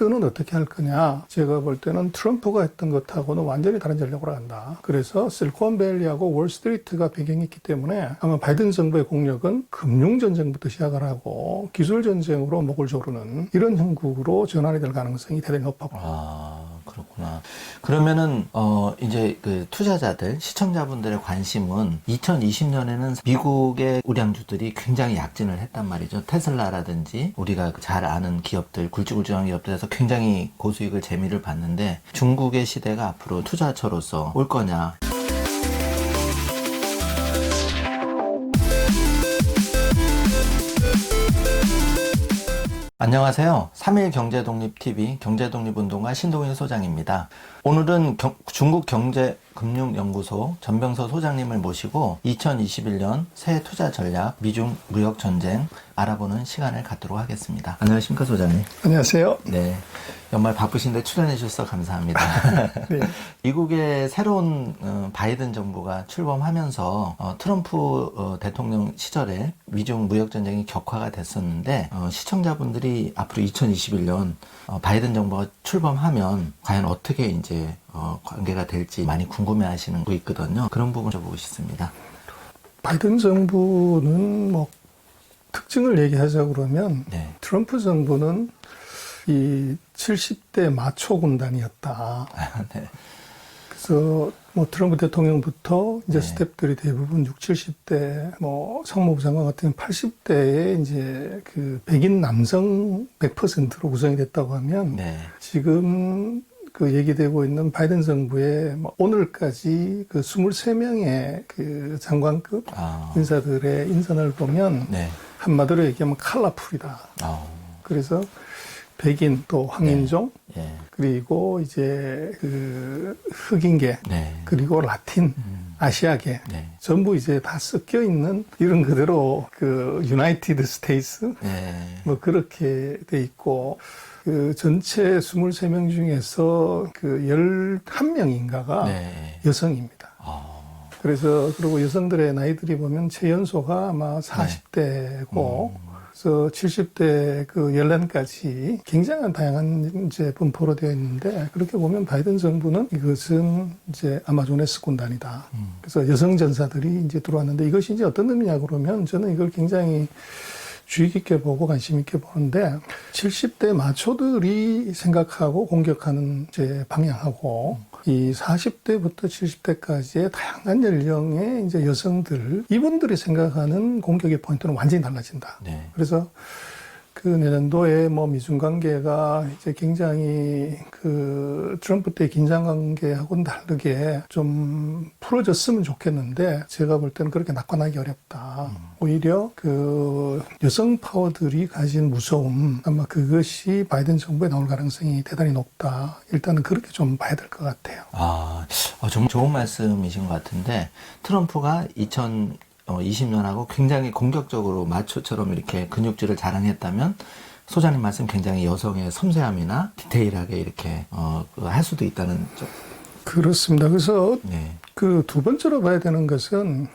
바이든은 어떻게 할 거냐? 제가 볼 때는 트럼프가 했던 것하고는 완전히 다른 전략으로 간다. 그래서 실리콘밸리하고 월스트리트가 배경이 있기 때문에 아마 바이든 정부의 공력은 금융전쟁부터 시작을 하고 기술전쟁으로 목을 조르는 이런 형국으로 전환이 될 가능성이 대단히 높다고. 그렇구나. 그러면은 이제 그 투자자들, 시청자분들의 관심은 2020년에는 미국의 우량주들이 굉장히 약진을 했단 말이죠. 테슬라라든지 우리가 잘 아는 기업들, 굵직굵직한 기업들에서 굉장히 고수익을 재미를 봤는데 중국의 시대가 앞으로 투자처로서 올 거냐. 안녕하세요. 3일 경제독립TV 경제독립운동가 신동일 소장입니다. 오늘은 중국경제금융연구소 전병서 소장님을 모시고 2021년 새해 투자 전략, 미중 무역 전쟁 알아보는 시간을 갖도록 하겠습니다. 안녕하십니까, 소장님? 안녕하세요. 네. 연말 바쁘신데 출연해 주셔서 감사합니다. 네. 미국의 새로운 바이든 정부가 출범하면서 트럼프 대통령 시절에 미중 무역 전쟁이 격화가 됐었는데 시청자분들이 앞으로 2021년 바이든 정부가 출범하면 과연 어떻게 이제 관계가 될지 많이 궁금해하시는 거 있거든요. 그런 부분 여쭤보고 싶습니다. 바이든 정부는 뭐 특징을 얘기하자 그러면 네. 트럼프 정부는 이 70대 마초 군단이었다. 네. 그래서 뭐 트럼프 대통령부터 이제 네. 스텝들이 대부분 60, 70대, 뭐 상무부 장관 같은 80대에 이제 그 백인 남성 100%로 구성이 됐다고 하면 네. 지금 그 얘기되고 있는 바이든 정부의 뭐 오늘까지 그 23명의 그 장관급 인사들의 인선을 보면 네. 한마디로 얘기하면 컬러풀이다. 그래서 백인 또 황인종 네. 그리고 이제 그 흑인계 네. 그리고 라틴 아시아계 네. 전부 이제 다 섞여 있는 이런 그대로 그 유나이티드 스테이츠 네. 뭐 그렇게 돼 있고 그 전체 23명 중에서 그 11명인가가 네. 여성입니다. 그래서 그리고 여성들의 나이들이 보면 최연소가 아마 40대고 그래서 70대 그 연령까지 굉장한 다양한 이제 분포로 되어 있는데 그렇게 보면 바이든 정부는 이것은 이제 아마존에스 군단이다. 그래서 여성 전사들이 이제 들어왔는데 이것이 이제 어떤 의미냐 그러면 저는 이걸 굉장히 주의 깊게 보고 관심 있게 보는데 70대 마초들이 생각하고 공격하는 이제 방향하고 이 40대부터 70대까지의 다양한 연령의 이제 여성들 이분들이 생각하는 공격의 포인트는 완전히 달라진다. 네. 그래서 그 내년도에 뭐 미중 관계가 이제 굉장히 그 트럼프 때 긴장 관계하고는 다르게 좀 풀어졌으면 좋겠는데 제가 볼 때는 그렇게 낙관하기 어렵다. 오히려 그 여성 파워들이 가진 무서움 아마 그것이 바이든 정부에 나올 가능성이 대단히 높다. 일단은 그렇게 좀 봐야 될 것 같아요. 정말 좋은 말씀이신 것 같은데 트럼프가 2020년하고 굉장히 공격적으로 마초처럼 이렇게 근육질을 자랑했다면 소장님 말씀 굉장히 여성의 섬세함이나 디테일하게 이렇게 할 수도 있다는 점. 그렇습니다. 그래서 네. 그 두 번째로 봐야 되는 것은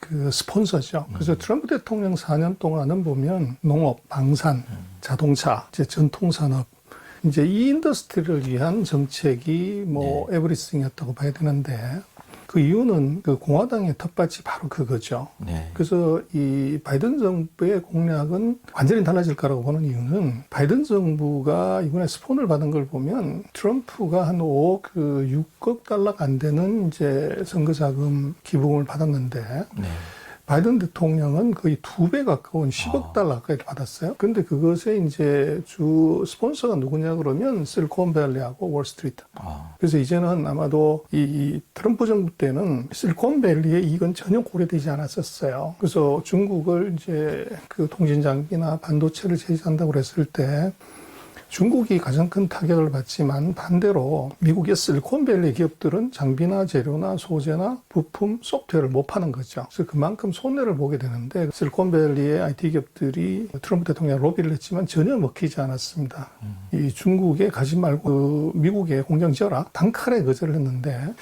그 스폰서죠. 그래서 트럼프 대통령 4년 동안은 보면 농업, 방산, 자동차, 이제 전통산업 이제 이 인더스트리를 위한 정책이 뭐 에브리싱이었다고 봐야 되는데 그 이유는 그 공화당의 텃밭이 바로 그거죠. 네. 그래서 이 바이든 정부의 공략은 완전히 달라질 거라고 보는 이유는 바이든 정부가 이번에 스폰을 받은 걸 보면 트럼프가 한 5억 그 6억 달러가 안 되는 이제 선거자금 기부금을 받았는데 네. 바이든 대통령은 거의 2배 가까운 10억 달러까지 받았어요. 근데 그것에 이제 주 스폰서가 누구냐 그러면 실리콘밸리하고 월스트리트. 그래서 이제는 아마도 이 트럼프 정부 때는 실리콘밸리의 이익은 전혀 고려되지 않았었어요. 그래서 중국을 이제 그 통신장비나 반도체를 제시한다고 그랬을 때 중국이 가장 큰 타격을 받지만 반대로 미국의 실리콘밸리 기업들은 장비나 재료나 소재나 부품, 소프트웨어를 못 파는 거죠. 그래서 그만큼 손해를 보게 되는데 실리콘밸리의 IT 기업들이 트럼프 대통령 로비를 했지만 전혀 먹히지 않았습니다. 이 중국에 가지 말고 미국에 공장 지어라 단칼에 거절을 했는데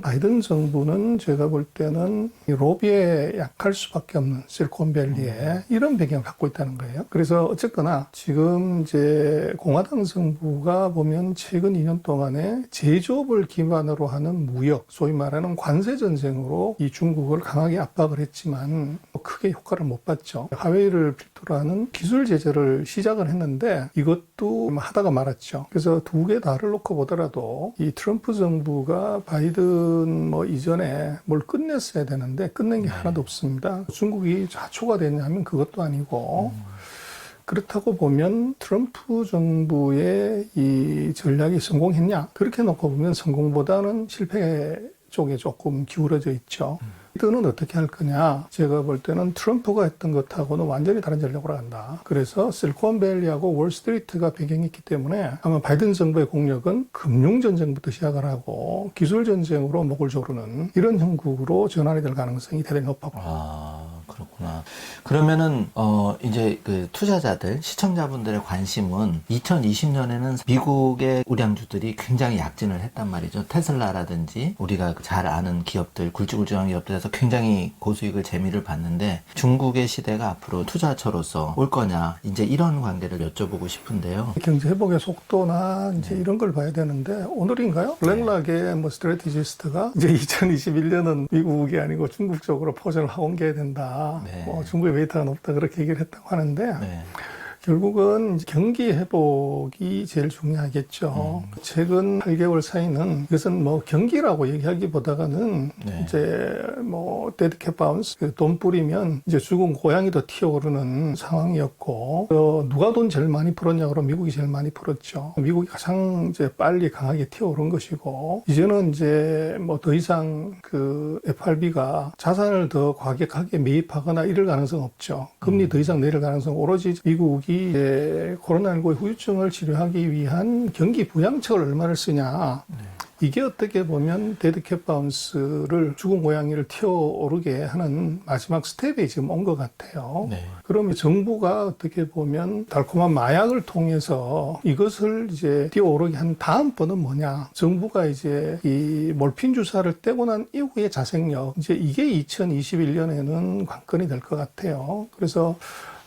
바이든 정부는 제가 볼 때는 이 로비에 약할 수밖에 없는 실리콘밸리에 이런 배경을 갖고 있다는 거예요. 그래서 어쨌거나 지금 이제 공화당 정부가 보면 최근 2년 동안에 제조업을 기반으로 하는 무역, 소위 말하는 관세 전쟁으로 이 중국을 강하게 압박을 했지만 크게 효과를 못 봤죠. 화웨이를 필두로 하는 기술 제재를 시작을 했는데 이것도 하다가 말았죠. 그래서 두 개 다를 놓고 보더라도 이 트럼프 정부가 바이든 이전에 뭘 끝냈어야 되는데 끝낸 게 하나도 없습니다. 중국이 좌초가 됐냐면 그것도 아니고 그렇다고 보면 트럼프 정부의 이 전략이 성공했냐? 그렇게 놓고 보면 성공보다는 실패 쪽에 조금 기울어져 있죠. 바이든은 어떻게 할 거냐? 제가 볼 때는 트럼프가 했던 것하고는 완전히 다른 전략으로 간다. 그래서 실리콘밸리하고 월스트리트가 배경이 있기 때문에 아마 바이든 정부의 공략은 금융전쟁부터 시작을 하고 기술전쟁으로 목을 조르는 이런 형국으로 전환이 될 가능성이 대단히 높았고. 그렇구나. 그러면은 이제 그 투자자들, 시청자분들의 관심은 2020년에는 미국의 우량주들이 굉장히 약진을 했단 말이죠. 테슬라라든지 우리가 잘 아는 기업들, 굵직굵직한 기업들에서 굉장히 고수익을 재미를 봤는데 중국의 시대가 앞으로 투자처로서 올 거냐, 이제 이런 관계를 여쭤보고 싶은데요. 경제 회복의 속도나 이제 이런 걸 봐야 되는데 오늘인가요? 렉락의 스트래티지스트가 이제 2021년은 미국이 아니고 중국 쪽으로 포션을 확원해야 된다. 중국의 웨이트가 높다 그렇게 얘기를 했다고 하는데 결국은 이제 경기 회복이 제일 중요하겠죠. 최근 8개월 사이는 이것은 경기라고 얘기하기보다는 이제 데드캣 바운스, 돈 뿌리면 이제 죽은 고양이 더 튀어오르는 상황이었고, 누가 돈 제일 많이 풀었냐 그러면 미국이 제일 많이 풀었죠. 미국이 가장 이제 빨리 강하게 튀어오른 것이고, 이제는 이제 더 이상 그 FRB가 자산을 더 과격하게 매입하거나 이럴 가능성 없죠. 금리 더 이상 내릴 가능성 오로지 미국이 이제 코로나19의 후유증을 치료하기 위한 경기 부양책을 얼마를 쓰냐. 이게 어떻게 보면 데드캣 바운스를 죽은 고양이를 튀어오르게 하는 마지막 스텝이 지금 온 것 같아요. 그러면 정부가 어떻게 보면 달콤한 마약을 통해서 이것을 이제 뛰어오르게 한 다음번은 뭐냐. 정부가 이제 이 몰핀 주사를 떼고 난 이후의 자생력. 이제 이게 2021년에는 관건이 될 것 같아요. 그래서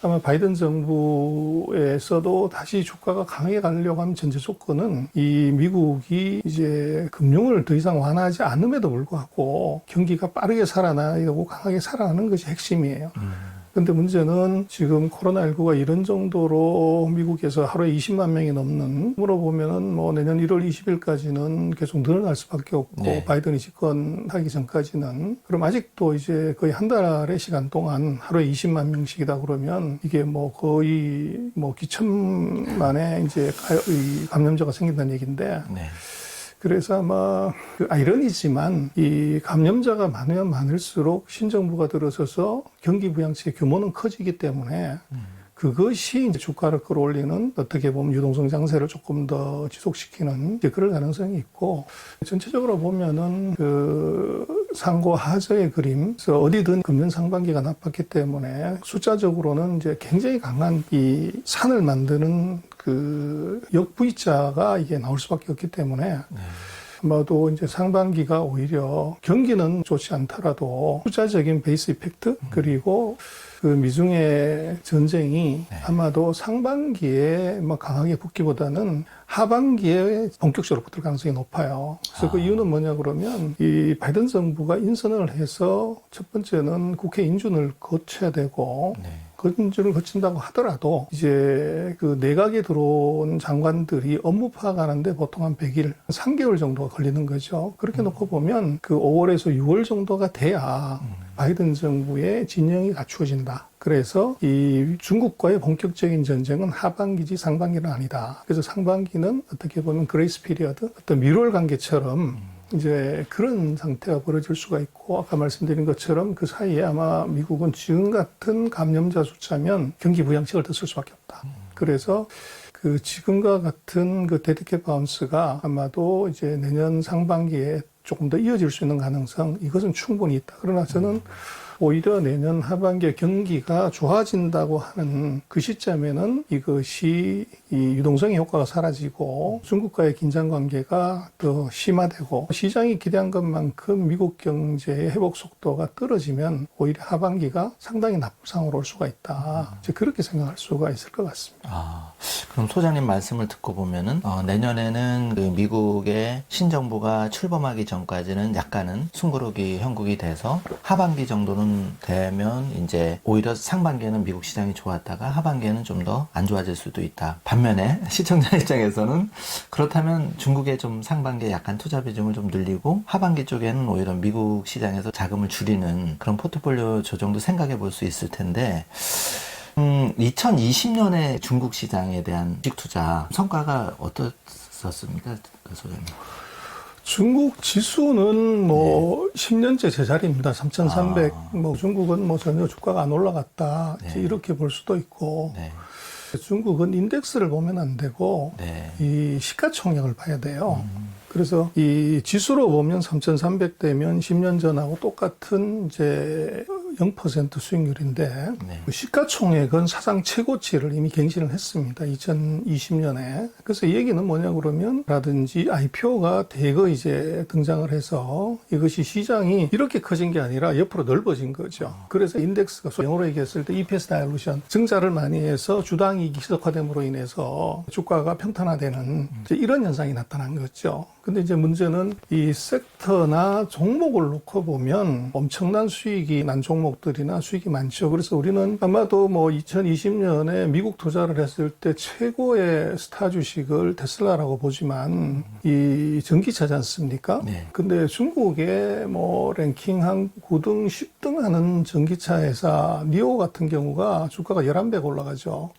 아마 바이든 정부에서도 다시 주가가 강하게 가려고 하면 전제 조건은 이 미국이 이제 금융을 더 이상 완화하지 않음에도 불구하고 경기가 빠르게 살아나고 강하게 살아나는 것이 핵심이에요. 근데 문제는 지금 코로나19가 이런 정도로 미국에서 하루에 20만 명이 넘는, 물어보면은 내년 1월 20일까지는 계속 늘어날 수밖에 없고, 바이든이 집권하기 전까지는. 그럼 아직도 이제 거의 한 달의 시간 동안 하루에 20만 명씩이다 그러면 이게 거의 기천만에 이제 감염자가 생긴다는 얘기인데, 그래서 아마 아이러니지만 이 감염자가 많으면 많을수록 신정부가 들어서서 경기 부양책의 규모는 커지기 때문에 그것이 이제 주가를 끌어올리는 어떻게 보면 유동성 장세를 조금 더 지속시키는 이제 그럴 가능성이 있고 전체적으로 보면은 그 상고 하저의 그림, 그래서 어디든 금년 상반기가 나빴기 때문에 숫자적으로는 이제 굉장히 강한 이 산을 만드는 그 역V자가 이게 나올 수밖에 없기 때문에 아마도 이제 상반기가 오히려 경기는 좋지 않더라도 숫자적인 베이스 이펙트 그리고 그 미중의 전쟁이 아마도 상반기에 강하게 붙기보다는 하반기에 본격적으로 붙을 가능성이 높아요. 그래서 그 이유는 뭐냐 그러면 이 바이든 정부가 인선을 해서 첫 번째는 국회 인준을 거쳐야 되고 그 인준을 거친다고 하더라도 이제 그 내각에 들어온 장관들이 업무 파악하는데 보통 한 100일, 3개월 정도가 걸리는 거죠. 그렇게 놓고 보면 그 5월에서 6월 정도가 돼야 바이든 정부의 진영이 갖추어진다. 그래서 이 중국과의 본격적인 전쟁은 하반기지 상반기는 아니다. 그래서 상반기는 어떻게 보면 그레이스 피리어드, 어떤 미롤 관계처럼 이제 그런 상태가 벌어질 수가 있고 아까 말씀드린 것처럼 그 사이에 아마 미국은 지금 같은 감염자 숫자면 경기 부양책을 더 쓸 수밖에 없다. 그래서 그 지금과 같은 그 데드캣 바운스가 아마도 이제 내년 상반기에 조금 더 이어질 수 있는 가능성 이것은 충분히 있다. 그러나 저는 오히려 내년 하반기에 경기가 좋아진다고 하는 그 시점에는 이것이 이 유동성의 효과가 사라지고 중국과의 긴장 관계가 더 심화되고 시장이 기대한 것만큼 미국 경제의 회복 속도가 떨어지면 오히려 하반기가 상당히 나쁜 상황으로 올 수가 있다. 이제 그렇게 생각할 수가 있을 것 같습니다. 그럼 소장님 말씀을 듣고 보면은 내년에는 그 미국의 신정부가 출범하기 전까지는 약간은 숨고르기 형국이 돼서 하반기 정도는 되면 이제 오히려 상반기에는 미국 시장이 좋았다가 하반기에는 좀 더 안 좋아질 수도 있다. 반면에 시청자 입장에서는 그렇다면 중국의 좀 상반기에 약간 투자 비중을 좀 늘리고 하반기 쪽에는 오히려 미국 시장에서 자금을 줄이는 그런 포트폴리오 조정도 생각해 볼 수 있을 텐데 2020년에 중국 시장에 대한 주식 투자 성과가 어떻습니까, 소장님? 중국 지수는 뭐 10년째 제자리입니다. 3,300. 뭐 중국은 뭐 전혀 주가가 안 올라갔다. 이제 이렇게 볼 수도 있고. 중국은 인덱스를 보면 안 되고 이 시가총액을 봐야 돼요. 그래서 이 지수로 보면 3,300대면 10년 전하고 똑같은 이제 0% 수익률인데 그 시가총액은 사상 최고치를 이미 갱신을 했습니다. 2020년에. 그래서 이 얘기는 뭐냐 그러면 라든지 IPO가 대거 이제 등장을 해서 이것이 시장이 이렇게 커진 게 아니라 옆으로 넓어진 거죠. 그래서 인덱스가 영어로 얘기했을 때 EPS 다일루션 증자를 많이 해서 주당이익이 희석화됨으로 인해서 주가가 평탄화되는 이제 이런 현상이 나타난 거죠. 근데 이제 문제는 이 섹터나 종목을 놓고 보면 엄청난 수익이 난 종목들이나 수익이 많죠. 그래서 우리는 아마도 뭐 2020년에 미국 투자를 했을 때 최고의 스타 주식을 테슬라라고 보지만 이 전기차지 않습니까? 근데 중국의 뭐 랭킹 한 9등, 10등 하는 전기차 회사 니오 같은 경우가 주가가 11배 올라가죠.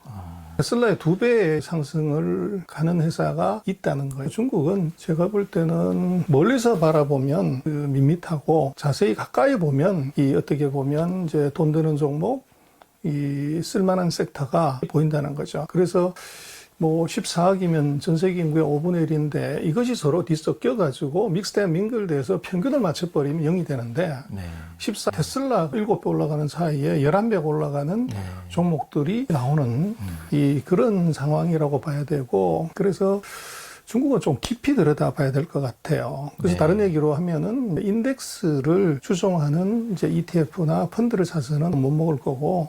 테슬라의 2배의 상승을 가는 회사가 있다는 거예요. 중국은 제가 볼 때는 멀리서 바라보면 그 밋밋하고 자세히 가까이 보면 이 어떻게 보면 이제 돈 드는 종목, 이 쓸만한 섹터가 보인다는 거죠. 그래서 뭐 14억이면 전 세계 인구의 5분의 1인데 이것이 서로 뒤섞여가지고 믹스된 민글돼서 평균을 맞춰버리면 0이 되는데 14 테슬라 7배 올라가는 사이에 11배 올라가는 종목들이 나오는 이 그런 상황이라고 봐야 되고 그래서 중국은 좀 깊이 들여다봐야 될 것 같아요. 그래서 다른 얘기로 하면은 인덱스를 추종하는 이제 ETF나 펀드를 사서는 못 먹을 거고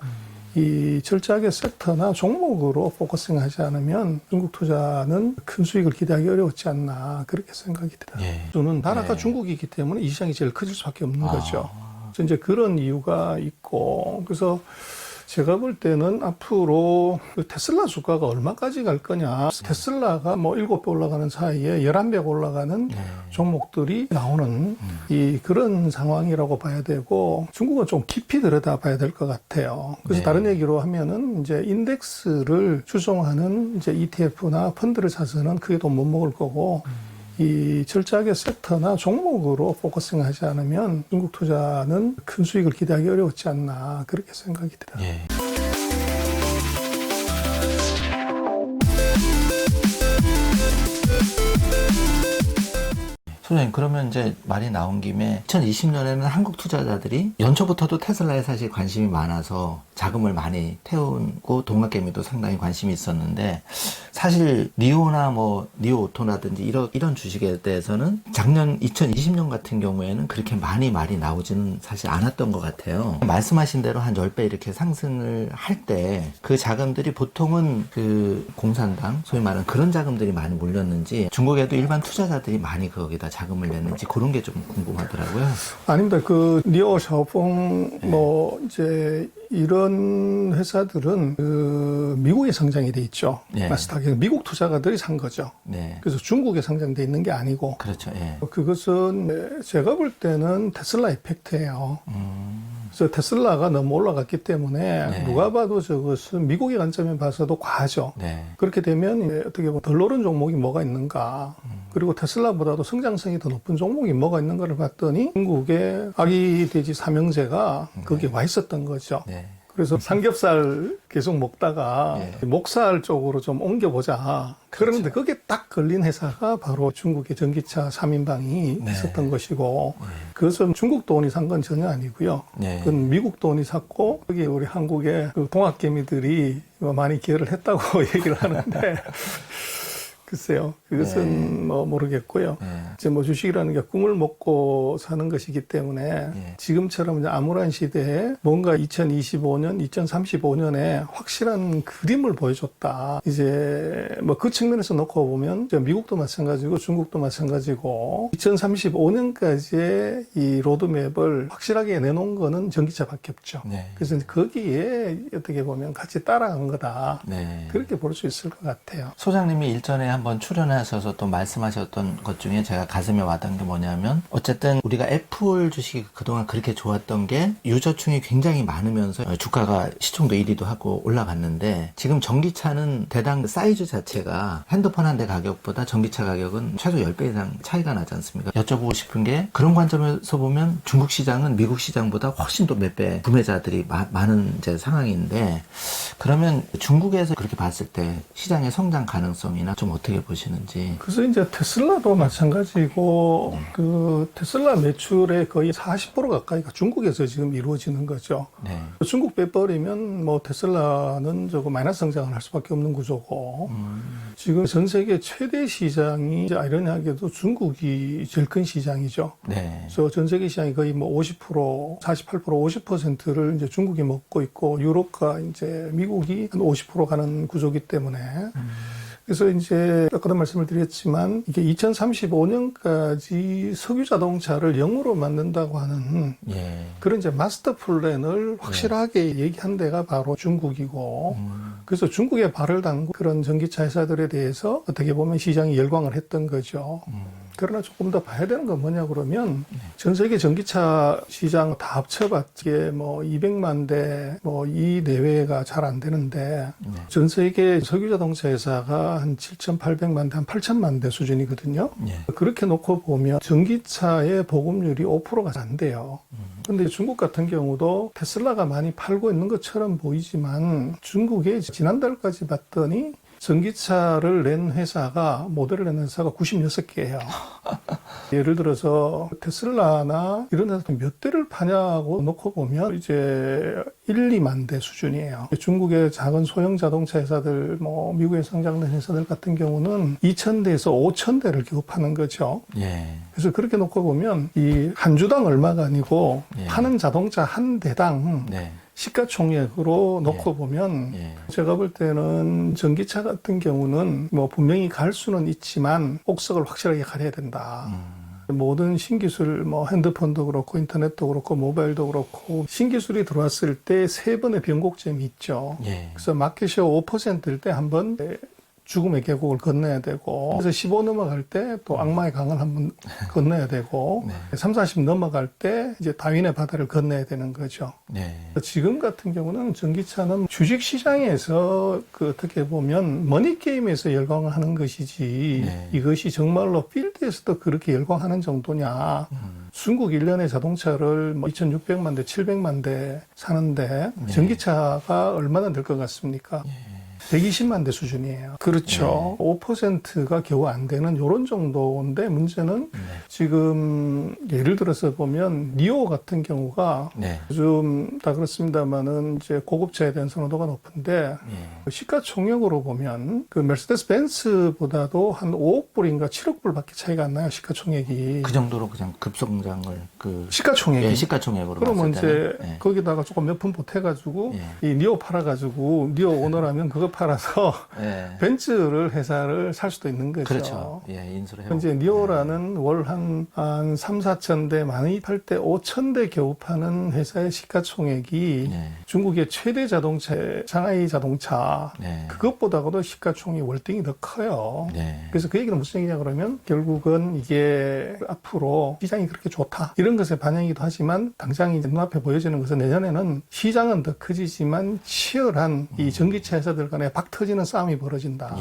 이 철저하게 섹터나 종목으로 포커싱하지 않으면 중국 투자는 큰 수익을 기대하기 어려웠지 않나 그렇게 생각이 들어요. 저는 나라가 중국이기 때문에 이 시장이 제일 커질 수밖에 없는 거죠. 그래서 이제 그런 이유가 있고 그래서 제가 볼 때는 앞으로 그 테슬라 주가가 얼마까지 갈 거냐. 테슬라가 뭐 7배 올라가는 사이에 11배 올라가는 종목들이 나오는 이 그런 상황이라고 봐야 되고 중국은 좀 깊이 들여다봐야 될 것 같아요. 그래서 다른 얘기로 하면은 이제 인덱스를 추종하는 이제 ETF나 펀드를 사서는 크게 돈 못 먹을 거고 이 철저하게 섹터나 종목으로 포커싱하지 않으면 중국 투자는 큰 수익을 기대하기 어려웠지 않나 그렇게 생각이 들어요. 소장님, 그러면 이제 말이 나온 김에 2020년에는 한국 투자자들이 연초부터도 테슬라에 사실 관심이 많아서 자금을 많이 태우고 동학개미도 상당히 관심이 있었는데 사실 니오나 뭐 니오 오토라든지 이런 주식에 대해서는 작년 2020년 같은 경우에는 그렇게 많이 말이 나오지는 사실 않았던 것 같아요. 말씀하신 대로 한 10배 이렇게 상승을 할 때 그 자금들이 보통은 그 공산당 소위 말하는 그런 자금들이 많이 몰렸는지 중국에도 일반 투자자들이 많이 거기다 자금을 냈는지 그런 게 좀 궁금하더라고요. 아닙니다. 그 니오 샤오펑 뭐 이제 이런 회사들은 그 미국에 상장이 돼 있죠. 나스닥에 미국 투자가들이 산 거죠. 그래서 중국에 상장돼 있는 게 아니고. 그렇죠. 그것은 제가 볼 때는 테슬라 이펙트예요. 그래서 테슬라가 너무 올라갔기 때문에 누가 봐도 저것은 미국의 관점에 봐서도 과하죠. 그렇게 되면 이제 어떻게 보면 덜 오른 종목이 뭐가 있는가. 그리고 테슬라보다도 성장성이 더 높은 종목이 뭐가 있는가를 봤더니 중국의 아기 돼지 삼형제가 거기에 와 있었던 거죠. 그래서 삼겹살 계속 먹다가 예. 목살 쪽으로 좀 옮겨보자. 그런데 그게 딱 걸린 회사가 바로 중국의 전기차 3인방이 네. 있었던 것이고 그것은 중국 돈이 산 건 전혀 아니고요. 네. 그건 미국 돈이 샀고 거기 우리 한국의 그 동학개미들이 많이 기여를 했다고 얘기를 하는데 글쎄요. 그것은 뭐 모르겠고요. 이제 뭐 주식이라는 게 꿈을 먹고 사는 것이기 때문에 지금처럼 이제 암울한 시대에 뭔가 2025년, 2035년에 확실한 그림을 보여줬다. 이제 뭐 그 측면에서 놓고 보면 이제 미국도 마찬가지고 중국도 마찬가지고 2035년까지의 이 로드맵을 확실하게 내놓은 거는 전기차밖에 없죠. 네. 그래서 거기에 어떻게 보면 같이 따라간 거다. 네. 그렇게 볼 수 있을 것 같아요. 소장님이 일전에 한번 출연하셔서 또 말씀하셨던 것 중에 제가 가슴에 와닿은 게 뭐냐면 어쨌든 우리가 애플 주식이 그동안 그렇게 좋았던 게 유저층이 굉장히 많으면서 주가가 시총도 1위도 하고 올라갔는데 지금 전기차는 대당 사이즈 자체가 핸드폰 한 대 가격보다 전기차 가격은 최소 10배 이상 차이가 나지 않습니까? 여쭤보고 싶은 게 그런 관점에서 보면 중국 시장은 미국 시장보다 훨씬 더 몇 배 구매자들이 많은 이제 상황인데 그러면 중국에서 그렇게 봤을 때 시장의 성장 가능성이나 좀 어떻게 보시는지. 그래서 이제 테슬라도 마찬가지고 그 테슬라 매출의 거의 40% 가까이가 중국에서 지금 이루어지는 거죠. 네. 중국 빼버리면 뭐 테슬라는 저거 마이너스 성장을 할 수밖에 없는 구조고 지금 전 세계 최대 시장이 이제 아이러니하게도 중국이 제일 큰 시장이죠. 네. 그래서 전 세계 시장이 거의 뭐 50%, 48%, 50%를 이제 중국이 먹고 있고 유럽과 이제 미국이 한 50% 가는 구조기 때문에 그래서 이제 아까도 말씀을 드렸지만 이게 2035년까지 석유 자동차를 0으로 만든다고 하는 그런 이제 마스터 플랜을 확실하게 얘기한 데가 바로 중국이고 그래서 중국에 발을 담고 그런 전기차 회사들에 대해서 어떻게 보면 시장이 열광을 했던 거죠. 그러나 조금 더 봐야 되는 건 뭐냐 그러면 전 세계 전기차 시장 다 합쳐봤기에 뭐 200만 대 뭐 이 내외가 잘 안 되는데 전 세계 석유 자동차 회사가 한 7,800만 대, 한 8,000만 대 수준이거든요. 그렇게 놓고 보면 전기차의 보급률이 5%가 안 돼요. 근데 중국 같은 경우도 테슬라가 많이 팔고 있는 것처럼 보이지만 중국에 지난달까지 봤더니 전기차를 낸 회사가, 모델을 낸 회사가 96개예요. 예를 들어서 테슬라나 이런 데서 몇 대를 파냐고 놓고 보면 이제 1, 2만 대 수준이에요. 중국의 작은 소형 자동차 회사들, 뭐 미국에 상장된 회사들 같은 경우는 2,000대에서 5,000대를 겨우 파는 거죠. 그래서 그렇게 놓고 보면 이 한 주당 얼마가 아니고 파는 자동차 한 대당 시가총액으로 놓고 보면 제가 볼 때는 전기차 같은 경우는 뭐 분명히 갈 수는 있지만 옥석을 확실하게 가려야 된다. 모든 신기술, 뭐 핸드폰도 그렇고 인터넷도 그렇고 모바일도 그렇고 신기술이 들어왔을 때 세 번의 변곡점이 있죠. 그래서 마켓시어 5%일 때 한 번 죽음의 계곡을 건너야 되고 그래서 15 넘어갈 때 또 악마의 강을 한번 건너야 되고 3, 40 넘어갈 때 이제 다윈의 바다를 건너야 되는 거죠. 지금 같은 경우는 전기차는 주식시장에서 그 어떻게 보면 머니게임에서 열광을 하는 것이지 이것이 정말로 필드에서도 그렇게 열광하는 정도냐. 중국 1년에 자동차를 뭐 2,600만 대, 700만 대 사는데 전기차가 얼마나 될 것 같습니까? 120만 대 수준이에요. 그렇죠. 5%가 겨우 안 되는 이런 정도인데 문제는 지금 예를 들어서 보면 니오 같은 경우가 요즘 다 그렇습니다만은 이제 고급차에 대한 선호도가 높은데 시가총액으로 보면 그 메르세데스 벤츠보다도 한 5억 불인가 7억 불밖에 차이가 안 나요. 시가총액이. 그 정도로 그냥 급성장을 시가총액이. 시가총액으로 그러면 봤을 이제 거기다가 조금 몇 푼 보태가지고 이 니오 팔아가지고 니오 오너라면 그거 팔아서 벤츠를 회사를 살 수도 있는 거죠. 그렇죠. 인수를 해요. 이제 니오라는 월 한 3, 4천 대, 많이 팔 때 5천 대 겨우 파는 회사의 시가총액이 중국의 최대 자동차, 상하이 자동차 그것보다도 시가총액 월등히 더 커요. 그래서 그 얘기는 무슨 얘기냐 그러면 결국은 이게 앞으로 시장이 그렇게 좋다 이런 것에 반영이기도 하지만 당장 이제 눈앞에 보여지는 것은 내년에는 시장은 더 커지지만 치열한 이 전기차 회사들 간에 박 터지는 싸움이 벌어진다.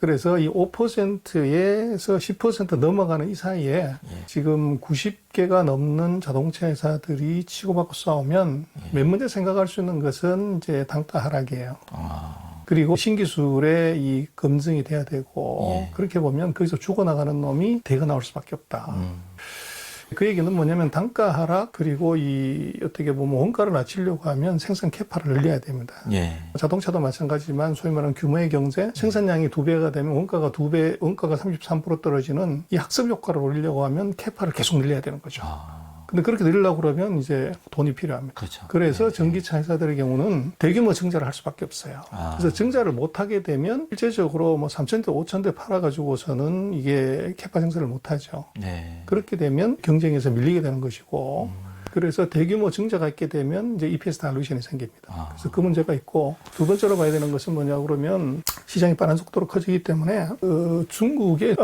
그래서 이 5%에서 10% 넘어가는 이 사이에 예. 지금 90개가 넘는 자동차 회사들이 치고받고 싸우면 맨 먼저 생각할 수 있는 것은 이제 단가 하락이에요. 그리고 신기술의 이 검증이 돼야 되고 예. 그렇게 보면 거기서 죽어나가는 놈이 대거 나올 수밖에 없다. 그 얘기는 뭐냐면 단가 하락 그리고 이 어떻게 보면 원가를 낮추려고 하면 생산 캐파를 늘려야 됩니다. 예. 자동차도 마찬가지지만 소위 말하는 규모의 경제 생산량이 2배가 되면 원가가 2배, 원가가 33% 떨어지는 이 학습 효과를 올리려고 하면 캐파를 계속 늘려야 되는 거죠. 근데 그렇게 늘리려고 그러면 이제 돈이 필요합니다. 그렇죠. 그래서 전기차 회사들의 경우는 대규모 증자를 할 수밖에 없어요. 그래서 증자를 못 하게 되면 실제적으로 뭐 3,000대, 5,000대 팔아가지고서는 이게 캐파 생산을 못 하죠. 네. 그렇게 되면 경쟁에서 밀리게 되는 것이고 그래서 대규모 증자가 있게 되면 이제 EPS 다일루션이 생깁니다. 그래서 그 문제가 있고 두 번째로 봐야 되는 것은 뭐냐 그러면 시장이 빠른 속도로 커지기 때문에 중국의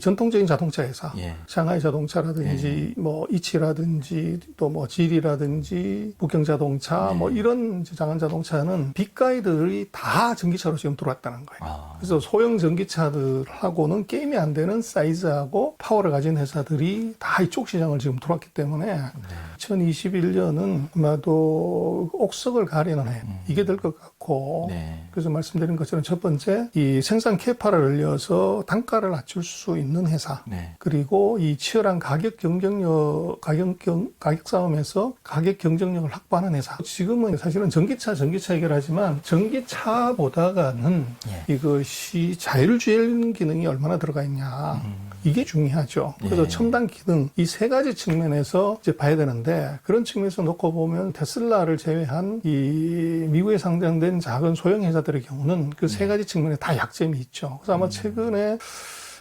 전통적인 자동차 회사 예. 상하이 자동차라든지 뭐 이치라든지 또 뭐 지리라든지 북경자동차 뭐 이런 장안 자동차는 빅가이들이 다 전기차로 지금 들어왔다는 거예요. 그래서 소형 전기차들하고는 게임이 안 되는 사이즈하고 파워를 가진 회사들이 다 이쪽 시장을 지금 들어왔기 때문에 2021년은 아마도 옥석을 가리는 해 이게 될 것 같고 그래서 말씀드린 것처럼 첫 번째 이 생산 캐파를 늘려서 단가를 낮출 수 있는 회사 그리고 이 치열한 가격 싸움에서 가격 경쟁력을 확보하는 회사 지금은 사실은 전기차 얘기를 하지만 전기차보다는 이것이 자율주행 기능이 얼마나 들어가 있냐 이게 중요하죠. 그래서 첨단 기능 이 세 가지 측면에서 이제 봐야 되는데 그런 측면에서 놓고 보면 테슬라를 제외한 이 미국에 상장된 작은 소형 회사들의 경우는 그 세 가지 측면에 다 약점이 있죠. 그래서 아마 최근에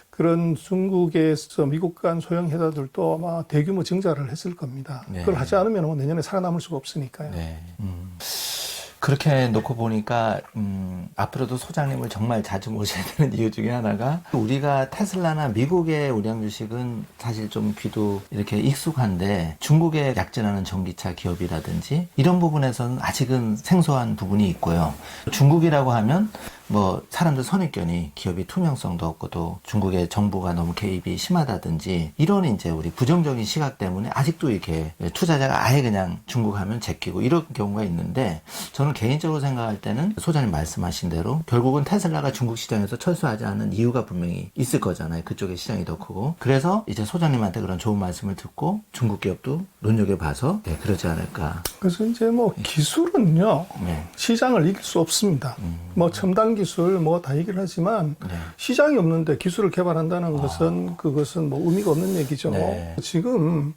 그런 중국에서 미국 간 소형 회사들도 아마 대규모 증자를 했을 겁니다. 그걸 하지 않으면 뭐 내년에 살아남을 수가 없으니까요. 그렇게 놓고 보니까 앞으로도 소장님을 정말 자주 모셔야 되는 이유 중에 하나가 우리가 테슬라나 미국의 우량 주식은 사실 좀 귀도 이렇게 익숙한데 중국에 약진하는 전기차 기업이라든지 이런 부분에서는 아직은 생소한 부분이 있고요. 중국이라고 하면 뭐 사람들 선입견이 기업이 투명성도 없고 또 중국의 정부가 너무 개입이 심하다든지 이런 이제 우리 부정적인 시각 때문에 아직도 이렇게 투자자가 아예 그냥 중국 하면 제끼고 이런 경우가 있는데 저는 개인적으로 생각할 때는 소장님 말씀하신 대로 결국은 테슬라가 중국 시장에서 철수하지 않는 이유가 분명히 있을 거잖아요. 그쪽의 시장이 더 크고 그래서 이제 소장님한테 그런 좋은 말씀을 듣고 중국 기업도 눈여겨봐서 그러지 않을까. 그래서 이제 뭐 기술은요 시장을 이길 수 없습니다. 뭐 첨단 기술 뭐 다 얘기를 하지만 시장이 없는데 기술을 개발한다는 것은 그것은 뭐 의미가 없는 얘기죠. 지금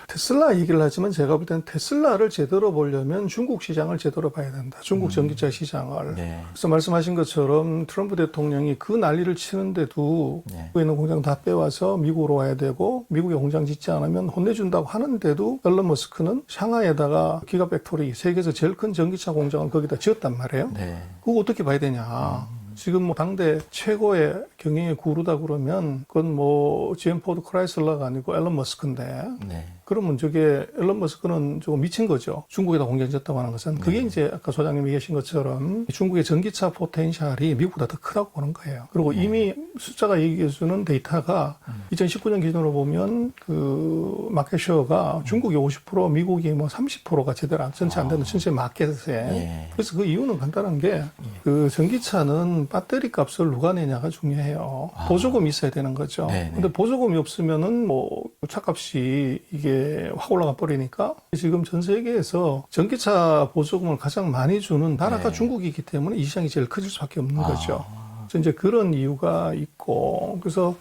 테슬라 얘기를 하지만 제가 볼 때는 테슬라를 제대로 보려면 중국 시장을 제대로 봐야 된다. 중국 전기차 시장을. 그래서 말씀하신 것처럼 트럼프 대통령이 그 난리를 치는데도 미국에 있는 공장 다 빼와서 미국으로 와야 되고 미국에 공장 짓지 않으면 혼내준다고 하는데도 앨런 머스크는 샹하이에다가 기가팩토리 세계에서 제일 큰 전기차 공장을 거기다 지었단 말이에요. 그거 어떻게 봐야 되냐. 지금 뭐 당대 최고의 경영의 구루다 그러면 그건 뭐 GM 포드 크라이슬러가 아니고 앨런 머스크인데 그러면 저게 앨런 머스크는 조금 미친 거죠. 중국에다 공장 짓었다고 하는 것은 그게 이제 아까 소장님이 얘기하신 것처럼 중국의 전기차 포텐셜이 미국보다 더 크다고 보는 거예요. 그리고 이미 숫자가 얘기해주는 데이터가 2019년 기준으로 보면 그 마켓쉐어가 중국이 50% 미국이 뭐 30%가 제대로 전체 안 되는 전체 마켓에 그래서 그 이유는 간단한 게 그 전기차는 배터리 값을 누가 내냐가 중요해요. 보조금이 있어야 되는 거죠. 근데 보조금이 없으면은 뭐 차값이 이게 확 올라가 버리니까 지금 전 세계에서 전기차 보조금을 가장 많이 주는 나라가 중국이기 때문에 이 시장이 제일 커질 수밖에 없는 거죠. 그래서 이제 그런 이유가 있고 그래서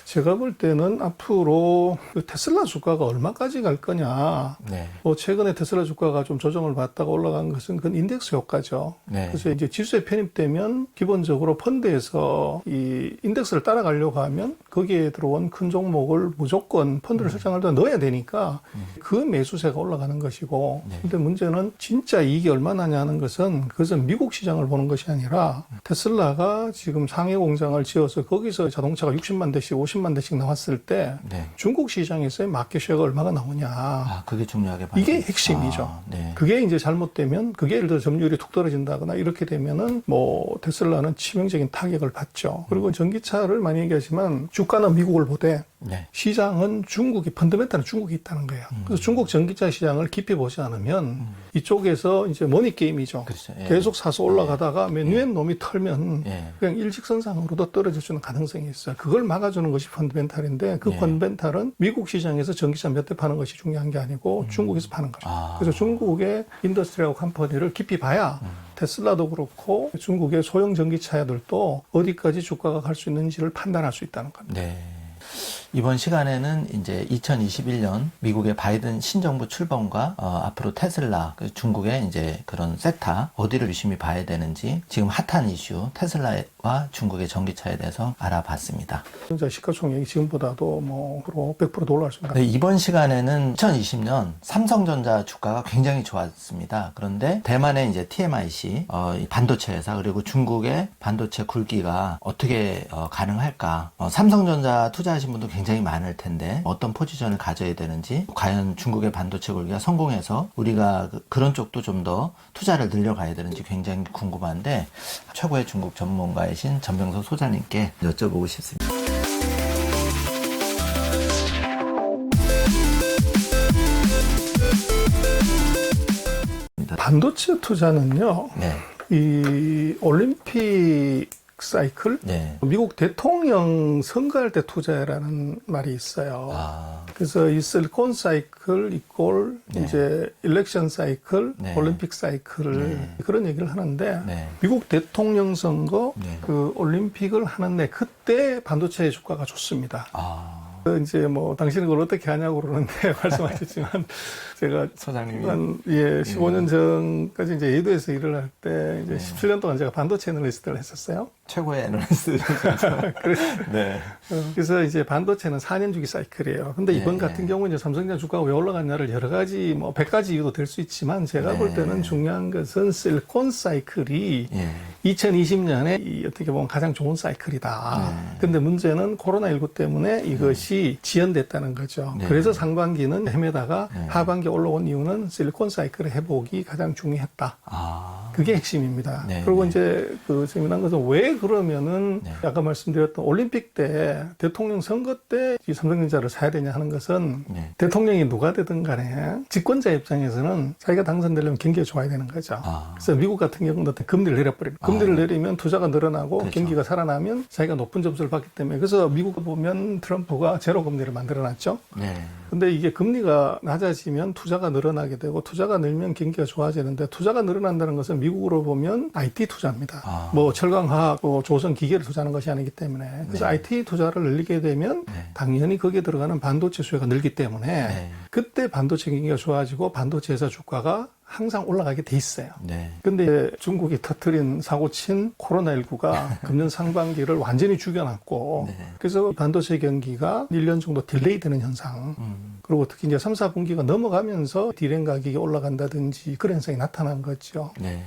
제가 볼 때는 앞으로 그 테슬라 주가가 얼마까지 갈 거냐. 뭐 최근에 테슬라 주가가 좀 조정을 받다가 올라간 것은 그건 인덱스 효과죠. 그래서 이제 지수에 편입되면 기본적으로 펀드에서 이 인덱스를 따라가려고 하면 거기에 들어온 큰 종목을 무조건 펀드를 설정할 때 넣어야 되니까 그 매수세가 올라가는 것이고. 근데 문제는 진짜 이익이 얼마나 나냐는 것은 그것은 미국 시장을 보는 것이 아니라 테슬라가 지금 상해 공장을 지어서 거기서 자동차가 60만 대씩 50만 50만 대씩 나왔을 때 네. 중국 시장에서의 마켓 쉐어가 얼마가 나오냐. 아, 그게 중요하게 봐요. 이게 핵심이죠. 아, 네. 그게 이제 잘못되면 그게 예를 들어 점유율이 툭 떨어진다거나 이렇게 되면은 뭐 테슬라는 치명적인 타격을 받죠. 그리고 전기차를 많이 얘기하지만 주가는 미국을 보되 네. 시장은 중국이 펀더멘탈은 중국이 있다는 거예요. 그래서 중국 전기차 시장을 깊이 보지 않으면 이쪽에서 이제 머니 게임이죠. 그렇죠. 예. 계속 사서 올라가다가 맨 위에 놈이 털면 예. 그냥 일직선상으로도 떨어질 수 있는 가능성이 있어요. 그걸 막아주는 것이 펀더멘탈인데 그 예. 펀더멘탈은 미국 시장에서 전기차 몇 대 파는 것이 중요한 게 아니고 중국에서 파는 거죠. 아. 그래서 중국의 인더스트리하고 컴퍼니를 깊이 봐야 테슬라도 그렇고 중국의 소형 전기차들도 어디까지 주가가 갈 수 있는지를 판단할 수 있다는 겁니다. 네. 이번 시간에는 이제 2021년 미국의 바이든 신정부 출범과 앞으로 테슬라, 중국의 이제 그런 섹터 어디를 유심히 봐야 되는지 지금 핫한 이슈 테슬라와 중국의 전기차에 대해서 알아봤습니다. 진짜 시가총액이 지금보다도 뭐 100% 올라갈 수 있다. 네, 이번 시간에는 2020년 삼성전자 주가가 굉장히 좋았습니다. 그런데 대만의 이제 TMIC 이 반도체 회사 그리고 중국의 반도체 굴기가 어떻게 가능할까? 삼성전자 투자하신 분도 굉장히 많을 텐데 어떤 포지션을 가져야 되는지 과연 중국의 반도체 굴기가 성공해서 우리가 그런 쪽도 좀 더 투자를 늘려가야 되는지 굉장히 궁금한데 최고의 중국 전문가이신 전병석 소장님께 여쭤보고 싶습니다. 반도체 투자는요. 네. 이 올림픽 사이클? 네. 미국 대통령 선거할 때 투자라는 말이 있어요. 아, 그래서 이 실리콘 사이클 이꼴 네. 이제 일렉션 사이클, 네. 올림픽 사이클을 네. 그런 얘기를 하는데 네. 미국 대통령 선거 네. 그 올림픽을 하는데 그때 반도체 주가가 좋습니다. 아, 이제 뭐 당신은 그걸 어떻게 하냐고 그러는데 말씀하셨지만 제가 소장님이 한 15년 전까지 이제 예도에서 일을 할 때 이제 17년 동안 제가 반도체 애널리스트를 했었어요. 최고의 애널리스트. 네. 그래서 이제 반도체는 4년 주기 사이클이에요. 근데 이번 예, 같은 예. 경우는 이제 삼성전자 주가가 왜 올라갔냐를 여러 가지 뭐 100가지 이유도 될 수 있지만 제가 네. 볼 때는 중요한 것은 실리콘 사이클이 예. 2020년에 이 어떻게 보면 가장 좋은 사이클이다. 네. 근데 문제는 코로나19 때문에 이것이 지연됐다는 거죠. 네. 그래서 상반기는 헤매다가 네. 하반기에 올라온 이유는 실리콘 사이클의 회복이 가장 중요했다. 아, 그게 핵심입니다. 네, 그리고 네. 이제 그 재미난 것은 왜 그러면은 네. 아까 말씀드렸던 올림픽 때 대통령 선거 때 이 삼성전자를 사야 되냐 하는 것은 네. 대통령이 누가 되든 간에 집권자 입장에서는 자기가 당선되려면 경기가 좋아야 되는 거죠. 아. 그래서 미국 같은 경우는 금리를 내려버립니다. 금리를 내리면 투자가 늘어나고 그렇죠. 경기가 살아나면 자기가 높은 점수를 받기 때문에 그래서 미국 보면 트럼프가 제로 금리를 만들어놨죠. 네. 근데 이게 금리가 낮아지면 투자가 늘어나게 되고 투자가 늘면 경기가 좋아지는데 투자가 늘어난다는 것은 미국으로 보면 IT 투자입니다. 아. 뭐 철강화학, 뭐 조선 기계를 투자하는 것이 아니기 때문에 그래서 네. IT 투자를 늘리게 되면 네. 당연히 거기에 들어가는 반도체 수요가 늘기 때문에 네. 그때 반도체 경기가 좋아지고 반도체 회사 주가가 항상 올라가게 돼 있어요. 네. 근데 중국이 터뜨린 사고친 코로나19가 금년 상반기를 완전히 죽여놨고 네. 그래서 반도체 경기가 1년 정도 딜레이 되는 현상 그리고 특히 이제 3, 4분기가 넘어가면서 디램 가격이 올라간다든지 그런 현상이 나타난 거죠. 네.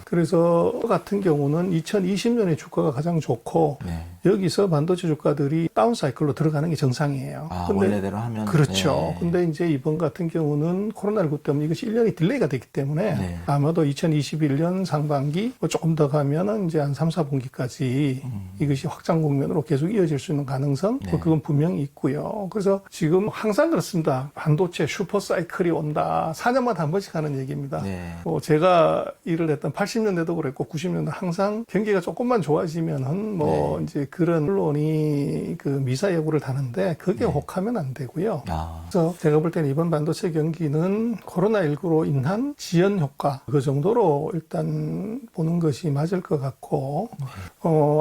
그래서 같은 경우는 2020년에 주가가 가장 좋고 네. 여기서 반도체 주가들이 다운 사이클로 들어가는 게 정상이에요. 아, 근데 원래대로 하면. 그렇죠. 네. 근데 이제 이번 같은 경우는 코로나19 때문에 이것이 1년이 딜레이가 되기 때문에 네. 아마도 2021년 상반기 뭐 조금 더 가면은 이제 한 3, 4분기까지 이것이 확장 국면으로 계속 이어질 수 있는 가능성 네. 그건 분명히 있고요. 그래서 지금 항상 그렇습니다. 반도체 슈퍼 사이클이 온다. 4년마다 한 번씩 하는 얘기입니다. 네. 제가 일을 했던 80년대도 그랬고 90년대 항상 경기가 조금만 좋아지면은 뭐 네. 이제 그런 언론이 그 미사여구를 다는데 그게 네. 혹하면 안 되고요. 아, 그래서 제가 볼 때는 이번 반도체 경기는 코로나19로 인한 지연 효과 그 정도로 일단 보는 것이 맞을 것 같고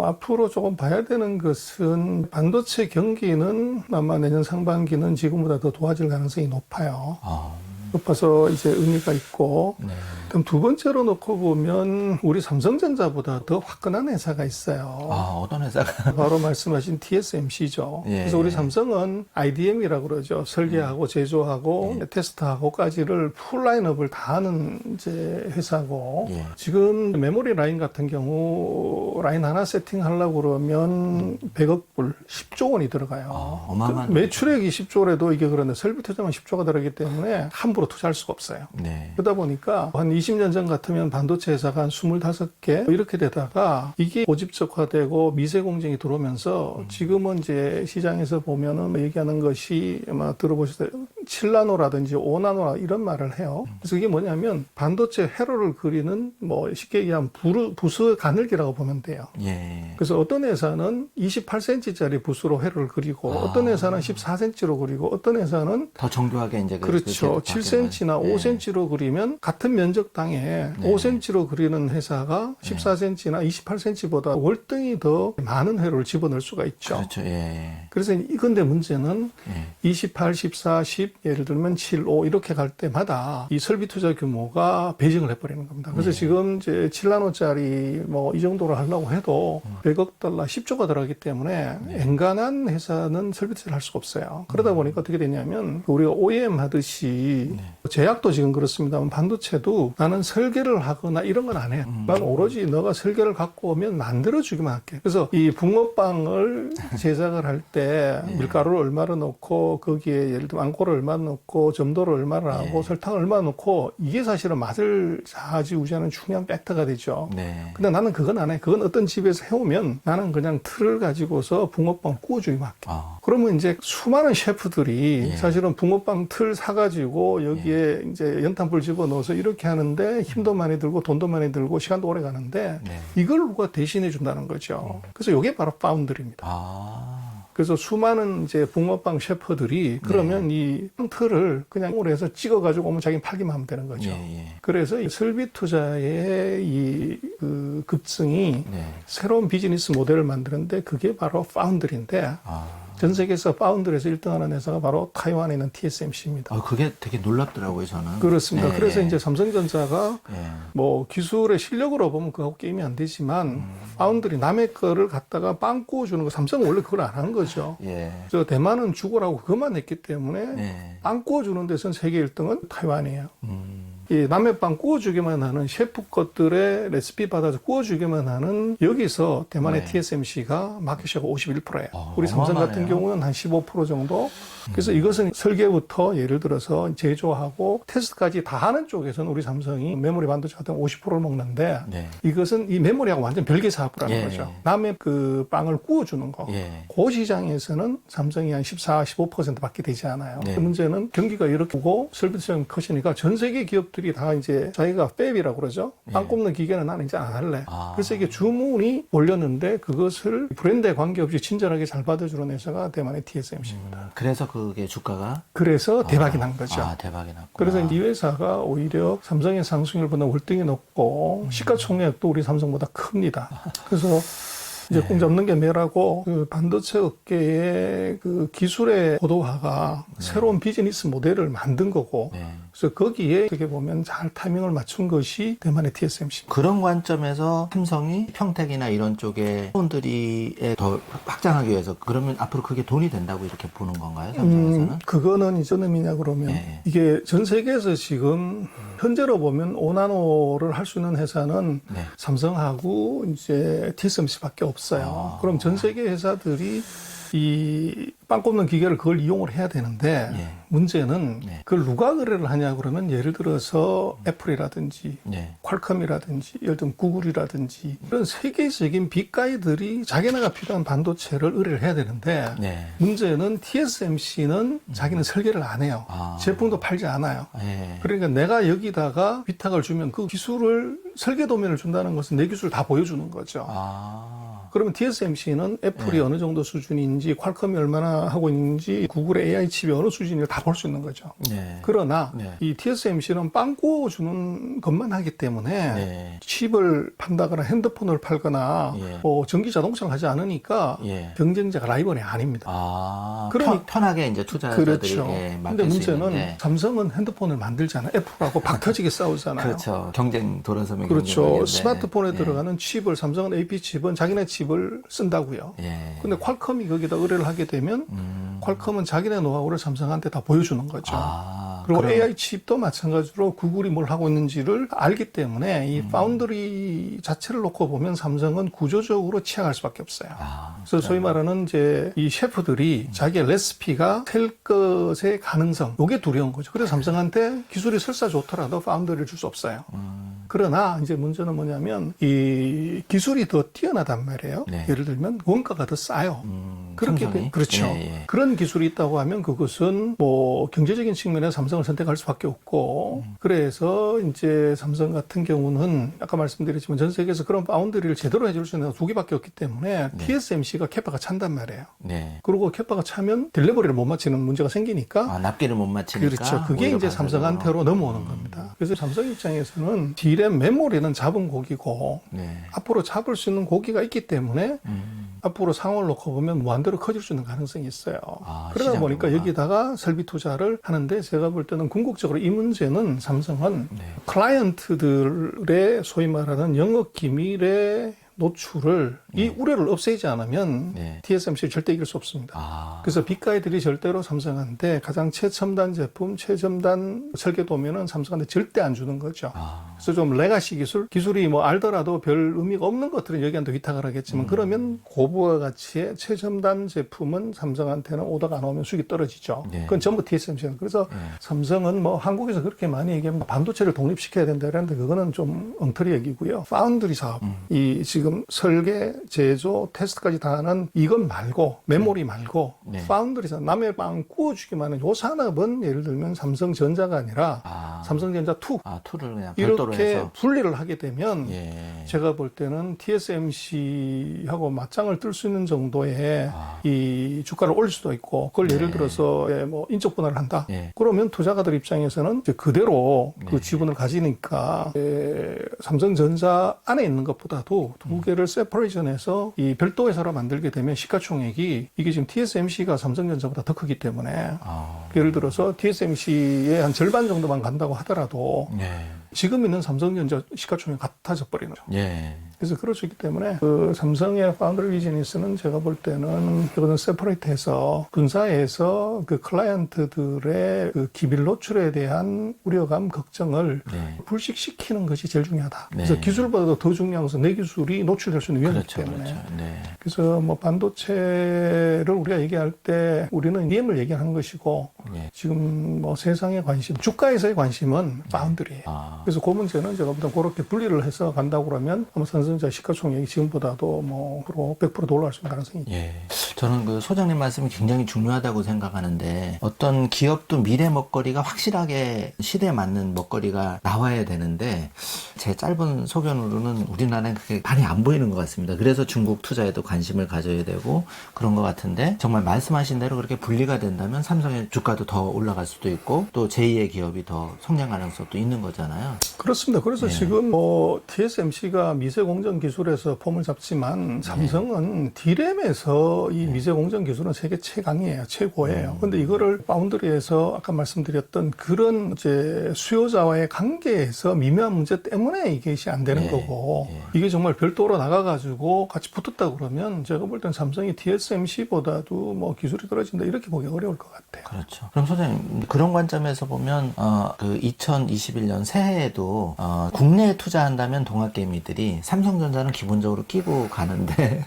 앞으로 조금 봐야 되는 것은 반도체 경기는 아마 내년 상반기는 지금보다 더 좋아질 가능성이 높아요. 아. 높아서 이제 의미가 있고, 네. 그럼 두 번째로 놓고 보면 우리 삼성전자보다 더 화끈한 회사가 있어요. 아, 어떤 회사가? 바로 말씀하신 TSMC죠. 예. 그래서 우리 삼성은 IDM이라고 그러죠. 설계하고 제조하고 테스트하고까지를 풀 라인업을 다 하는 이제 회사고, 예. 지금 메모리 라인 같은 경우 라인 하나 세팅하려고 그러면 100억 불, 10조 원이 들어가요. 어마어마한 매출액이 10조래도 이게 그런데 설비 투자만 10조가 들어가기 때문에 함부로 투자할 수가 없어요. 네. 그러다 보니까 한 20년 전 같으면 반도체 회사가 한 25개 이렇게 되다가 이게 고집적화되고 미세 공정이 들어오면서 지금은 이제 시장에서 보면은 얘기하는 것이 아마 들어보셨을 때 7나노라든지 5나노 이런 말을 해요. 그래서 이게 뭐냐면 반도체 회로를 그리는 뭐 쉽게 얘기하면 부스 가늘기라고 보면 돼요. 예. 그래서 어떤 회사는 28cm짜리 붓으로 회로를 그리고 어떤 회사는 14cm로 그리고 어떤 회사는 더 정교하게 이제 그렇죠. 7cm나 5cm로 그리면 같은 면적 땅에 5cm로 그리는 회사가 14cm나 28cm보다 월등히 더 많은 회로를 집어넣을 수가 있죠. 그렇죠. 예. 그래서 이건데 문제는 예. 28, 14, 10 예를 들면 7, 5 이렇게 갈 때마다 이 설비 투자 규모가 배정을 해버리는 겁니다. 그래서 지금 이제 7나노짜리 뭐 이 정도로 하려고 해도 100억 달러 10조가 들어가기 때문에 엔간한 회사는 설비 투자를 할 수가 없어요. 그러다 보니까 어떻게 되냐면 우리가 OEM 하듯이 제약도 지금 그렇습니다만 반도체도 나는 설계를 하거나 이런 건 안 해요. 난 오로지 너가 설계를 갖고 오면 만들어주기만 할게. 그래서 이 붕어빵을 제작을 할 때 밀가루를 얼마를 넣고 거기에 예를 들면 앙코를 얼마나 넣고 점도를 얼마나 하고 설탕을 얼마나 넣고 이게 사실은 맛을 좌지우지하는 중요한 팩터가 되죠. 네. 근데 나는 그건 안 해. 그건 어떤 집에서 해오면 나는 그냥 틀을 가지고서 붕어빵 구워주기만 할게. 그러면 이제 수많은 셰프들이 사실은 붕어빵 틀 사가지고 여기에 이제 연탄불 집어넣어서 이렇게 하는데 힘도 많이 들고 돈도 많이 들고 시간도 오래 가는데 이걸 누가 대신해 준다는 거죠. 그래서 이게 바로 파운드리입니다. 그래서 수많은 이제 붕어빵 셰프들이 그러면 이 틀을 그냥 오래 해서 찍어가지고 오면 자기는 팔기만 하면 되는 거죠. 그래서 이 설비 투자의 이 그 급증이 새로운 비즈니스 모델을 만드는데 그게 바로 파운드리인데 전 세계에서 파운드리에서 1등하는 회사가 바로 타이완에 있는 TSMC입니다. 그게 되게 놀랍더라고요, 저는. 그렇습니다. 네. 그래서 이제 삼성전자가 뭐 기술의 실력으로 보면 그거하고 게임이 안 되지만 파운드리 남의 거를 갖다가 빵 구워주는 거 삼성은 원래 그걸 안 하는 거죠. 저 대만은 죽으라고 그것만 했기 때문에 빵 구워주는 데서는 세계 1등은 타이완이에요. 이 남의 빵 구워주기만 하는 셰프 것들의 레시피 받아서 구워주기만 하는 여기서 대만의 TSMC가 마켓시가 51%예요. 우리 삼성 같은 경우는 한 15% 정도. 그래서 이것은 설계부터 예를 들어서 제조하고 테스트까지 다 하는 쪽에서는 우리 삼성이 메모리 반도체 같은 50%를 먹는데 이것은 이 메모리하고 완전 별개 사업을 하는 거죠. 남의 그 빵을 구워주는 거. 그 시장에서는 삼성이 한 14, 15%밖에 되지 않아요. 그 문제는 경기가 이렇게 오고 설비 시장이 커지니까 전 세계 기업들이 다 이제 자기가 팹이라고 그러죠. 빵 굽는 기계는 나는 이제 안 할래. 그래서 이게 주문이 몰렸는데 그것을 브랜드에 관계없이 친절하게 잘 받아주는 회사가 대만의 TSMC입니다. 그래서 그게 주가가? 그래서 대박이 난 거죠. 대박이 났고. 그래서 이 회사가 오히려 삼성의 상승률보다 월등히 높고 시가총액도 우리 삼성보다 큽니다. 그래서 이제 공 잡는 게 매라고 그 반도체 업계의 그 기술의 고도화가 새로운 비즈니스 모델을 만든 거고 그래서 거기에 어떻게 보면 잘 타이밍을 맞춘 것이 대만의 TSMC. 그런 관점에서 삼성이 평택이나 이런 쪽에 파운드리에 더 확장하기 위해서 그러면 앞으로 그게 돈이 된다고 이렇게 보는 건가요? 삼성에서는? 그거는 이전 의미냐 그러면 이게 전 세계에서 지금 현재로 보면 5나노를 할 수 있는 회사는 삼성하고 이제 TSMC밖에 없어요. 그럼 전 세계 회사들이 이 빵 굽는 기계를 그걸 이용을 해야 되는데 문제는 그걸 누가 거래를 하냐 그러면 예를 들어서 애플이라든지 퀄컴이라든지 예를 들면 구글이라든지 이런 세계적인 빅가이들이 자기네가 필요한 반도체를 의뢰를 해야 되는데 문제는 TSMC는 자기는 설계를 안 해요. 제품도 팔지 않아요. 그러니까 내가 여기다가 위탁을 주면 그 기술을 설계 도면을 준다는 것은 내 기술을 다 보여주는 거죠. 그러면 TSMC는 애플이 어느 정도 수준인지, 퀄컴이 얼마나 하고 있는지, 구글의 AI 칩이 어느 수준인지 다 볼 수 있는 거죠. 네. 그러나 네. 이 TSMC는 빵 구워주는 것만 하기 때문에 네. 칩을 판다거나 핸드폰을 팔거나 예. 뭐 전기 자동차를 하지 않으니까 예. 경쟁자가 라이벌이 아닙니다. 아, 그러니- 편하게 이제 투자자들이 그렇죠. 예, 근데 맡길 수 문제는 있는데. 삼성은 핸드폰을 만들잖아요. 애플하고 박터지게 싸우잖아요. 그렇죠. 경쟁 돌아서면 그렇죠. 경쟁 스마트폰에 예. 들어가는 칩을, 삼성은 AP 칩은 자기네 칩을 쓴다고요. 예. 근데 퀄컴이 거기다 의뢰를 하게 되면 퀄컴은 자기네 노하우를 삼성한테 다 보여주는 거죠. 아, 그리고 그럼- AI 칩도 마찬가지로 구글이 뭘 하고 있는지를 알기 때문에 이 파운드리 자체를 놓고 보면 삼성은 구조적으로 취약할 수밖에 없어요. 아, 그래서 소위 말하는 이제 이 셰프들이 자기의 레시피가 될 것의 가능성, 이게 두려운 거죠. 그래서 삼성한테 기술이 설사 좋더라도 파운드리를 줄 수 없어요. 그러나 이제 문제는 뭐냐면 이 기술이 더 뛰어나단 말이에요. 네. 예를 들면 원가가 더 싸요. 그렇게 삼성이? 그렇죠. 예, 예. 그런 기술이 있다고 하면 그것은 뭐 경제적인 측면에서 삼성을 선택할 수밖에 없고 그래서 이제 삼성 같은 경우는 아까 말씀드렸지만 전 세계에서 그런 파운드리를 제대로 해줄 수 있는 두 개밖에 없기 때문에 TSMC가 캐파가 찬단 말이에요. 네. 그리고 캐파가 차면 딜레버리를 못 맞히는 문제가 생기니까 아, 납기를 못 맞히니까. 그렇죠. 그게 오히려 이제 반사적으로. 삼성한테로 넘어오는 겁니다. 그래서 삼성 입장에서는 D램 메모리는 잡은 고기고 네. 앞으로 잡을 수 있는 고기가 있기 때문에 앞으로 상황을 놓고 보면 무한대로 커질 수 있는 가능성이 있어요. 아, 그러다 시장 보니까 규모가. 여기다가 설비 투자를 하는데 제가 볼 때는 궁극적으로 이 문제는 삼성은 네. 클라이언트들의 소위 말하는 영업 기밀의 노출을 이 우려를 없애지 않으면 네. TSMC 절대 이길 수 없습니다. 아, 그래서 빅가이들이 절대로 삼성한테 가장 최첨단 제품, 최첨단 설계도면은 삼성한테 절대 안 주는 거죠. 아, 그래서 좀 레가시 기술이 뭐 알더라도 별 의미가 없는 것들은 여기한테 위탁을 하겠지만 그러면 고부가 가치의 최첨단 제품은 삼성한테는 오다가 안 오면 수익이 떨어지죠. 네. 그건 전부 TSMC는. 그래서 삼성은 뭐 한국에서 그렇게 많이 얘기하면 반도체를 독립시켜야 된다 그러는데 그거는 좀 엉터리 얘기고요. 파운드리 사업, 이 지금 설계, 제조, 테스트까지 다 하는 이건 말고 메모리 말고 네. 파운드리 사업, 남의 빵 구워주기만 하는 요 산업은 예를 들면 삼성전자가 아니라 아. 삼성전자 2 아, 툴을 그냥 별도로 이렇게 해서. 분리를 하게 되면 예. 제가 볼 때는 TSMC하고 맞짱을 뜰 수 있는 정도의 이 주가를 올릴 수도 있고 그걸 예를 들어서 뭐 인적 분할을 한다. 예. 그러면 투자가들 입장에서는 이제 그대로 그 지분을 가지니까 삼성전자 안에 있는 것보다도 두 개를 세퍼레이션해서 이 별도 회사로 만들게 되면 시가총액이 이게 지금 TSMC가 삼성전자보다 더 크기 때문에 아, 예를 들어서 TSMC의 한 절반 정도만 간다고 하더라도 예. 지금 있는 삼성전자 시가총액 같아져 버리는 거죠. 예. 그래서 그럴 수 있기 때문에 그 삼성의 파운드리 비즈니스는 제가 볼 때는 이거는 세퍼레이트해서 분사해서 그 클라이언트들의 그 기밀 노출에 대한 우려감, 걱정을 네. 불식시키는 것이 제일 중요하다. 네. 그래서 기술보다도 더 중요한 것은 내 기술이 노출될 수 있는 위험이기 그렇죠. 때문에. 그렇죠. 네. 그래서 뭐 반도체를 우리가 얘기할 때 우리는 DM을 얘기하는 것이고 예. 지금 뭐 세상의 관심, 주가에서의 관심은 파운드리예요. 아, 그래서 그 문제는 제가 보다 그렇게 분리를 해서 간다고 그러면 아마 삼성전자 시가총액이 지금보다도 뭐 100% 더 올라갈 수 있는 가능성이 있죠. 예. 저는 그 소장님 말씀이 굉장히 중요하다고 생각하는데 어떤 기업도 미래 먹거리가 확실하게 시대에 맞는 먹거리가 나와야 되는데 제 짧은 소견으로는 우리나라는 그게 많이 안 보이는 것 같습니다. 그래서 중국 투자에도 관심을 가져야 되고 그런 것 같은데 정말 말씀하신 대로 그렇게 분리가 된다면 삼성의 주가도 더 올라갈 수도 있고 또 제2의 기업이 더 성장 가능성도 있는 거잖아요. 그렇습니다. 그래서 지금 뭐 TSMC가 미세 공정 기술에서 폼을 잡지만 삼성은 D램에서 이 미세 공정 기술은 세계 최강이에요. 최고예요. 근데 이거를 파운드리에서 아까 말씀드렸던 그런 이제 수요자와의 관계에서 미묘한 문제 때문에 이것이 안 되는 거고 이게 정말 별도로 나가가지고 같이 붙었다 그러면 제가 볼 땐 삼성이 TSMC보다도 뭐 기술이 떨어진다 이렇게 보기 어려울 것 같아요. 그렇죠. 그럼 소장님 그런 관점에서 보면 그 2021년 새해에도 국내에 투자한다면 동학개미들이 삼성전자는 기본적으로 끼고 가는데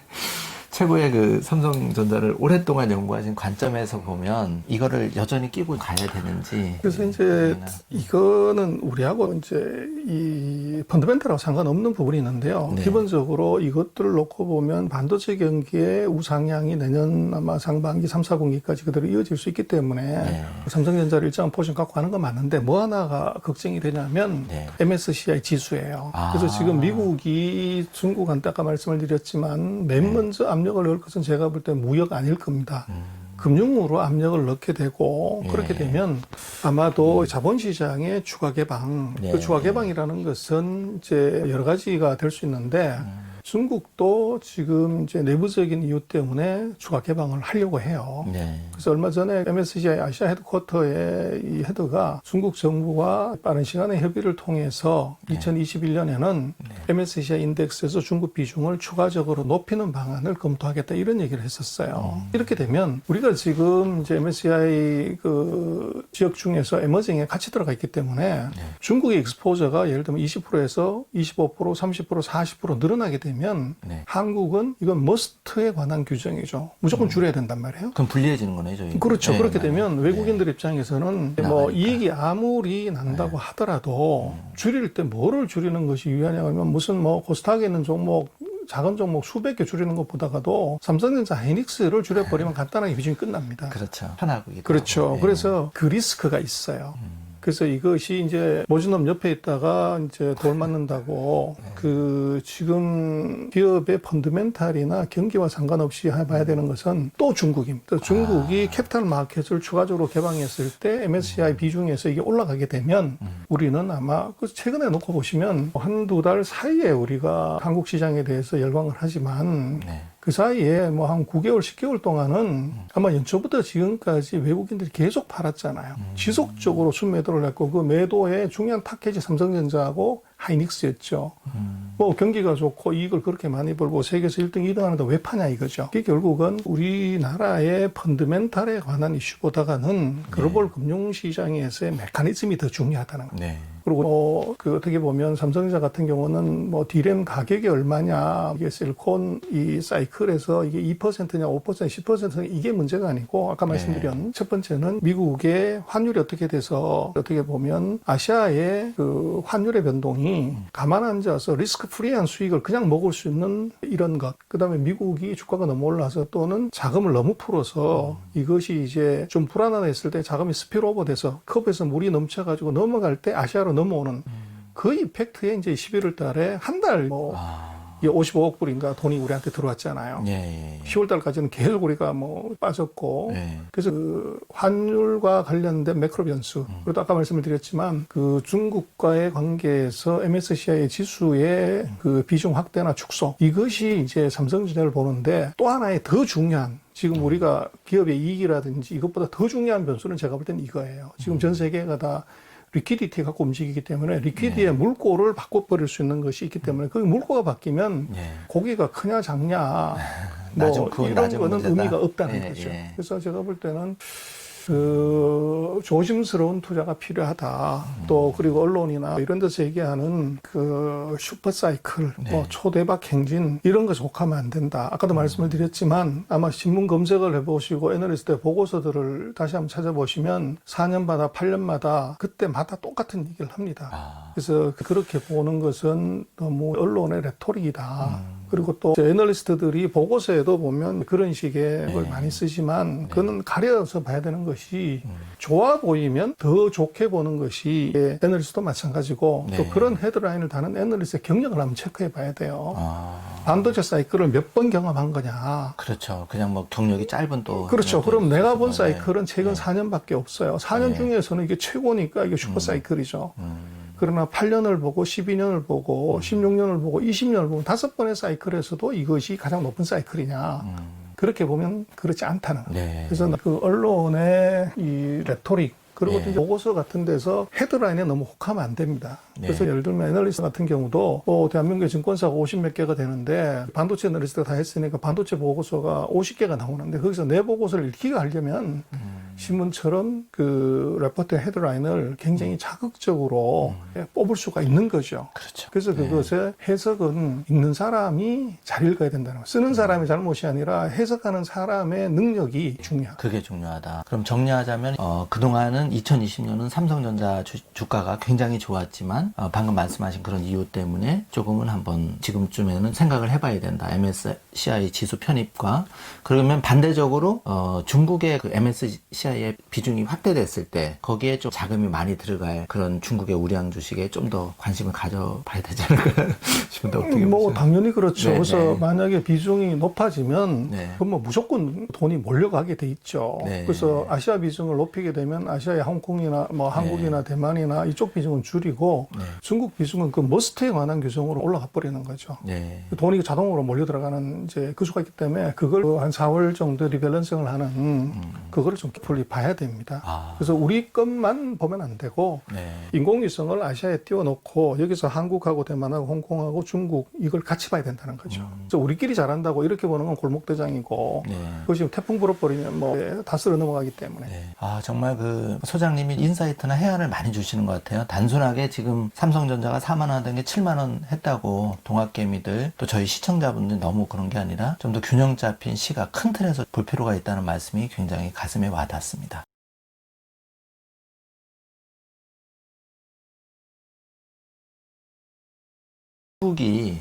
최고의 그 삼성전자를 오랫동안 연구하신 관점에서 보면 이거를 여전히 끼고 가야 되는지. 그래서 이제 이거는 우리하고 이제 이 펀더멘탈하고 상관없는 부분이 있는데요. 네. 기본적으로 이것들을 놓고 보면 반도체 경기의 우상향이 내년 아마 상반기 3, 4분기까지 그대로 이어질 수 있기 때문에 네. 삼성전자를 일정한 포션 갖고 가는 건 맞는데 뭐 하나가 걱정이 되냐면 네. MSCI 지수예요. 그래서 지금 미국이 중국한테 아까 말씀을 드렸지만 맨 먼저 압력을 넣을 것은 제가 볼 때 무역 아닐 겁니다. 금융으로 압력을 넣게 되고 그렇게 되면 아마도 자본시장의 추가 개방, 네. 그 추가 개방이라는 것은 이제 여러 가지가 될 수 있는데 중국도 지금 이제 내부적인 이유 때문에 추가 개방을 하려고 해요. 네. 그래서 얼마 전에 MSCI 아시아 헤드쿼터의 이 헤드가 중국 정부와 빠른 시간의 협의를 통해서 2021년에는 MSCI 인덱스에서 중국 비중을 추가적으로 높이는 방안을 검토하겠다 이런 얘기를 했었어요. 이렇게 되면 우리가 지금 이제 MSCI 그 지역 중에서 에머징에 같이 들어가 있기 때문에 중국의 익스포저가 예를 들면 20%에서 25%, 30%, 40% 늘어나게 되면 한국은 이건 머스트에 관한 규정이죠. 무조건 줄여야 된단 말이에요. 그럼 불리해지는 거네요, 저희. 그렇죠. 네, 그렇게 네. 되면 외국인들 입장에서는 뭐 나가니까. 이익이 아무리 난다고 하더라도 줄일 때 뭐를 줄이는 것이 유효하냐면 무슨 뭐 코스닥에 있는 종목 작은 종목 수백 개 줄이는 것보다가도 삼성전자 하이닉스를 줄여버리면 간단하게 비중이 끝납니다. 그렇죠. 편하고. 그렇죠. 네. 그래서 그 리스크가 있어요. 그래서 이것이 이제 모주놈 옆에 있다가 이제 돌 맞는다고 그 지금 기업의 펀드멘탈이나 경기와 상관없이 봐야 되는 것은 또 중국입니다. 또 중국이 캐피탈 마켓을 추가적으로 개방했을 때 MSCI 비중에서 이게 올라가게 되면 우리는 아마 그 최근에 놓고 보시면 한두 달 사이에 우리가 한국 시장에 대해서 열광을 하지만 그 사이에 뭐 한 9개월, 10개월 동안은 아마 연초부터 지금까지 외국인들이 계속 팔았잖아요. 지속적으로 순매도를 했고 그 매도의 중요한 타겟이 삼성전자하고 하이닉스였죠. 뭐 경기가 좋고 이익을 그렇게 많이 벌고 세계에서 1등, 2등 하는데 왜 파냐 이거죠. 이게 결국은 우리나라의 펀드멘탈에 관한 이슈보다가는 글로벌 금융시장에서의 메커니즘이 더 중요하다는 거예요. 네. 그리고 그 어떻게 보면 삼성전자 같은 경우는 뭐 디램 가격이 얼마냐, 이게 실콘 이 사이클에서 이게 2%냐 5%, 10%냐 이게 문제가 아니고 아까 말씀드린 첫 번째는 미국의 환율이 어떻게 돼서 어떻게 보면 아시아의 그 환율의 변동이 가만 앉아서 리스크 프리한 수익을 그냥 먹을 수 있는 이런 것. 그다음에 미국이 주가가 너무 올라서 또는 자금을 너무 풀어서 이것이 이제 좀 불안해했을 때 자금이 스피로버 돼서 컵에서 물이 넘쳐가지고 넘어갈 때 아시아로 넘어오는 그 이펙트에 이제 11월 달에 한 달 뭐 55억 불인가 돈이 우리한테 들어왔잖아요. 10월 달까지는 계속 우리가 뭐 빠졌고 그래서 그 환율과 관련된 매크로 변수 그리고 아까 말씀을 드렸지만 그 중국과의 관계에서 MSCI 지수의 그 비중 확대나 축소 이것이 이제 삼성전자를 보는데 또 하나의 더 중요한 지금 우리가 기업의 이익이라든지 이것보다 더 중요한 변수는 제가 볼 때는 이거예요. 지금 전 세계가 다 리퀴디티 갖고 움직이기 때문에 리퀴디의 물꼬를 바꿔버릴 수 있는 것이 있기 때문에 그 물꼬가 바뀌면 고기가 크냐 작냐 뭐 이런 거는 문제다. 의미가 없다는 거죠. 그래서 제가 볼 때는 그 조심스러운 투자가 필요하다. 또 그리고 언론이나 이런 데서 얘기하는 그 슈퍼사이클, 뭐 초대박 행진 이런 것에 혹하면 안 된다. 아까도 말씀을 드렸지만 아마 신문 검색을 해보시고 애널리스트의 보고서들을 다시 한번 찾아보시면 4년마다 8년마다 그때마다 똑같은 얘기를 합니다. 그래서 그렇게 보는 것은 너무 언론의 레토릭이다. 그리고 또 애널리스트들이 보고서에도 보면 그런 식의 걸 많이 쓰지만 그거는 가려서 봐야 되는 것이 좋아 보이면 더 좋게 보는 것이 애널리스트도 마찬가지고 또 그런 헤드라인을 다는 애널리스트의 경력을 한번 체크해 봐야 돼요. 반도체 사이클을 몇 번 경험한 거냐. 그렇죠. 그냥 뭐 경력이 짧은 또. 그렇죠. 그럼 내가 본 사이클은 최근 4년밖에 없어요. 4년 중에서는 이게 최고니까 이게 슈퍼 사이클이죠. 그러나 8년을 보고 12년을 보고 16년을 보고 20년을 보고 5번의 사이클에서도 이것이 가장 높은 사이클이냐. 그렇게 보면 그렇지 않다는 거예요. 그래서 그 언론의 이 레토릭 그리고 또 이제 보고서 같은 데서 헤드라인에 너무 혹하면 안 됩니다. 그래서 예를 들면 애널리스트 같은 경우도 뭐 대한민국의 증권사가 50몇 개가 되는데 반도체 애널리스트가 다 했으니까 반도체 보고서가 50개가 나오는데 거기서 내 보고서를 읽기가 하려면 신문처럼 그 레포트 헤드라인을 굉장히 자극적으로 뽑을 수가 있는 거죠. 그렇죠. 그래서 네. 그것의 해석은 읽는 사람이 잘 읽어야 된다는 거예요. 쓰는 사람의 잘못이 아니라 해석하는 사람의 능력이 중요하다. 그게 중요하다. 그럼 정리하자면 그동안은 2020년은 삼성전자 주가가 굉장히 좋았지만 방금 말씀하신 그런 이유 때문에 조금은 한번 지금쯤에는 생각을 해봐야 된다. MSCI 지수 편입과 그러면 반대적으로 중국의 그 MSCI의 비중이 확대됐을 때 거기에 좀 자금이 많이 들어갈 그런 중국의 우량 주식에 좀 더 관심을 가져봐야 되지 않을까 싶은데 어떻게 보세요? 당연히 그렇죠. 네, 그래서 네. 만약에 비중이 높아지면 네. 그건 뭐 무조건 돈이 몰려가게 돼 있죠. 네. 그래서 아시아 비중을 높이게 되면 아시아의 홍콩이나 뭐 한국이나 대만이나 이쪽 비중은 줄이고 네. 중국 비중은 그 머스트에 관한 규정으로 올라가 버리는 거죠. 네. 돈이 자동으로 몰려 들어가는 이제 그 수가 있기 때문에 그걸 한 4월 정도 리밸런싱을 하는 그거를 좀 깊이 봐야 됩니다. 그래서 우리 것만 보면 안 되고 네. 인공위성을 아시아에 띄워놓고 여기서 한국하고 대만하고 홍콩하고 중국 이걸 같이 봐야 된다는 거죠. 그래서 우리끼리 잘한다고 이렇게 보는 건 골목대장이고 네. 그것이 태풍 불어버리면 뭐 다 쓸어 넘어가기 때문에. 네. 정말 그 소장님이 인사이트나 해안을 많이 주시는 것 같아요. 단순하게 지금 삼성전자가 4만 원 하던 게 7만 원 했다고 동학개미들 또 저희 시청자분들 너무 그런 게 아니라 좀 더 균형 잡힌 시각 큰 틀에서 볼 필요가 있다는 말씀이 굉장히 가슴에 와닿습니다. 중국이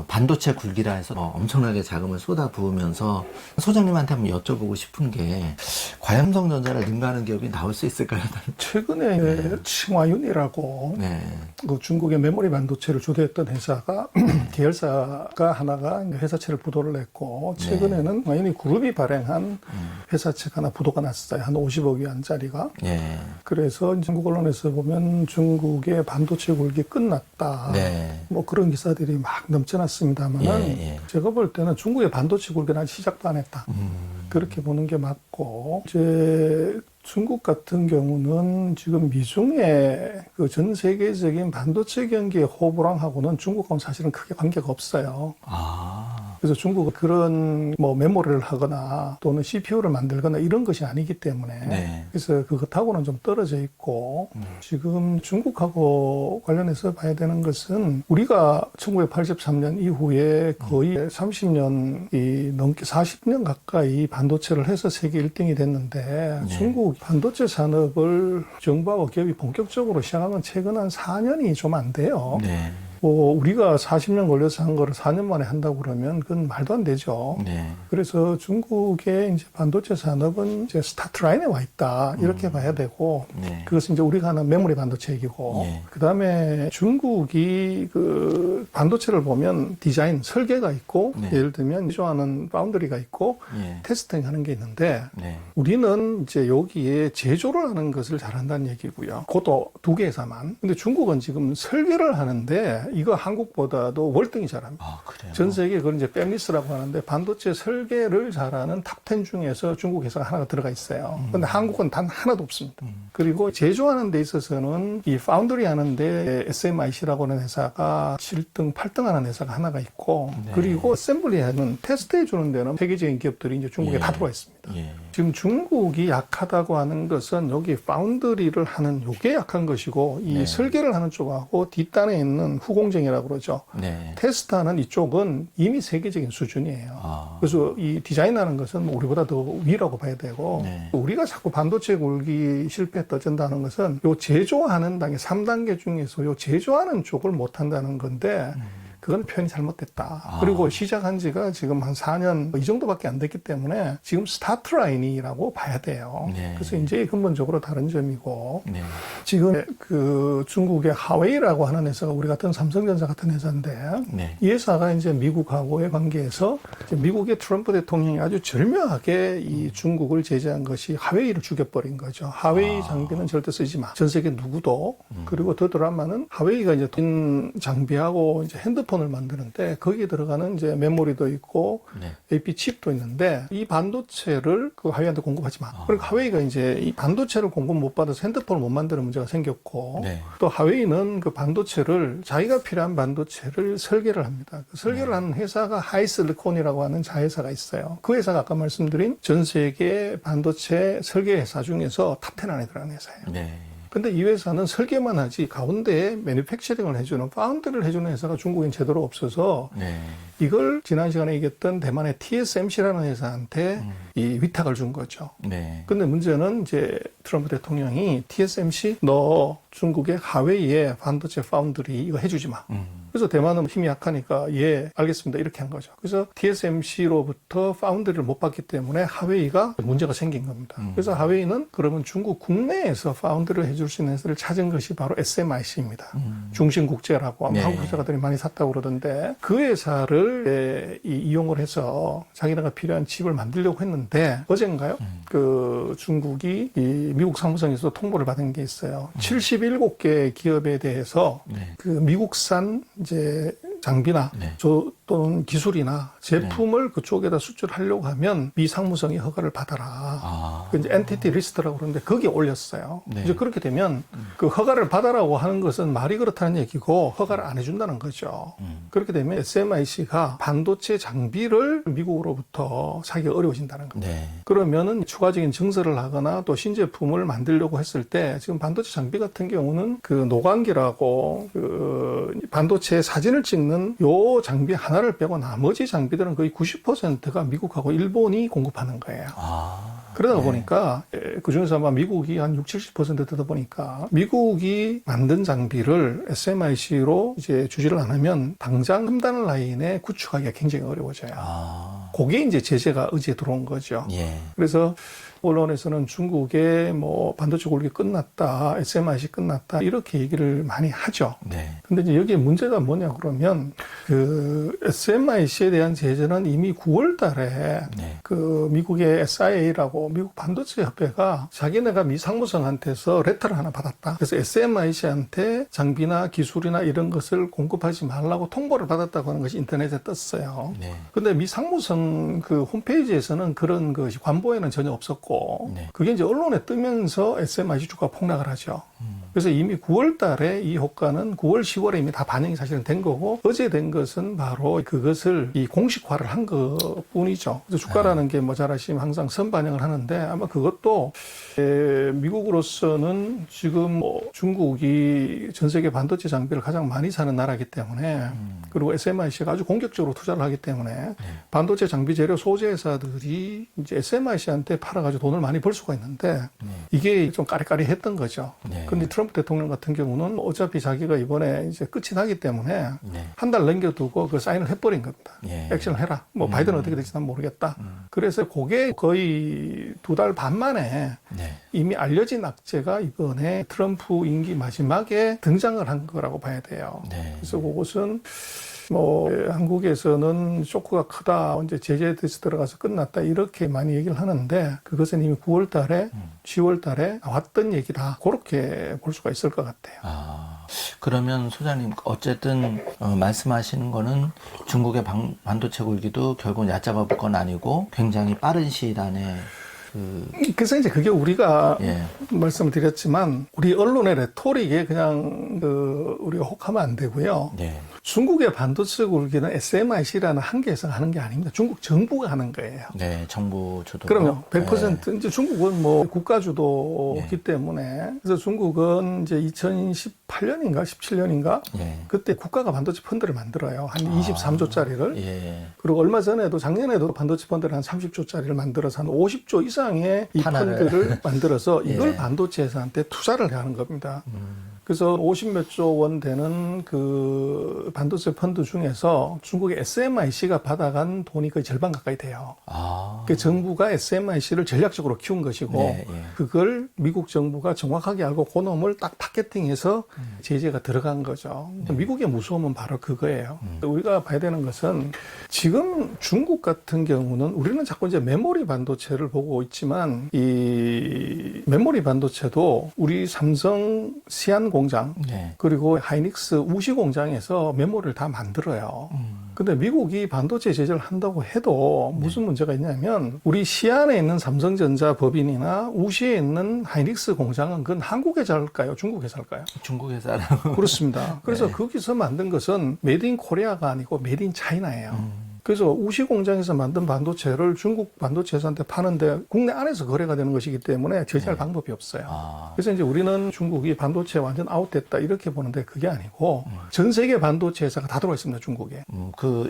반도체 굴기라 해서 엄청나게 자금을 쏟아부으면서 소장님한테 한번 여쭤보고 싶은 게 과연 삼성전자를 능가하는 기업이 나올 수 있을까요? 최근에 칭화윤이라고 네. 그 중국의 메모리 반도체를 주도했던 회사가 계열사가 하나가 회사채를 부도를 냈고 최근에는 칭화윤이 그룹이 발행한 회사채가 하나 부도가 났어요. 한 50억 위안짜리가. 네. 그래서 중국 언론에서 보면 중국의 반도체 굴기 끝났다. 네. 뭐 그런 기사들이 막 넘쳐났습니다만 제가 볼 때는 중국의 반도체 굴기는 아직 시작도 안 했다. 그렇게 보는 게 맞고 이제 중국 같은 경우는 지금 미중의 그 전 세계적인 반도체 경기의 호불호랑하고는 중국하고는 사실은 크게 관계가 없어요. 그래서 중국은 그런 뭐 메모리를 하거나 또는 CPU를 만들거나 이런 것이 아니기 때문에 네. 그래서 그것하고는 좀 떨어져 있고 지금 중국하고 관련해서 봐야 되는 것은 우리가 1983년 이후에 거의 30년이 넘게 40년 가까이 반도체를 해서 세계 1등이 됐는데 중국 반도체 산업을 정부하고 기업이 본격적으로 시작한 건 최근 한 4년이 좀 안 돼요. 네. 뭐 우리가 40년 걸려서 한 거를 4년 만에 한다고 그러면 그건 말도 안 되죠. 네. 그래서 중국의 이제 반도체 산업은 이제 스타트 라인에 와 있다 이렇게 봐야 되고 네. 그것은 이제 우리가 하는 메모리 반도체 얘기고 예. 그다음에 중국이 그 반도체를 보면 디자인 설계가 있고 네. 예를 들면 좋아하는 파운드리가 있고 예. 테스팅 하는 게 있는데 네. 우리는 이제 여기에 제조를 하는 것을 잘한다는 얘기고요. 그것도 두 개 회사만. 근데 중국은 지금 설계를 하는데 이거 한국보다도 월등히 잘합니다. 그래요? 전 세계 그걸 이제 뺨리스라고 하는데 반도체 설계를 잘하는 탑 10 중에서 중국 회사가 하나가 들어가 있어요. 근데 한국은 단 하나도 없습니다. 그리고 제조하는 데 있어서는 이 파운드리 하는데 SMIC라고 하는 회사가 7등, 8등 하는 회사가 하나가 있고 네. 그리고 어셈블리 하는 테스트 해주는 데는 세계적인 기업들이 이제 중국에 다 들어와 있습니다. 예. 지금 중국이 약하다고 하는 것은 여기 파운드리를 하는 요게 약한 것이고 이 설계를 하는 쪽하고 뒷단에 있는 후공정이라고 그러죠. 네. 테스트하는 이쪽은 이미 세계적인 수준이에요. 그래서 이 디자인하는 것은 우리보다 더 위라고 봐야 되고 네. 우리가 자꾸 반도체 굴기 실패 떠진다는 것은 요 제조하는 단계 3단계 중에서 요 제조하는 쪽을 못한다는 건데 그건 표현이 잘못됐다. 그리고 시작한 지가 지금 한 4년 이 정도밖에 안 됐기 때문에 지금 스타트 라인이라고 봐야 돼요. 네. 그래서 이제 근본적으로 다른 점이고 네. 지금 그 중국의 하웨이라고 하는 회사가 우리 같은 삼성전자 같은 회사인데 네. 이 회사가 이제 미국하고의 관계에서 이제 미국의 트럼프 대통령이 아주 절묘하게 이 중국을 제재한 것이 하웨이를 죽여버린 거죠. 하웨이 장비는 절대 쓰지 마. 전 세계 누구도. 그리고 더 드라마는 하웨이가 이제 돈 장비하고 이제 핸드폰 핸드폰을 만드는데 거기에 들어가는 이제 메모리도 있고 네. AP 칩도 있는데 이 반도체를 그 하웨이한테 공급하지 마. 그러니까 하웨이가 이제 이 반도체를 공급 못 받아서 핸드폰을 못 만드는 문제가 생겼고 네. 또 하웨이는 그 반도체를 자기가 필요한 반도체를 설계를 합니다. 그 설계를 하는 회사가 하이실리콘이라고 하는 자회사가 있어요. 그 회사가 아까 말씀드린 전 세계 반도체 설계 회사 중에서 탑10 안에 들어가는 회사예요. 네. 근데 이 회사는 설계만 하지 가운데에 매니팩처링을 해주는 파운드를 해주는 회사가 중국엔 제대로 없어서 네. 이걸 지난 시간에 얘기했던 대만의 TSMC라는 회사한테 이 위탁을 준 거죠. 네. 근데 문제는 이제 트럼프 대통령이 TSMC 너 중국의 하웨이에 반도체 파운드리 이거 해주지 마. 그래서 대만은 힘이 약하니까 예 알겠습니다 이렇게 한 거죠. 그래서 TSMC로부터 파운드리를 못 받기 때문에 하웨이가 문제가 생긴 겁니다. 그래서 하웨이는 그러면 중국 국내에서 파운드리를 해줄 수 있는 회사를 찾은 것이 바로 SMIC입니다. 중심국제라고 아마 네. 한국 회사들이 많이 샀다고 그러던데 그 회사를 이용을 해서 자기네가 필요한 칩을 만들려고 했는데 어젠가요? 그 중국이 이 미국 사무성에서 통보를 받은 게 있어요. 77개 기업에 대해서 네. 그 미국산 이제 장비나 네. 또는 기술이나 제품을 그쪽에다 수출하려고 하면 미 상무성이 허가를 받아라. 그 이제 엔티티 리스트라고 그러는데 거기에 올렸어요. 네. 이제 그렇게 되면 그 허가를 받아라고 하는 것은 말이 그렇다는 얘기고 허가를 안 해준다는 거죠. 그렇게 되면 SMIC가 반도체 장비를 미국으로부터 사기가 어려워진다는 겁니다. 네. 그러면은 추가적인 증설을 하거나 또 신제품을 만들려고 했을 때 지금 반도체 장비 같은 경우는 그 노광기라고 그 반도체 사진을 찍는 요 장비 하나를 빼고 나머지 장비들은 거의 90%가 미국하고 일본이 공급하는 거예요. 그러다 보니까 그 중에서 아마 미국이 한 60, 70% 되다 보니까 미국이 만든 장비를 SMIC로 이제 주지를 안 하면 당장 첨단 라인에 구축하기가 굉장히 어려워져요. 그게 이제 제재가 의지에 들어온 거죠. 예. 그래서 언론에서는 중국의 뭐 반도체 고르기 끝났다, SMIC 끝났다 이렇게 얘기를 많이 하죠. 네. 근데 이제 여기에 문제가 뭐냐 그러면 그 SMIC에 대한 제재는 이미 9월 달에 네. 그 미국의 SIA라고 미국 반도체 협회가 자기네가 미 상무성한테서 레터를 하나 받았다. 그래서 SMIC한테 장비나 기술이나 이런 것을 공급하지 말라고 통보를 받았다고 하는 것이 인터넷에 떴어요. 네. 근데 미 상무성 그 홈페이지에서는 그런 것이 관보에는 전혀 없었고 네. 그게 이제 언론에 뜨면서 SMIC 주가가 폭락을 하죠. 그래서 이미 9월 달에 이 효과는 9월, 10월에 이미 다 반영이 사실은 된 거고 어제 된 것은 바로 그것을 이 공식화를 한 것뿐이죠. 그래서 주가라는 게 뭐 잘 아시면 항상 선반영을 하는데 아마 그것도 미국으로서는 지금 뭐 중국이 전 세계 반도체 장비를 가장 많이 사는 나라이기 때문에 그리고 SMIC가 아주 공격적으로 투자를 하기 때문에 반도체 장비 재료 소재 회사들이 이제 SMIC한테 팔아가지고 돈을 많이 벌 수가 있는데 이게 좀 까리까리했던 거죠. 네. 근데 트럼프 대통령 같은 경우는 어차피 자기가 이번에 이제 끝이 나기 때문에 네. 한 달 넘겨두고 그 사인을 해버린 겁니다. 예. 액션을 해라. 뭐 바이든 어떻게 될지 난 모르겠다. 그래서 그게 거의 2달 반 만에 네. 이미 알려진 악재가 이번에 트럼프 임기 마지막에 등장을 한 거라고 봐야 돼요. 네. 그래서 그것은 뭐 한국에서는 쇼크가 크다, 이제 제재 들어가서 끝났다 이렇게 많이 얘기를 하는데 그것은 이미 9월 달에 10월 달에 나왔던 얘기다. 그렇게 볼 수가 있을 것 같아요. 그러면 소장님 어쨌든 말씀하시는 거는 중국의 반도체 굴기도 결국 얕잡아 볼 건 아니고 굉장히 빠른 시일 안에 그래서 이제 그게 우리가 예. 말씀을 드렸지만 우리 언론의 레토릭에 그냥 우리가 혹하면 안 되고요. 네. 중국의 반도체 굴기는 SMIC라는 한계에서 하는 게 아닙니다. 중국 정부가 하는 거예요. 네, 정부 주도. 그러면 100% 이제 중국은 뭐 국가주도이기 예. 때문에 그래서 중국은 이제 2018년인가 17년인가 예. 그때 국가가 반도체 펀드를 만들어요. 한 23조짜리를. 예. 그리고 얼마 전에도 작년에도 반도체 펀드를 한 30조짜리를 만들어서 한 50조 이상의 이 하나를. 펀드를 만들어서 이걸 예. 반도체 회사한테 투자를 하는 겁니다. 그래서 50몇 조 원 되는 그 반도체 펀드 중에서 중국의 SMIC가 받아간 돈이 거의 절반 가까이 돼요. 그 정부가 SMIC를 전략적으로 키운 것이고 네, 예. 그걸 미국 정부가 정확하게 알고 그놈을 딱 타겟팅해서 제재가 들어간 거죠. 미국의 무서움은 바로 그거예요. 우리가 봐야 되는 것은 지금 중국 같은 경우는 우리는 자꾸 이제 메모리 반도체를 보고 있지만 이 메모리 반도체도 우리 삼성 시안공업 공장, 네. 그리고 하이닉스 우시 공장에서 메모리를 다 만들어요. 근데 미국이 반도체 제조를 한다고 해도 무슨 문제가 있냐면 우리 시안에 있는 삼성전자 법인이나 우시에 있는 하이닉스 공장은 그건 한국 회사일까요? 중국 회사일까요? 중국 회사라고. 그렇습니다. 그래서 네. 거기서 만든 것은 메이드 인 코리아가 아니고 메이드 인 차이나예요. 그래서 우시 공장에서 만든 반도체를 중국 반도체 회사한테 파는데 국내 안에서 거래가 되는 것이기 때문에 제재할 방법이 없어요. 그래서 이제 우리는 중국이 반도체 완전 아웃됐다 이렇게 보는데 그게 아니고 전 세계 반도체 회사가 다 들어와 있습니다, 중국에.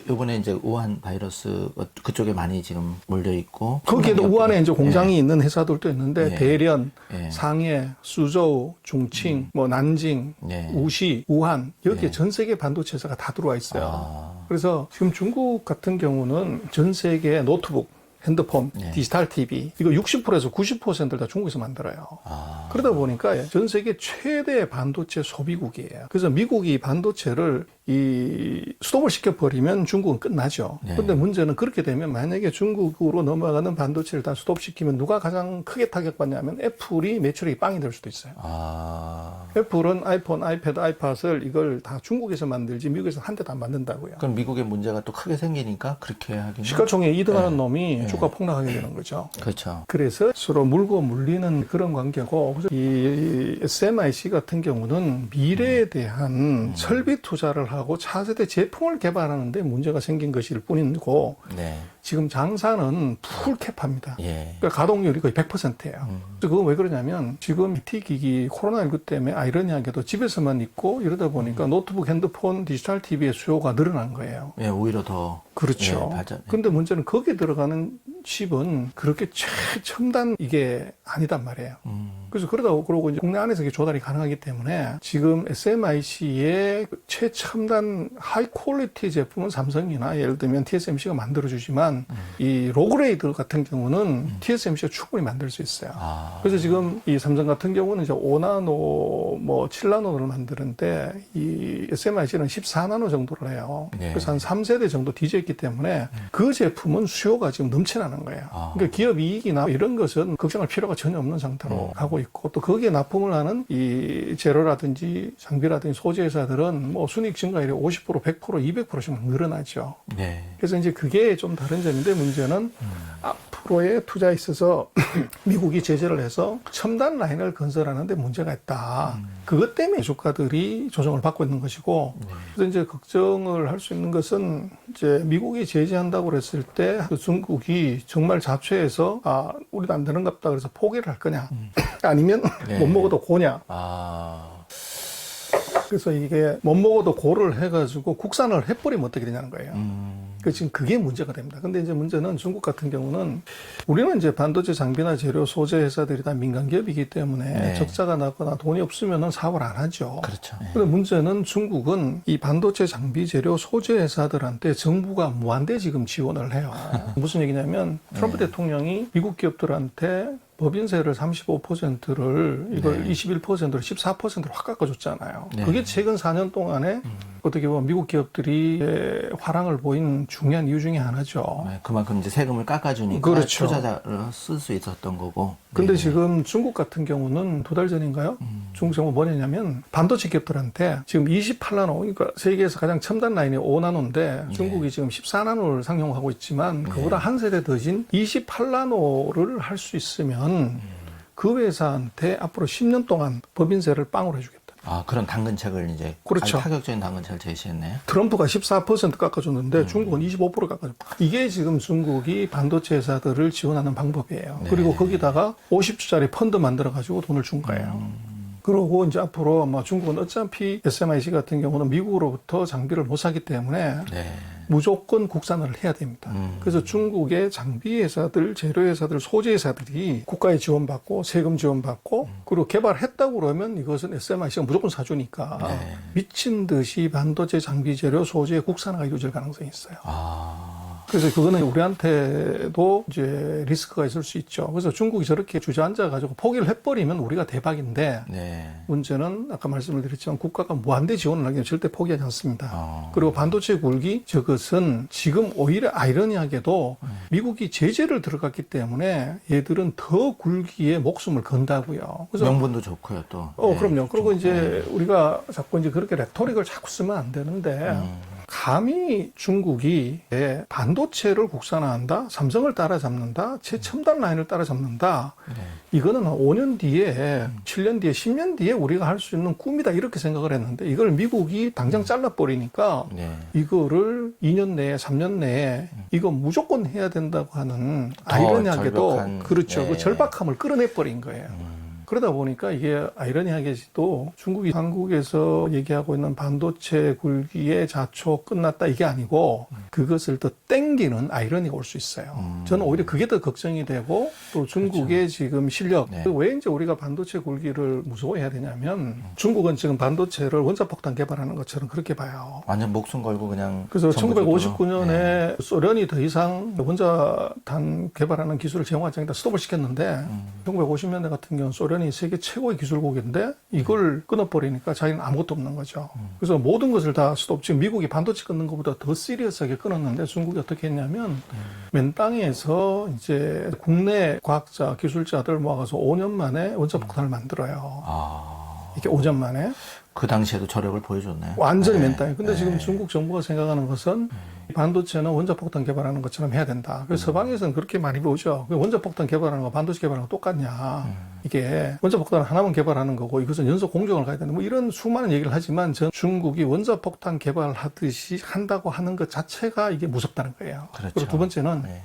요번에 이제 우한 바이러스 그쪽에 많이 지금 몰려 있고. 거기에도 우한에 이제 공장이 있는 회사들도 있는데 예. 대련, 예. 상해, 수저우, 중칭, 뭐 난징, 예. 우시, 우한 여기에 예. 전 세계 반도체 회사가 다 들어와 있어요. 아. 그래서 지금 중국 같은 경우는 전 세계 노트북, 핸드폰, 예. 디지털 TV 이거 60%에서 90%를 다 중국에서 만들어요. 아. 그러다 보니까 전 세계 최대 반도체 소비국이에요. 그래서 미국이 반도체를 스톱을 시켜버리면 중국은 끝나죠. 네. 그런데 문제는 그렇게 되면 만약에 중국으로 넘어가는 반도체를 다 스톱시키면 누가 가장 크게 타격받냐면 애플이 매출이 빵이 될 수도 있어요. 아. 애플은 아이폰, 아이패드, 아이팟을 이걸 다 중국에서 만들지 미국에서 한 대도 안 만든다고요. 그럼 미국의 문제가 또 크게 생기니까 그렇게 하긴. 시가총액 2등하는 네. 놈이 네. 주가 폭락하게 되는 거죠. 그렇죠. 그래서 서로 물고 물리는 그런 관계고, 그래서 이 SMIC 같은 경우는 미래에 대한 설비 투자를 하고 차세대 제품을 개발하는데 문제가 생긴 것일 뿐이고, 네. 지금 장사는 풀캡합니다. 예. 그러니까 가동률이 거의 100%예요. 그래서 그건 왜 그러냐면 지금 IT 기기 코로나19 때문에 아이러니하게도 집에서만 있고 이러다 보니까 노트북, 핸드폰, 디지털 TV의 수요가 늘어난 거예요. 예, 오히려 더. 그렇죠. 예, 발전. 근데 문제는 거기에 들어가는 칩은 그렇게 최첨단 이게 아니단 말이에요. 그래서 그러고 이제 국내 안에서 이게 조달이 가능하기 때문에 지금 SMIC의 최첨단 하이 퀄리티 제품은 삼성이나 예를 들면 TSMC가 만들어주지만 이 로그레이드 같은 경우는 TSMC가 충분히 만들 수 있어요. 아. 그래서 지금 이 삼성 같은 경우는 이제 5나노, 뭐 7나노를 만드는데 이 SMIC는 14나노 정도를 해요. 네. 그래서 한 3세대 정도 뒤져있기 때문에 그 제품은 수요가 지금 넘쳐나는 거예요. 아. 그러니까 기업 이익이나 이런 것은 걱정할 필요가 전혀 없는 상태로 가고 있고 또 거기에 납품을 하는 이 재료라든지 장비라든지 소재 회사들은 뭐 순이익 증가율이 50%, 100%, 200%씩 늘어나죠. 네. 그래서 이제 그게 좀 다른 점인데 문제는 앞으로의 투자에 있어서 미국이 제재를 해서 첨단 라인을 건설하는데 문제가 있다. 그것 때문에 주가들이 조정을 받고 있는 것이고, 그래서 이제 걱정을 할 수 있는 것은 이제 미국이 제재한다고 그랬을 때 중국이 정말 자초해서 우리도 안 되는갑다 그래서 포기를 할 거냐, 아니면 네. 못 먹어도 고냐. 아. 그래서 이게 못 먹어도 고를 해가지고 국산을 해버리면 어떻게 되냐는 거예요. 지금 그게 문제가 됩니다. 근데 이제 문제는 중국 같은 경우는 우리는 이제 반도체 장비나 재료 소재 회사들이 다 민간 기업이기 때문에 네. 적자가 나거나 돈이 없으면은 사업을 안 하죠. 그렇죠. 네. 근데 문제는 중국은 이 반도체 장비 재료 소재 회사들한테 정부가 무한대 지금 지원을 해요. 무슨 얘기냐면 트럼프 대통령이 미국 기업들한테 법인세를 35%를 이걸 네. 21%를 14%로 확 깎아줬잖아요. 네. 그게 최근 4년 동안에 어떻게 보면 미국 기업들이 화랑을 보인 중요한 이유 중에 하나죠. 네, 그만큼 이제 세금을 깎아주니까 그렇죠. 투자자를 쓸 수 있었던 거고. 근데 네. 지금 중국 같은 경우는 2달 전인가요? 중국 정부 뭐냐면 반도체 기업들한테 지금 28나노, 그러니까 세계에서 가장 첨단 라인이 5나노인데 중국이 지금 14나노를 상용하고 있지만 그보다 한 세대 더진 28나노를 할 수 있으면 그 회사한테 앞으로 10년 동안 법인세를 빵으로 해주겠다. 아, 그런 당근책을 이제. 그렇죠. 아주 타격적인 당근책을 제시했네요. 트럼프가 14% 깎아줬는데 중국은 25% 깎아줬고 이게 지금 중국이 반도체 회사들을 지원하는 방법이에요. 네. 그리고 거기다가 50주짜리 펀드 만들어가지고 돈을 준 거예요. 그러고 이제 앞으로 아마 중국은 어차피 SMIC 같은 경우는 미국으로부터 장비를 못 사기 때문에 네. 무조건 국산화를 해야 됩니다. 그래서 중국의 장비 회사들, 재료 회사들, 소재 회사들이 국가의 지원받고 세금 지원받고 그리고 개발했다고 그러면 이것은 SMIC가 무조건 사주니까 네. 미친 듯이 반도체 장비 재료 소재 국산화가 이루어질 가능성이 있어요. 아. 그래서 그거는 우리한테도 이제 리스크가 있을 수 있죠. 그래서 중국이 저렇게 주저앉아가지고 포기를 해버리면 우리가 대박인데 네. 문제는 아까 말씀을 드렸지만 국가가 무한대 지원을 하기는 절대 포기하지 않습니다. 그리고 반도체 굴기 저것은 지금 오히려 아이러니하게도 미국이 제재를 들어갔기 때문에 얘들은 더 굴기에 목숨을 건다고요. 그래서 명분도 좋고요, 또. 네. 그럼요. 그리고 이제 우리가 자꾸 이제 그렇게 레토릭을 자꾸 쓰면 안 되는데 감히 중국이 반도체를 국산화한다, 삼성을 따라잡는다, 최첨단 라인을 따라잡는다. 네. 이거는 한 5년 뒤에, 7년 뒤에, 10년 뒤에 우리가 할 수 있는 꿈이다 이렇게 생각을 했는데 이걸 미국이 당장 잘라버리니까 네. 이거를 2년 내에, 3년 내에 이거 무조건 해야 된다고 하는 더 아이러니하게도 절박한, 그렇죠. 네. 그 절박함을 끌어내버린 거예요. 그러다 보니까 이게 아이러니하게도 중국이 한국에서 얘기하고 있는 반도체 굴기의 자초 끝났다 이게 아니고 그것을 더 땡기는 아이러니가 올 수 있어요. 저는 오히려 그게 더 걱정이 되고 또 중국의 지금 실력. 네. 왜 이제 우리가 반도체 굴기를 무서워해야 되냐면 중국은 지금 반도체를 원자폭탄 개발하는 것처럼 그렇게 봐요. 완전 목숨 걸고 그냥. 그래서 정부적으로. 1959년에 네. 소련이 더 이상 원자탄 개발하는 기술을 제공하지 않겠다 스톱을 시켰는데 1950년대 같은 경우는 소련이 세계 최고의 기술국인데 이걸 끊어버리니까 자기는 아무것도 없는 거죠. 그래서 모든 것을 다 스톱. 지금 미국이 반도체 끊는 것보다 더 시리어스하게 끊었는데 중국이 어떻게 했냐면 맨 땅에서 이제 국내 과학자, 기술자들 모아가서 5년 만에 원자폭탄을 만들어요. 이게 5년 만에. 그 당시에도 저력을 보여줬나요? 완전히 네. 맨 땅에. 근데 지금 중국 정부가 생각하는 것은 반도체는 원자폭탄 개발하는 것처럼 해야 된다. 그래서 서방에서는 그렇게 많이 보죠. 원자폭탄 개발하는 거 반도체 개발하는 거 똑같냐. 이게 원자폭탄 하나만 개발하는 거고 이것은 연속 공정을 가야 된다. 뭐 이런 수많은 얘기를 하지만 전 중국이 원자폭탄 개발하듯이 한다고 하는 것 자체가 이게 무섭다는 거예요. 그렇죠. 그리고 두 번째는 네.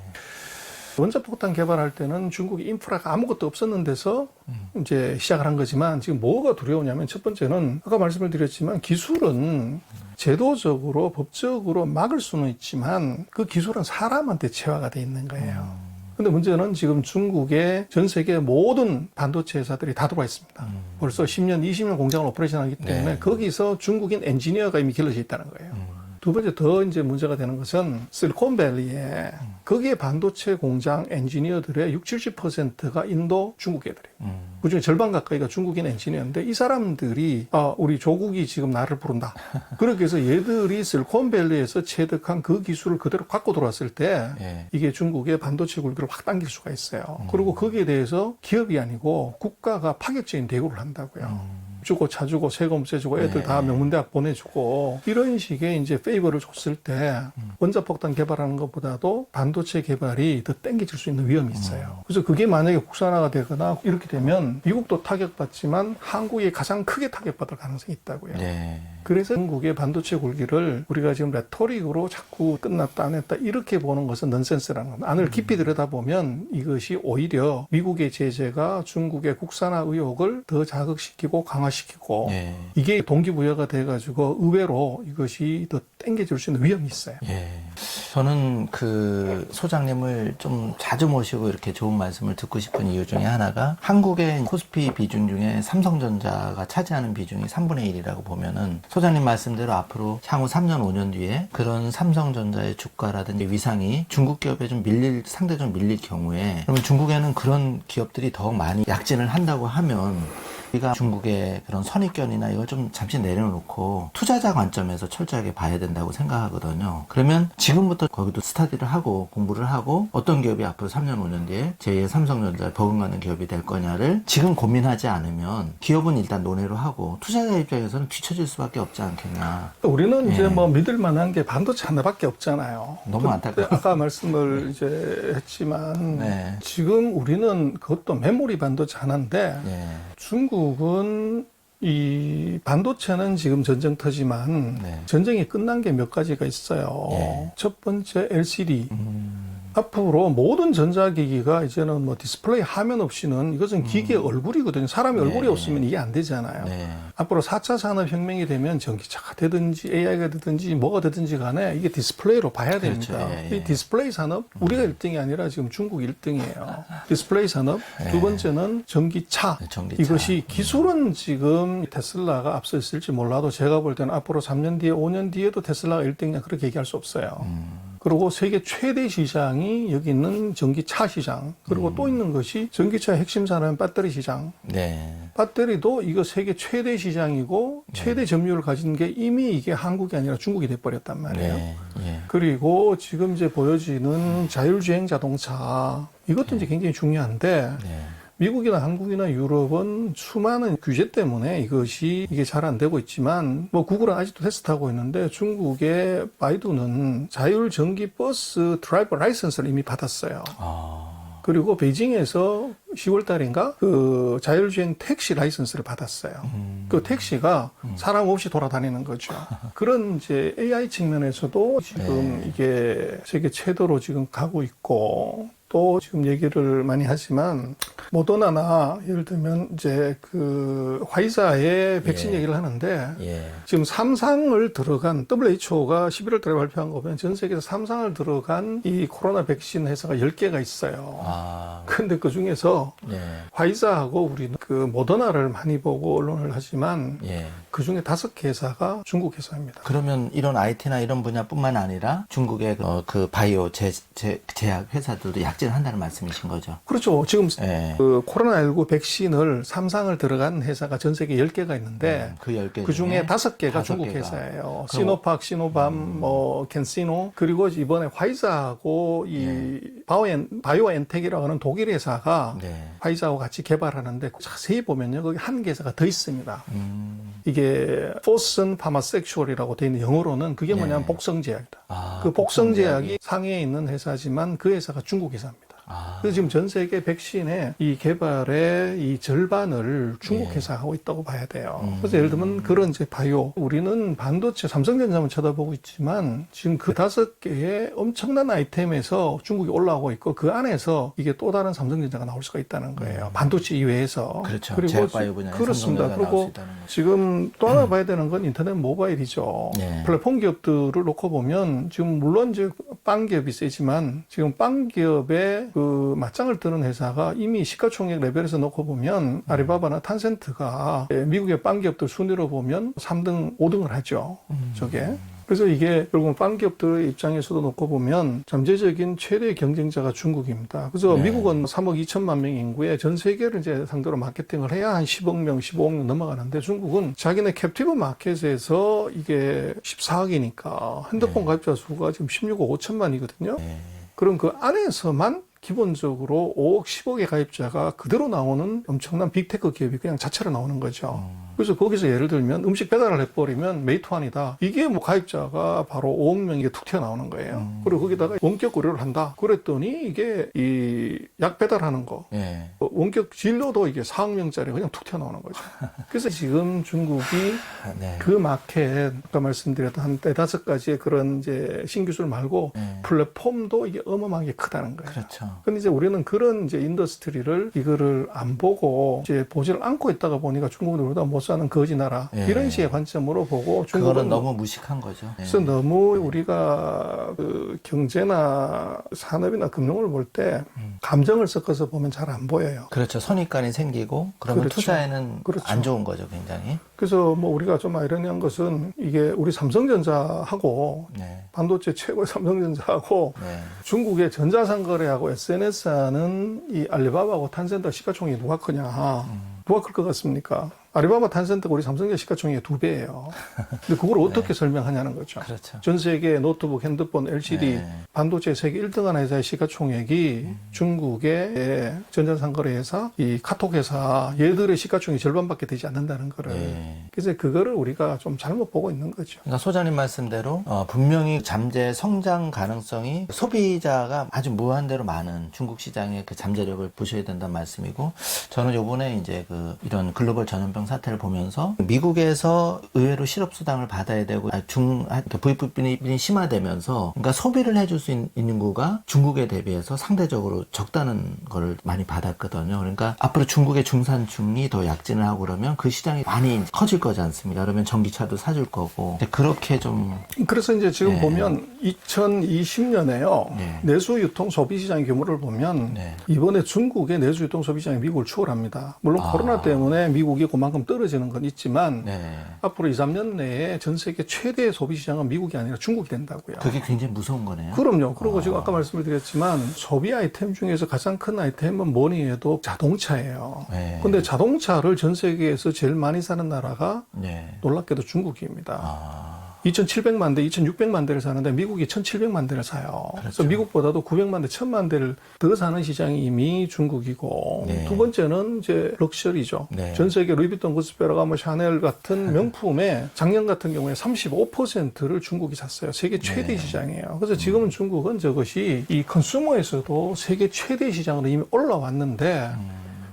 원자폭탄 개발할 때는 중국이 인프라가 아무것도 없었는 데서 이제 시작을 한 거지만 지금 뭐가 두려우냐면 첫 번째는 아까 말씀을 드렸지만 기술은 제도적으로 법적으로 막을 수는 있지만 그 기술은 사람한테 체화가 돼 있는 거예요. 근데 문제는 지금 중국의 전 세계 모든 반도체 회사들이 다 들어와 있습니다. 벌써 10년, 20년 공장을 오퍼레이션 하기 때문에 네. 거기서 중국인 엔지니어가 이미 길러져 있다는 거예요. 두 번째 더 이제 문제가 되는 것은 실리콘밸리에 거기에 반도체 공장 엔지니어들의 60, 70%가 인도 중국 애들이에요. 그중에 절반 가까이가 중국인 엔지니어인데 이 사람들이 우리 조국이 지금 나를 부른다. 그렇게 해서 얘들이 실리콘밸리에서 체득한 그 기술을 그대로 갖고 들어왔을 때 예. 이게 중국의 반도체 굴기를 확 당길 수가 있어요. 그리고 거기에 대해서 기업이 아니고 국가가 파격적인 대우를 한다고요. 주고 차주고 세금 없애주고 애들 다 명문대학 보내주고 이런 식의 이제 페이버를 줬을 때 원자폭탄 개발하는 것보다도 반도체 개발이 더 땡겨질 수 있는 위험이 있어요. 그래서 그게 만약에 국산화가 되거나 이렇게 되면 미국도 타격받지만 한국이 가장 크게 타격받을 가능성이 있다고요. 네. 그래서 중국의 반도체 굴기를 우리가 지금 레토릭으로 자꾸 끝났다 안 했다 이렇게 보는 것은 넌센스라는 겁니다. 안을 깊이 들여다보면 이것이 오히려 미국의 제재가 중국의 국산화 의혹을 더 자극시키고 강화시키고 예. 이게 동기부여가 돼가지고 의외로 이것이 더 땡겨질 수 있는 위험이 있어요. 예. 저는 그 소장님을 좀 자주 모시고 이렇게 좋은 말씀을 듣고 싶은 이유 중에 하나가 한국의 코스피 비중 중에 삼성전자가 차지하는 비중이 3분의 1이라고 보면은 소장님 말씀대로 앞으로 향후 3년, 5년 뒤에 그런 삼성전자의 주가라든지 위상이 중국 기업에 좀 상대적으로 밀릴 경우에 그러면 중국에는 그런 기업들이 더 많이 약진을 한다고 하면 우리가 중국의 그런 선입견이나 이걸 좀 잠시 내려놓고 투자자 관점에서 철저하게 봐야 된다고 생각하거든요. 그러면 지금부터 거기도 스터디를 하고 공부를 하고 어떤 기업이 앞으로 3년, 5년 뒤에 제2의 삼성전자에 버금가는 기업이 될 거냐를 지금 고민하지 않으면 기업은 일단 논의로 하고 투자자 입장에서는 뒤처질 수밖에 없지 않겠냐. 우리는 이제 뭐 믿을 만한 게 반도체 하나밖에 없잖아요. 너무 안타까워요. 아까 말씀을 이제 했지만 네. 지금 우리는 그것도 메모리 반도체 하나인데 예. 중국은 이 반도체는 지금 전쟁터지만 네. 전쟁이 끝난 게 몇 가지가 있어요. 예. 첫 번째 LCD. 앞으로 모든 전자기기가 이제는 뭐 디스플레이 화면 없이는 이것은 기계의 얼굴이거든요. 사람의 네. 얼굴이 없으면 이게 안 되잖아요. 네. 앞으로 4차 산업혁명이 되면 전기차가 되든지 AI가 되든지 뭐가 되든지 간에 이게 디스플레이로 봐야 그렇죠. 됩니다. 예, 예. 이 디스플레이 산업, 우리가 1등이 아니라 지금 중국 1등이에요. 디스플레이 산업, 두 번째는 전기차. 네, 전기차. 이것이 기술은 지금 테슬라가 앞서 있을지 몰라도 제가 볼 때는 앞으로 3년 뒤에, 5년 뒤에도 테슬라가 1등이냐 그렇게 얘기할 수 없어요. 그리고 세계 최대 시장이 여기 있는 전기차 시장. 그리고 또 있는 것이 전기차의 핵심 산업은 배터리 시장. 네. 배터리도 이거 세계 최대 시장이고 최대 점유율을 가진 게 이미 이게 한국이 아니라 중국이 돼버렸단 말이에요. 네. 예. 그리고 지금 이제 보여지는 자율주행 자동차 이것도 이제 굉장히 중요한데 네. 미국이나 한국이나 유럽은 수많은 규제 때문에 이게 잘 안 되고 있지만 뭐 구글은 아직도 테스트하고 있는데 중국의 바이두는 자율 전기 버스 드라이버 라이선스를 이미 받았어요. 그리고 베이징에서 10월 달인가 그 자율주행 택시 라이선스를 받았어요. 그 택시가 사람 없이 돌아다니는 거죠. 그런 이제 AI 측면에서도 지금 이게 세계 최대로 지금 가고 있고 또 지금 얘기를 많이 하지만 모더나나 예를 들면 이제 그 화이자의 백신 얘기를 하는데 지금 3상을 들어간 WHO가 11월 달에 발표한 거 보면 전 세계에서 3상을 들어간 이 코로나 백신 회사가 10개가 있어요. 근데 그 중에서 화이자하고 우리는 그 모더나를 많이 보고 언론을 하지만 그 중에 5개 회사가 중국 회사입니다. 그러면 이런 IT나 이런 분야뿐만 아니라 중국의 그 바이오 제약 회사들도 약진을 한다는 말씀이신 거죠? 그렇죠. 지금 그 코로나19 백신을 3상을 들어간 회사가 전 세계 10개가 있는데 그 10개 그 중에 5개가 중국 회사예요. 시노팍, 시노밤, 뭐 켄시노 그리고 이번에 화이자하고 이 바이오엔텍이라고 하는 독일 회사가 화이자하고 같이 개발하는데 자세히 보면요. 거기 한 개사가 더 있습니다. 이게 포슨 파마섹슈얼이라고 되어 있는 영어로는 그게 뭐냐면 복성제약이다. 그 복성제약이 상해에 있는 회사지만 그 회사가 중국 회사입니다. 그래서 지금 전 세계 백신의 이 개발의 이 절반을 중국 회사가 하고 있다고 봐야 돼요. 그래서 예를 들면 그런 이제 바이오, 우리는 반도체, 삼성전자만 쳐다보고 있지만 지금 그 5개의 엄청난 아이템에서 중국이 올라오고 있고 그 안에서 이게 또 다른 삼성전자가 나올 수가 있다는 거예요. 반도체 이외에서. 그렇죠. 그리고 제약 바이오 분야에 그렇습니다. 그리고 지금 또 하나 봐야 되는 건 인터넷 모바일이죠. 플랫폼 기업들을 놓고 보면 지금 물론 이제 빵 기업이 세지만 지금 빵 기업의 그 맞짱을 뜨는 회사가 이미 시가총액 레벨에서 놓고 보면 아리바바나 탄센트가 미국의 빵 기업들 순위로 보면 3등, 5등을 하죠. 저게. 그래서 이게 결국 빵 기업들의 입장에서도 놓고 보면 잠재적인 최대 경쟁자가 중국입니다. 그래서 미국은 3억 2천만 명 인구에 전 세계를 이제 상대로 마케팅을 해야 한 10억 명, 15억 명 넘어가는데 중국은 자기네 캡티브 마켓에서 이게 14억이니까 핸드폰 가입자 수가 지금 16억 5천만이거든요. 그럼 그 안에서만 기본적으로 5억, 10억의 가입자가 그대로 나오는 엄청난 빅테크 기업이 그냥 자체로 나오는 거죠. 그래서 거기서 예를 들면 음식 배달을 해버리면 메이투안이다. 이게 뭐 가입자가 바로 5억 명이 툭 튀어나오는 거예요. 그리고 거기다가 원격 의료를 한다. 그랬더니 이게 이 약 배달하는 거. 원격 진료도 이게 4억 명짜리 그냥 툭 튀어나오는 거죠. 그래서 지금 중국이 그 마켓, 아까 말씀드렸던 한 4-5가지의 그런 이제 신기술 말고 플랫폼도 이게 어마어마하게 크다는 거예요. 그렇죠. 근데 이제 우리는 그런 이제 인더스트리를 이거를 안 보고 이제 보지를 않고 있다가 보니까 중국은 우리보다 못 사는 거지 나라 이런 식의 관점으로 보고 중국은 그거는 너무 무식한 거죠. 그래서 너무 우리가 그 경제나 산업이나 금융을 볼 때 감정을 섞어서 보면 잘 안 보여요. 그렇죠. 선입관이 생기고 그러면 그렇죠. 투자에는 그렇죠. 안 좋은 거죠, 굉장히. 그래서 뭐 우리가 좀 아이러니한 것은 이게 우리 삼성전자하고 반도체 최고의 삼성전자하고 중국의 전자상거래하고 SNS 하는 이 알리바바하고 탄센트 시가총액이 누가 크냐. 누가 클 것 같습니까? 아리바바 탄센트가 우리 삼성전자 시가총액의 2배예요. 근데 그걸 어떻게 설명하냐는 거죠. 그렇죠. 전 세계 노트북, 핸드폰, LCD, 반도체 세계 1등한 회사의 시가총액이 중국의 전자상거래 회사, 이 카톡 회사, 얘들의 시가총액이 절반밖에 되지 않는다는 거를. 그래서 그거를 우리가 좀 잘못 보고 있는 거죠. 그러니까 소장님 말씀대로 분명히 잠재 성장 가능성이 소비자가 아주 무한대로 많은 중국 시장의 그 잠재력을 보셔야 된다는 말씀이고, 저는 요번에 이제 그 이런 글로벌 전염병 사태를 보면서 미국에서 의외로 실업수당을 받아야 되고 부익부빈이 심화되면서 그러니까 소비를 해줄 수 있는 인구가 중국에 대비해서 상대적으로 적다는 걸 많이 받았거든요. 그러니까 앞으로 중국의 중산층이 더 약진을 하고 그러면 그 시장이 많이 커질 거지 않습니까? 그러면 전기차도 사줄 거고 그렇게 좀 그래서 이제 지금 보면 2020년에요. 네. 내수 유통 소비 시장의 규모를 보면 네. 이번에 중국의 내수 유통 소비 시장이 미국을 추월합니다. 물론 코로나 때문에 미국이 그만큼 떨어지는 건 있지만 네. 앞으로 2, 3년 내에 전 세계 최대 소비 시장은 미국이 아니라 중국이 된다고요. 그게 굉장히 무서운 거네요. 그럼요. 그리고 지금 아까 말씀을 드렸지만 소비 아이템 중에서 가장 큰 아이템은 뭐니 해도 자동차예요. 네. 근데 자동차를 전 세계에서 제일 많이 사는 나라가 네. 놀랍게도 중국입니다. 2,700만 대, 2,600만 대를 사는데 미국이 1,700만 대를 사요. 그렇죠. 그래서 미국보다도 900만 대, 1,000만 대를 더 사는 시장이 이미 중국이고 네. 두 번째는 이제 럭셔리죠. 네. 전 세계 루이비통, 구스페라가 뭐 샤넬 같은 명품의 작년 같은 경우에 35%를 중국이 샀어요. 세계 최대 네. 시장이에요. 그래서 지금은 중국은 저것이 이 컨슈머에서도 세계 최대 시장으로 이미 올라왔는데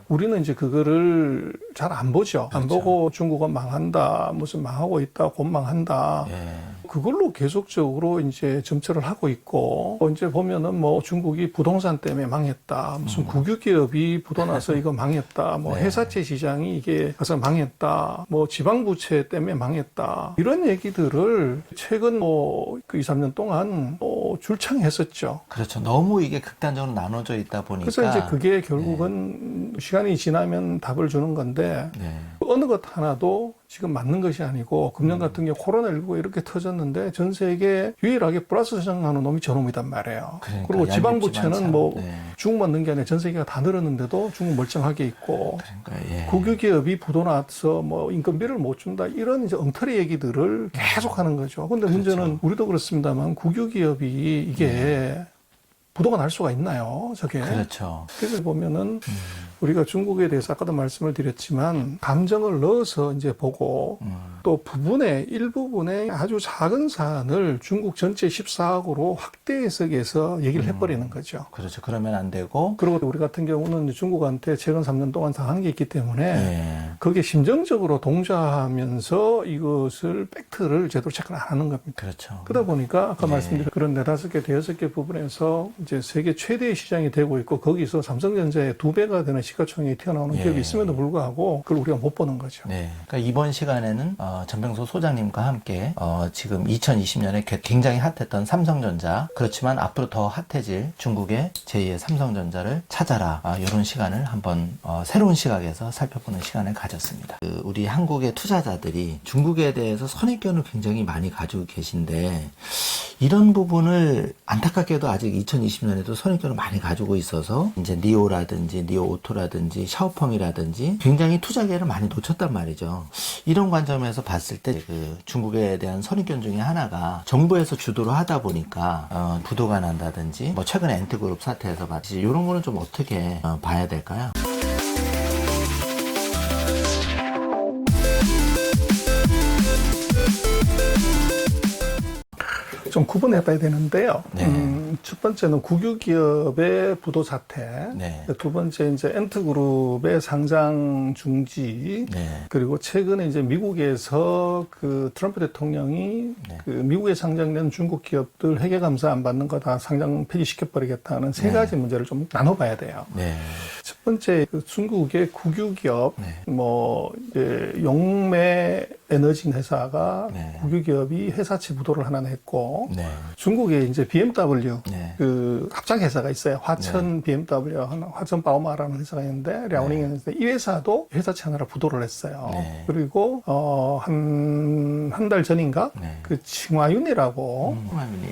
우리는 이제 그거를 잘 안 보죠. 안 그렇죠. 보고 중국은 망한다, 무슨 망하고 있다, 곧 망한다. 예. 그걸로 계속적으로 이제 점철을 하고 있고, 이제 보면은 뭐 중국이 부동산 때문에 망했다, 무슨 국유기업이 부도나서 이거 망했다, 뭐 네. 회사채 시장이 이게 가서 망했다, 뭐 지방부채 때문에 망했다. 이런 얘기들을 최근 그 2, 3년 동안 줄창 했었죠. 그렇죠. 너무 이게 극단적으로 나눠져 있다 보니까. 그래서 이제 그게 결국은 시간이 지나면 답을 주는 건데, 네. 어느 것 하나도 지금 맞는 것이 아니고 금년 같은 경우 코로나19가 이렇게 터졌는데 전 세계 유일하게 플러스 성장하는 놈이 저놈이단 말이에요. 그러니까 그리고 지방부채는 얄밉지만 뭐 참, 네. 중국만 넣은 게 아니라 전 세계가 다 늘었는데도 중국 멀쩡하게 있고 그러니까 예. 국유기업이 부도나서 뭐 인건비를 못 준다 이런 이제 엉터리 얘기들을 계속 하는 거죠. 근데 문제는 그렇죠. 우리도 그렇습니다만 국유기업이 이게 부도가 날 수가 있나요? 저게. 그렇죠. 그래서 보면은 우리가 중국에 대해서 아까도 말씀을 드렸지만 감정을 넣어서 이제 보고 또 부분의 일부분의 아주 작은 사안을 중국 전체 14억으로 확대 해석해서 얘기를 해버리는 거죠. 그렇죠. 그러면 안 되고. 그리고 우리 같은 경우는 이제 중국한테 최근 3년 동안 당한 게 있기 때문에 예. 그게 심정적으로 동조하면서 이것을 팩트를 제대로 체크를 안 하는 겁니다. 그렇죠. 그러다 보니까 아까 네. 말씀드린 그런 4, 5개, 5개 부분에서 이제 세계 최대의 시장이 되고 있고 거기서 삼성전자의 2배가 되는 시가총액이 튀어나오는 예. 기업이 있음에도 불구하고 그걸 우리가 못 보는 거죠. 네. 그러니까 이번 시간에는 전병소 소장님과 함께 지금 2020년에 굉장히 핫했던 삼성전자, 그렇지만 앞으로 더 핫해질 중국의 제2의 삼성전자를 찾아라, 이런 시간을 한번 새로운 시각에서 살펴보는 시간을 가졌습니다. 우리 한국의 투자자들이 중국에 대해서 선입견을 굉장히 많이 가지고 계신데 이런 부분을 안타깝게도 아직 2020년에도 선입견을 많이 가지고 있어서 이제 니오라든지 니오오토라든지 샤오펑이라든지 굉장히 투자기회를 많이 놓쳤단 말이죠. 이런 관점에서 봤을 때 그 중국에 대한 선입견 중에 하나가 정부에서 주도를 하다 보니까 부도가 난다든지 뭐 최근에 엔트그룹 사태에서 봤지 이런 거는 좀 어떻게 봐야 될까요? 좀 구분해 봐야 되는데요. 네. 첫 번째는 국유기업의 부도 사태. 네. 두 번째 이제 엔트그룹의 상장 중지. 네. 그리고 최근에 이제 미국에서 그 트럼프 대통령이 네. 그 미국에 상장된 중국 기업들 회계 감사 안 받는 거 다 상장 폐지시켜 버리겠다는 세 가지 문제를 좀 나눠봐야 돼요. 네. 첫 번째 그 중국의 국유기업, 네. 뭐 이제 용매 에너진 회사가 네. 국유기업이 회사채 부도를 하나 냈고 네. 중국에 이제 BMW 네. 그 합작 회사가 있어요. 화천 BMW, 화천 바오마라는 회사가 있는데 랴오닝 회사. 이 회사도 회사채 하나를 부도를 했어요. 네. 그리고 한 달 전인가 네. 그 칭화윤이라고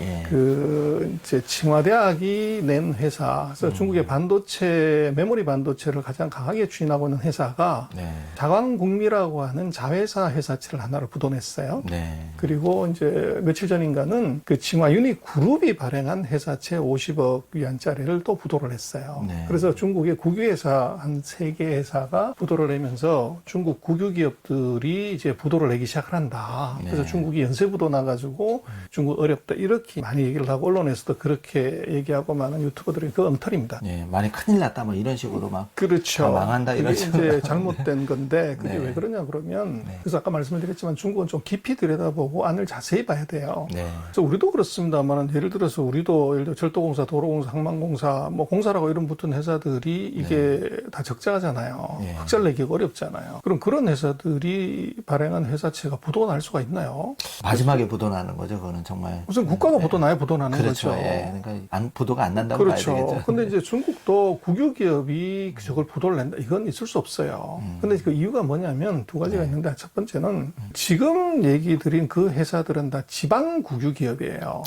예. 그 이제 칭화대학이 낸 회사, 그래서 중국의 반도체 메모리 반도체를 가장 강하게 추진하고 있는 회사가 네. 자광국미라고 하는 자회사 회사채를 하나를 부도냈어요. 네. 그리고 이제 며칠 전인가는 그 칭화 유닛 그룹이 발행한 회사채 50억 위안짜리를 또 부도를 했어요. 네. 그래서 중국의 국유회사 한 3개 회사가 부도를 내면서 중국 국유기업들이 이제 부도를 내기 시작을 한다. 네. 그래서 중국이 연쇄부도 나가지고 중국 어렵다. 이렇게 많이 얘기를 하고 언론에서도 그렇게 얘기하고 많은 유튜버들이 그 엉터리입니다. 예, 많이 큰일 났다 뭐 이런 식으로 막 그렇죠. 다 망한다 이런 그게 식으로. 이제 잘못된 건데 그게 네. 왜 그러냐 그러면 네. 그래서 아까 말씀드린 말씀을 드렸지만 중국은 좀 깊이 들여다보고 안을 자세히 봐야 돼요. 네. 그래서 우리도 그렇습니다만 예를 들어서 우리도 예를 들어 철도공사, 도로공사, 항만공사, 뭐 공사라고 이름 붙은 회사들이 이게 다 적자잖아요. 네. 흑자를 내기가 어렵잖아요. 그럼 그런 회사들이 발행한 회사채가 부도가 날 수가 있나요? 마지막에 부도나는 거죠. 그거는 정말. 우선 국가가 부도나야 부도나는 그렇죠. 거죠. 예. 그러니까 부도가 안 난다고 그렇죠. 봐야 되겠죠. 근데 이제 중국도 국유기업이 저걸 부도를 낸다. 이건 있을 수 없어요. 근데 그 이유가 뭐냐면 두 가지가 있는데 첫 번째는 지금 얘기 드린 그 회사들은 다 지방 국유기업이에요.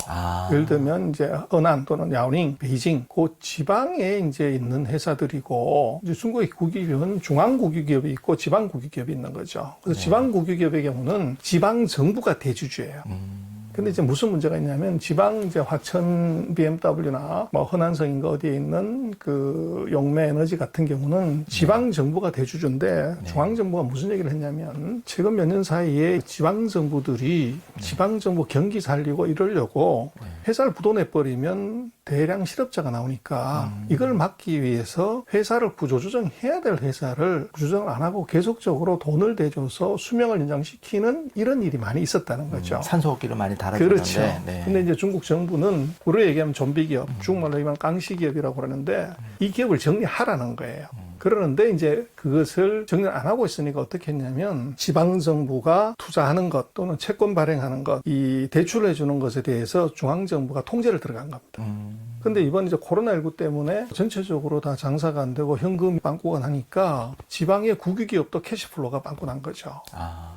예를 들면 이제 허난 또는 야오닝, 베이징 그 지방에 이제 있는 회사들이고 이제 중국의 국유기업은 중앙 국유기업이 있고 지방 국유기업이 있는 거죠. 그래서 지방 국유기업의 경우는 지방 정부가 대주주예요. 근데 이제 무슨 문제가 있냐면 지방 이제 화천 BMW나 뭐 허난성인가 어디에 있는 그 용매 에너지 같은 경우는 지방 정부가 대주주인데 중앙 정부가 무슨 얘기를 했냐면 최근 몇 년 사이에 지방 정부들이 지방 정부 경기 살리고 이러려고 회사를 부도내 버리면 대량 실업자가 나오니까 이걸 막기 위해서 회사를 구조조정해야 될 회사를 구조조정을 안 하고 계속적으로 돈을 대줘서 수명을 연장시키는 이런 일이 많이 있었다는 거죠. 산소호흡기를 많이 달아주는데. 그렇죠. 네. 근데 이제 중국 정부는 우리로 얘기하면 좀비기업, 중국말로 얘기하면 깡시기업이라고 그러는데 이 기업을 정리하라는 거예요. 그러는데 이제 그것을 정리를 안 하고 있으니까 어떻게 했냐면 지방정부가 투자하는 것 또는 채권 발행하는 것, 이 대출을 해주는 것에 대해서 중앙정부가 통제를 들어간 겁니다. 근데 이번 이제 코로나19 때문에 전체적으로 다 장사가 안 되고 현금이 빵꾸가 나니까 지방의 국유기업도 캐시플로가 빵꾸 난 거죠.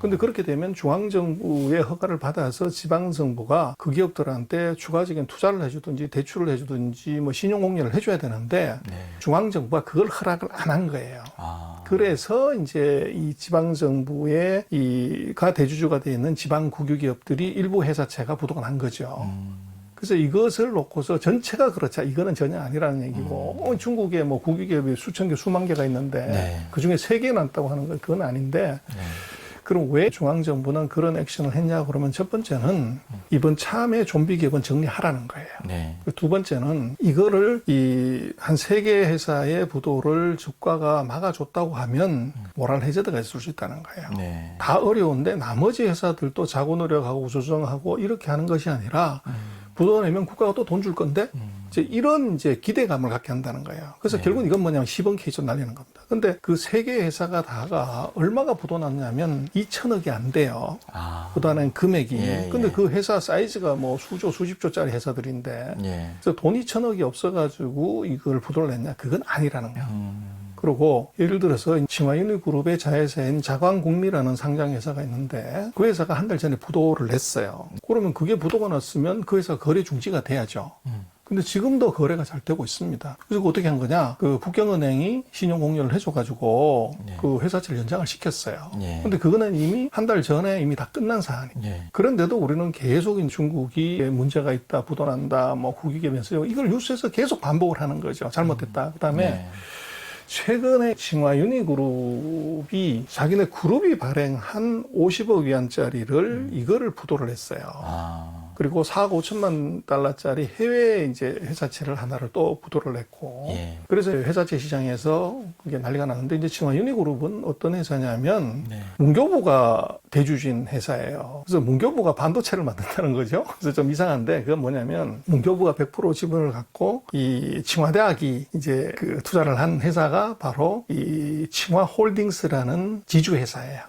근데 그렇게 되면 중앙정부의 허가를 받아서 지방정부가 그 기업들한테 추가적인 투자를 해주든지 대출을 해주든지 뭐 신용공여를 해줘야 되는데 중앙정부가 그걸 허락을 안 한 거예요. 그래서 이제 이 지방정부의 가 대주주가 되어 있는 지방 국유기업들이 일부 회사채가 부도가 난 거죠. 그래서 이것을 놓고서 전체가 그렇자 이거는 전혀 아니라는 얘기고 중국에 뭐 국유기업이 수천 개 수만 개가 있는데 그중에 3개 났다고 하는 건 그건 아닌데 그럼 왜 중앙정부는 그런 액션을 했냐 그러면 첫 번째는 이번 참에 좀비 기업은 정리하라는 거예요. 두 번째는 이거를 한 3개 회사의 부도를 주가가 막아줬다고 하면 모랄 해저드가 있을 수 있다는 거예요. 다 어려운데 나머지 회사들도 자구 노력하고 조정하고 이렇게 하는 것이 아니라 부도 내면 국가가 또 돈 줄 건데 이제 이런 이제 기대감을 갖게 한다는 거예요. 그래서 결국은 이건 뭐냐면 10원 케이스로 날리는 겁니다. 근데 그 3개 회사가 다가 얼마가 부도 났냐면 2천억이 안 돼요. 부도난 금액이. 근데 그 회사 사이즈가 뭐 수조, 수십조짜리 회사들인데 그래서 돈이 1,000억이 없어가지고 이걸 부도를 냈냐? 그건 아니라는 거예요. 그리고 예를 들어서 칭화유니그룹의 자회사인 자광국미라는 상장회사가 있는데 그 회사가 한 달 전에 부도를 냈어요. 그러면 그게 부도가 났으면 그 회사 거래 중지가 돼야죠. 근데 지금도 거래가 잘 되고 있습니다. 그래서 어떻게 한 거냐? 그 북경은행이 신용공여를 해줘가지고 그 회사채를 연장을 시켰어요. 근데 그거는 이미 한 달 전에 이미 다 끝난 사안이에요. 그런데도 우리는 계속 중국이 문제가 있다, 부도난다, 뭐 국유기업에서 이걸 뉴스에서 계속 반복을 하는 거죠. 잘못됐다. 그다음에 최근에 칭화유니그룹이 자기네 그룹이 발행한 50억 위안짜리를 이거를 부도를 했어요. 그리고 4억 5천만 달러짜리 해외 이제 회사채를 하나를 또 부도를 했고, 그래서 회사채 시장에서 그게 난리가 나는데 이제 칭화유니그룹은 어떤 회사냐면 문교부가 대주주인 회사예요. 그래서 문교부가 반도체를 만든다는 거죠. 그래서 좀 이상한데 그건 뭐냐면 문교부가 100% 지분을 갖고 이 칭화대학이 이제 그 투자를 한 회사가 바로 이 칭화홀딩스라는 지주회사예요.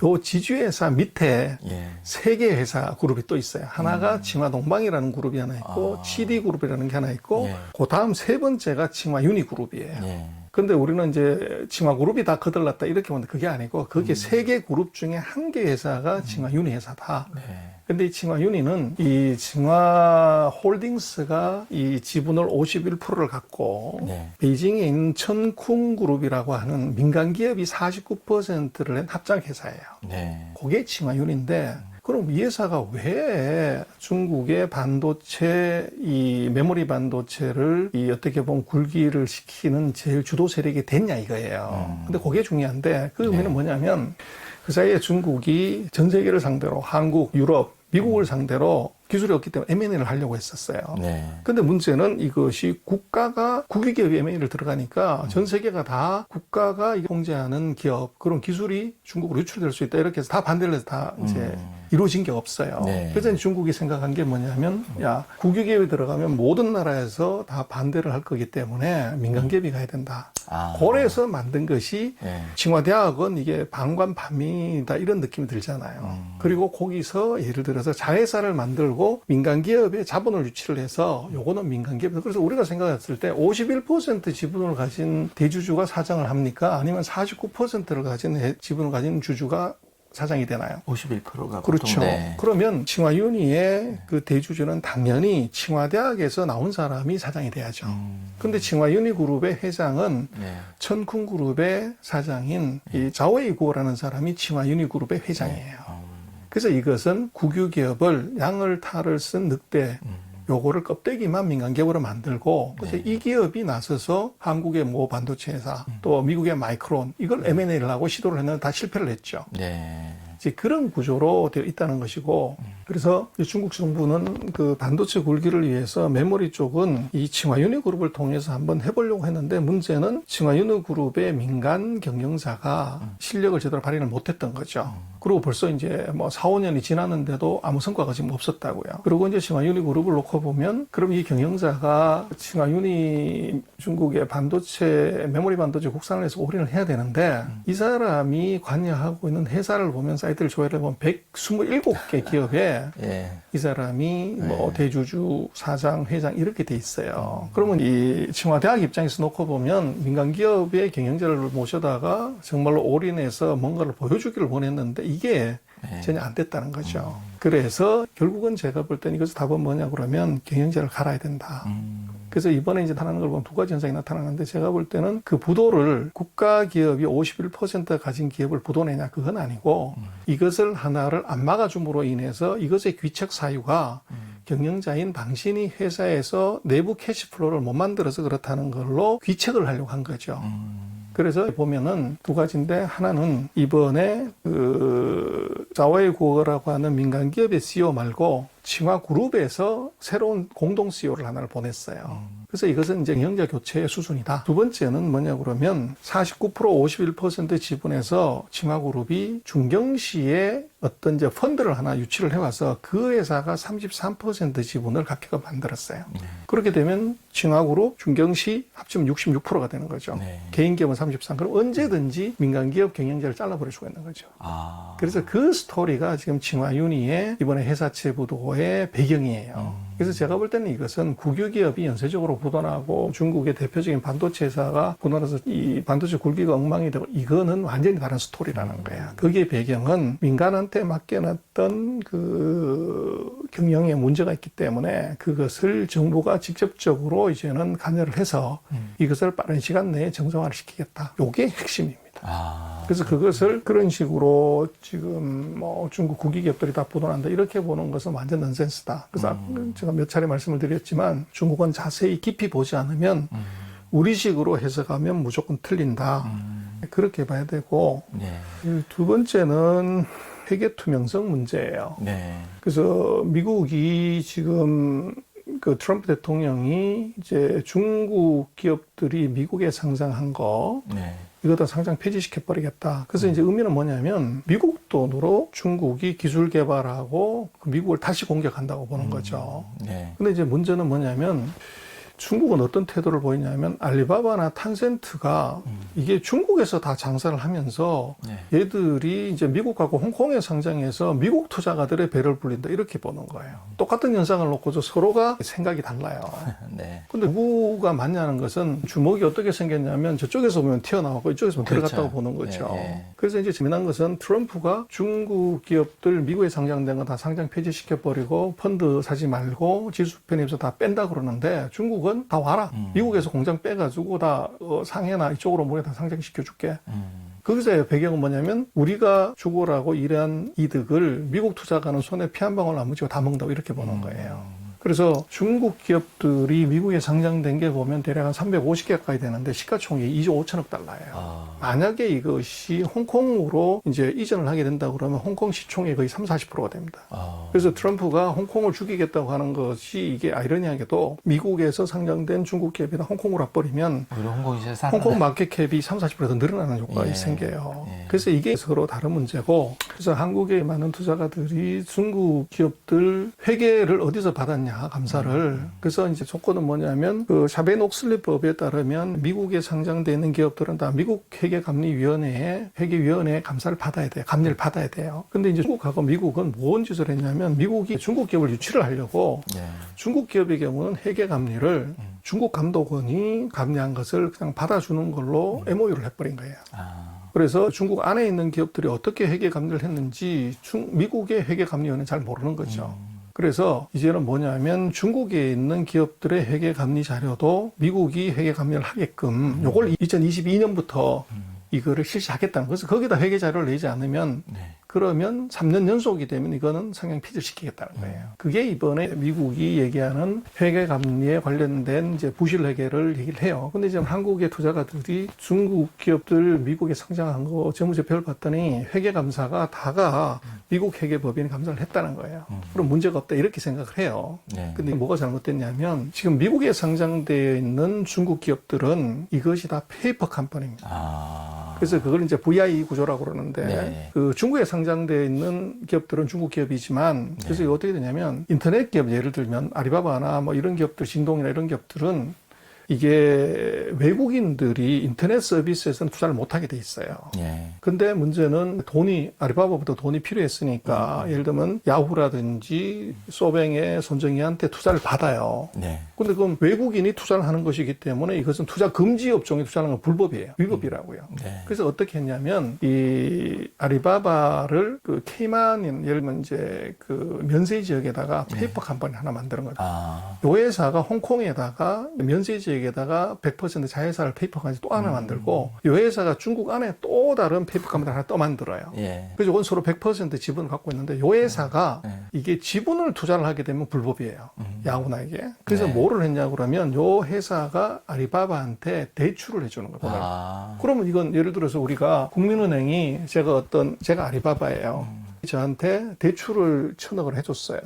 요 지주회사 밑에 3개 회사 그룹이 또 있어요. 하나가 칭화동방이라는 그룹이 하나 있고 CD그룹이라는 게 하나 있고 그 다음 3번째가 칭화유니그룹이에요. 근데 우리는 이제 칭화그룹이 다 거들났다 이렇게 보는데 그게 아니고 그게 3개 그룹 중에 1개 회사가 칭화유니 회사다. 근데 이 칭화유니는 이 칭화홀딩스가 이 지분을 51%를 갖고 베이징에 있는 천쿵그룹이라고 하는 민간기업이 49%를 낸 합작회사예요. 그게 칭화유니인데 그럼 이 회사가 왜 중국의 반도체, 이 메모리 반도체를 이 어떻게 보면 굴기를 시키는 제일 주도 세력이 됐냐 이거예요. 근데 그게 중요한데 그 의미는 뭐냐면 그 사이에 중국이 전 세계를 상대로 한국, 유럽, 미국을 상대로 기술이 없기 때문에 M&A를 하려고 했었어요. 네. 근데 문제는 이것이 국가가 국유기업이 M&A를 들어가니까 전 세계가 다 국가가 통제하는 기업, 그런 기술이 중국으로 유출될 수 있다. 이렇게 해서 다 반대를 해서 다 이제 이루어진 게 없어요. 네. 그래서 중국이 생각한 게 뭐냐면, 야, 국유기업이 들어가면 모든 나라에서 다 반대를 할 거기 때문에 민간기업이 가야 된다. 고래에서 만든 것이 네. 칭화대학은 이게 방관반민이다 이런 느낌이 들잖아요. 그리고 거기서 예를 들어서 자회사를 만들고 민간기업에 자본을 유치를 해서 요거는 민간기업. 그래서 우리가 생각했을 때 51% 지분을 가진 대주주가 사장을 합니까? 아니면 49%를 가진 지분을 가진 주주가 사장이 되나요? 51%가 그렇죠. 네. 그러면 칭화윤희의 그 대주주는 당연히 칭화대학에서 나온 사람이 사장이 돼야죠. 근데 칭화윤희 그룹의 회장은 네. 천쿤 그룹의 사장인 이 자오웨이 구어라는 사람이 칭화윤희 그룹의 회장이에요. 그래서 이것은 국유기업을 양을 탈을 쓴 늑대 요거를 껍데기만 민간기업으로 만들고 그래서 이 기업이 나서서 한국의 모 반도체 회사 또 미국의 마이크론 이걸 M&A를 하고 시도를 했는데 다 실패를 했죠. 네. 이제 그런 구조로 되어 있다는 것이고 그래서 중국 정부는 그 반도체 굴기를 위해서 메모리 쪽은 이 칭화윤희 그룹을 통해서 한번 해보려고 했는데 문제는 칭화윤희 그룹의 민간 경영자가 실력을 제대로 발휘를 못했던 거죠. 그리고 벌써 이제 뭐 4, 5년이 지났는데도 아무 성과가 지금 없었다고요. 그리고 이제 칭화윤희 그룹을 놓고 보면 그럼 이 경영자가 칭화윤희 중국의 반도체 메모리 반도체 국산을 해서 올인을 해야 되는데 이 사람이 관여하고 있는 회사를 보면 사이트를 조회를 보면 127개 기업에 예. 이 사람이 뭐 대주주, 사장, 회장 이렇게 돼 있어요. 그러면 이 칭화대학 입장에서 놓고 보면 민간 기업의 경영자를 모셔다가 정말로 올인해서 뭔가를 보여주기를 원했는데 이게 전혀 안 됐다는 거죠. 그래서 결국은 제가 볼 때는 이것의 답은 뭐냐 그러면 경영자를 갈아야 된다. 그래서 이번에 이제 나타나는 걸 보면 두 가지 현상이 나타나는데 제가 볼 때는 그 부도를 국가 기업이 51% 가진 기업을 부도내냐 그건 아니고 이것을 하나를 안 막아줌으로 인해서 이것의 귀책 사유가 경영자인 당신이 회사에서 내부 캐시플로우를 못 만들어서 그렇다는 걸로 귀책을 하려고 한 거죠. 그래서 보면은 두 가지인데 하나는 이번에 그 자와이 구어라고 하는 민간 기업의 CEO 말고 칭화그룹에서 새로운 공동 CEO를 하나를 보냈어요. 그래서 이것은 이제 경영자 교체의 수준이다. 두 번째는 뭐냐 그러면 49% 51% 지분에서 칭화그룹이 중경시에 어떤 이제 펀드를 하나 유치를 해와서 그 회사가 33% 지분을 갖게끔 만들었어요. 그렇게 되면 칭화그룹, 중경시 합치면 66%가 되는 거죠. 네. 개인 기업은 33%. 그럼 언제든지 민간 기업 경영자를 잘라버릴 수가 있는 거죠. 그래서 그 스토리가 지금 칭화윤희의 이번에 회사채 부도의 배경이에요. 그래서 제가 볼 때는 이것은 국유기업이 연쇄적으로 부도나고 중국의 대표적인 반도체 회사가 부도나서 이 반도체 굴기가 엉망이 되고 이거는 완전히 다른 스토리라는 거야. 거기에 배경은 민간한테 맡겨놨던 그 경영에 문제가 있기 때문에 그것을 정부가 직접적으로 이제는 관여를 해서 이것을 빠른 시간 내에 정상화를 시키겠다. 요게 핵심입니다. 그래서 그것을 그런 식으로 지금 뭐 중국 국유기업들이 다 부도난다 이렇게 보는 것은 완전 넌센스다. 그래서 제가 몇 차례 말씀을 드렸지만 중국은 자세히 깊이 보지 않으면 우리식으로 해석하면 무조건 틀린다. 그렇게 봐야 되고 네. 두 번째는 회계 투명성 문제예요. 네. 그래서 미국이 지금 그 트럼프 대통령이 이제 중국 기업들이 미국에 상장한 거 네. 이거 다 상장 폐지시켜 버리겠다. 그래서 이제 의미는 뭐냐면 미국 돈으로 중국이 기술 개발하고 미국을 다시 공격한다고 보는 거죠. 네. 근데 이제 문제는 뭐냐면 중국은 어떤 태도를 보이냐면 알리바바나 탄센트가 이게 중국에서 다 장사를 하면서 네. 얘들이 이제 미국하고 홍콩에 상장해서 미국 투자가들의 배를 불린다 이렇게 보는 거예요. 똑같은 현상을 놓고도 서로가 생각이 달라요. 네. 근데 누구가 맞냐는 것은 주먹이 어떻게 생겼냐면 저쪽에서 보면 튀어나오고 이쪽에서 보면 그렇죠. 들어갔다고 보는 거죠. 예, 예. 그래서 이제 재미난 것은 트럼프가 중국 기업들 미국에 상장된 거 다 상장 폐지시켜버리고 펀드 사지 말고 지수 편입해서 다 뺀다 그러는데 중국은 다 와라. 미국에서 공장 빼가지고 다 상해나 이쪽으로 모래 다 상장시켜줄게. 거기서의 배경은 뭐냐면 우리가 죽어라고 일한 이득을 미국 투자가는 손에 피 한 방울 안 묻히고 다 먹는다고 이렇게 보는 거예요. 그래서 중국 기업들이 미국에 상장된 게 보면 대략 한 350개 가까이 되는데 시가총액이 2조 5천억 달러예요. 만약에 이것이 홍콩으로 이제 이전을 하게 된다 그러면 홍콩 시총의 거의 30-40%가 됩니다. 그래서 트럼프가 홍콩을 죽이겠다고 하는 것이 이게 아이러니하게도 미국에서 상장된 중국 기업이다 홍콩으로 와버리면 오히려 홍콩 마켓캡이 30-40%더 늘어나는 효과가 생겨요. 그래서 이게 서로 다른 문제고, 그래서 한국의 많은 투자가들이 중국 기업들 회계를 어디서 받았냐, 감사를. 그래서 이제 조건은 뭐냐면 그 샤베녹슬리법에 따르면 미국에 상장되어 있는 기업들은 다 미국 회계감리위원회에 회계위원회에 감사를 받아야 돼요. 감리를 받아야 돼요. 근데 이제 중국하고 미국은 뭔 짓을 했냐면 미국이 중국 기업을 유치를 하려고 중국 기업의 경우는 회계감리를 중국 감독원이 감리한 것을 그냥 받아주는 걸로 MOU를 해버린 거예요. 그래서 중국 안에 있는 기업들이 어떻게 회계감리를 했는지 미국의 회계감리원은 잘 모르는 거죠. 그래서 이제는 뭐냐면 중국에 있는 기업들의 회계감리 자료도 미국이 회계감리를 하게끔 요걸 2022년부터 이거를 실시하겠다는 거죠. 거기다 회계 자료를 내지 않으면 그러면 3년 연속이 되면 이거는 상향 폐지를 시키겠다는 거예요. 그게 이번에 미국이 얘기하는 회계 감리에 관련된 이제 부실 회계를 얘기를 해요. 근데 지금 한국의 투자가들이 중국 기업들 미국에 상장한 거 재무제표를 봤더니 회계 감사가 다가 미국 회계법인이 감사를 했다는 거예요. 그럼 문제가 없다 이렇게 생각을 해요. 근데 뭐가 잘못됐냐면 지금 미국에 상장되어 있는 중국 기업들은 이것이 다 페이퍼 컴퍼니입니다. 그래서 그걸 이제 VI 구조라고 그러는데 그 중국에 상장되어 있는 기업들은 중국 기업이지만 그래서 이게 어떻게 되냐면 인터넷 기업 예를 들면 아리바바나 뭐 이런 기업들 싱동이나 이런 기업들은 이게 외국인들이 인터넷 서비스에서는 투자를 못하게 돼 있어요. 근데 문제는 아리바바보다 돈이 필요했으니까 예를 들면 야후라든지 소뱅의 손정희한테 투자를 받아요. 근데 그건 외국인이 투자를 하는 것이기 때문에 이것은 투자 금지 업종에 투자하는 건 불법이에요. 위법이라고요. 그래서 어떻게 했냐면 이 아리바바를 그 케이만 예를 들면 이제 그 면세 지역에다가 페이퍼 컴퍼니 하나 만드는 거죠. 요 회사가 홍콩에다가 면세 지역에다가 100% 자회사를 페이퍼까지 또 하나 만들고 이 회사가 중국 안에 또 다른 페이퍼 컴퍼니 하나 또 만들어요. 그래서 이건 서로 100% 지분을 갖고 있는데 이 회사가 이게 지분을 투자를 하게 되면 불법이에요. 야구나에게. 그래서 뭐를 했냐 그러면 이 회사가 아리바바한테 대출을 해주는 거예요. 그러면 이건 예를 들어서 우리가 국민은행이 제가 아리바바예요. 저한테 대출을 1,000억을 해줬어요.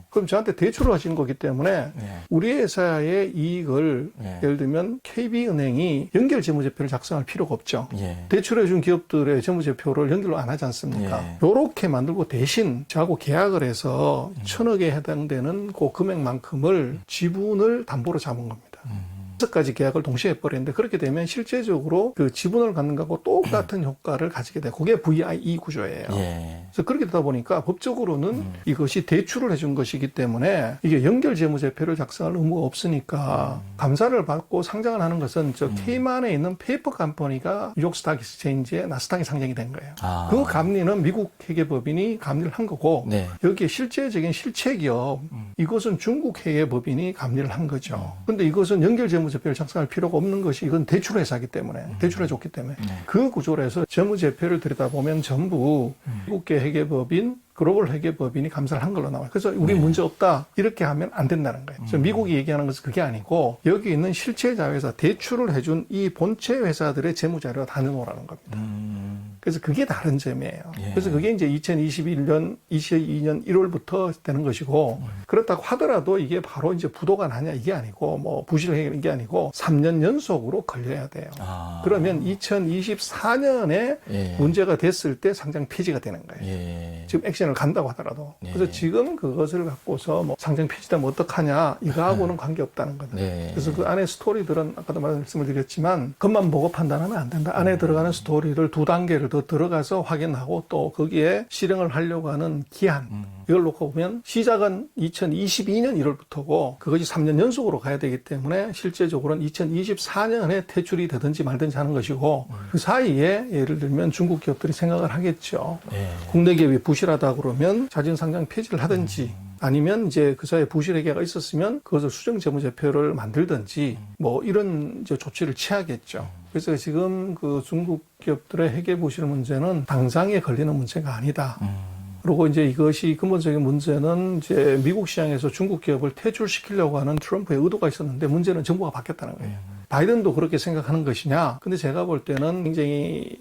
그럼 저한테 대출을 하신 거기 때문에 우리 회사의 이익을 예를 들면 KB은행이 연결 재무제표를 작성할 필요가 없죠. 대출해준 기업들의 재무제표를 연결을 안 하지 않습니까? 요렇게 만들고 대신 저하고 계약을 해서 1,000억에 해당되는 그 금액만큼을 지분을 담보로 잡은 겁니다. 6가지 계약을 동시에 해버리는데 그렇게 되면 실제적으로 그 지분을 갖는 거하고 똑같은 효과를 가지게 돼요. 그게 VIE 구조예요. 그래서 그렇게 되다 보니까 법적으로는 이것이 대출을 해준 것이기 때문에 이게 연결 재무제표를 작성할 의무가 없으니까 감사를 받고 상장을 하는 것은 저 케이만에 있는 페이퍼 컴퍼니가 뉴욕 스탁 익스체인지에 나스닥에 상장이 된 거예요. 그 감리는 미국 회계법인이 감리를 한 거고 여기에 실제적인 실체기업 이것은 중국 회계법인이 감리를 한 거죠. 근데 이것은 연결 재무제표를 작성할 필요가 없는 것이 이건 대출회사이기 때문에 대출해 줬기 때문에 그 구조로 해서 재무제표를 들여다보면 전부 미국계 회계법인 글로벌 회계법인이 감사를 한 걸로 나와요. 그래서 우리 문제 없다 이렇게 하면 안 된다는 거예요. 그래서 미국이 얘기하는 것은 그게 아니고 여기 있는 실체 자회사 대출을 해준 이 본체 회사들의 재무자료가 다 내놓으라는 겁니다. 그래서 그게 다른 점이에요. 그래서 그게 이제 2022년 1월부터 되는 것이고 그렇다고 하더라도 이게 바로 이제 부도가 나냐 이게 아니고 뭐 부실 해결 이게 아니고 3년 연속으로 걸려야 돼요. 그러면 2024년에 문제가 됐을 때 상장 폐지가 되는 거예요. 지금 액션을 간다고 하더라도. 그래서 지금 그것을 갖고서 뭐 상장 폐지되면 어떡하냐 이거하고는 관계없다는 거죠. 그래서 그 안에 스토리들은 아까도 말씀을 드렸지만 그것만 보고 판단하면 안 된다. 안에 들어가는 스토리를 2단계를 더 들어가서 확인하고 또 거기에 실행을 하려고 하는 기한 이걸 놓고 보면 시작은 2022년 1월부터고 그것이 3년 연속으로 가야 되기 때문에 실제적으로는 2024년에 퇴출이 되든지 말든지 하는 것이고 그 사이에 예를 들면 중국 기업들이 생각을 하겠죠. 국내 기업이 부실하다 그러면 자진 상장 폐지를 하든지 아니면 이제 그 사이에 부실회계가 있었으면 그것을 수정 재무제표를 만들든지 뭐 이런 이제 조치를 취하겠죠. 그래서 지금 그 중국 기업들의 회계 부실 문제는 당장에 걸리는 문제가 아니다. 그리고 이제 이것이 근본적인 문제는 이제 미국 시장에서 중국 기업을 퇴출시키려고 하는 트럼프의 의도가 있었는데 문제는 정부가 바뀌었다는 거예요. 바이든도 그렇게 생각하는 것이냐? 근데 제가 볼 때는 굉장히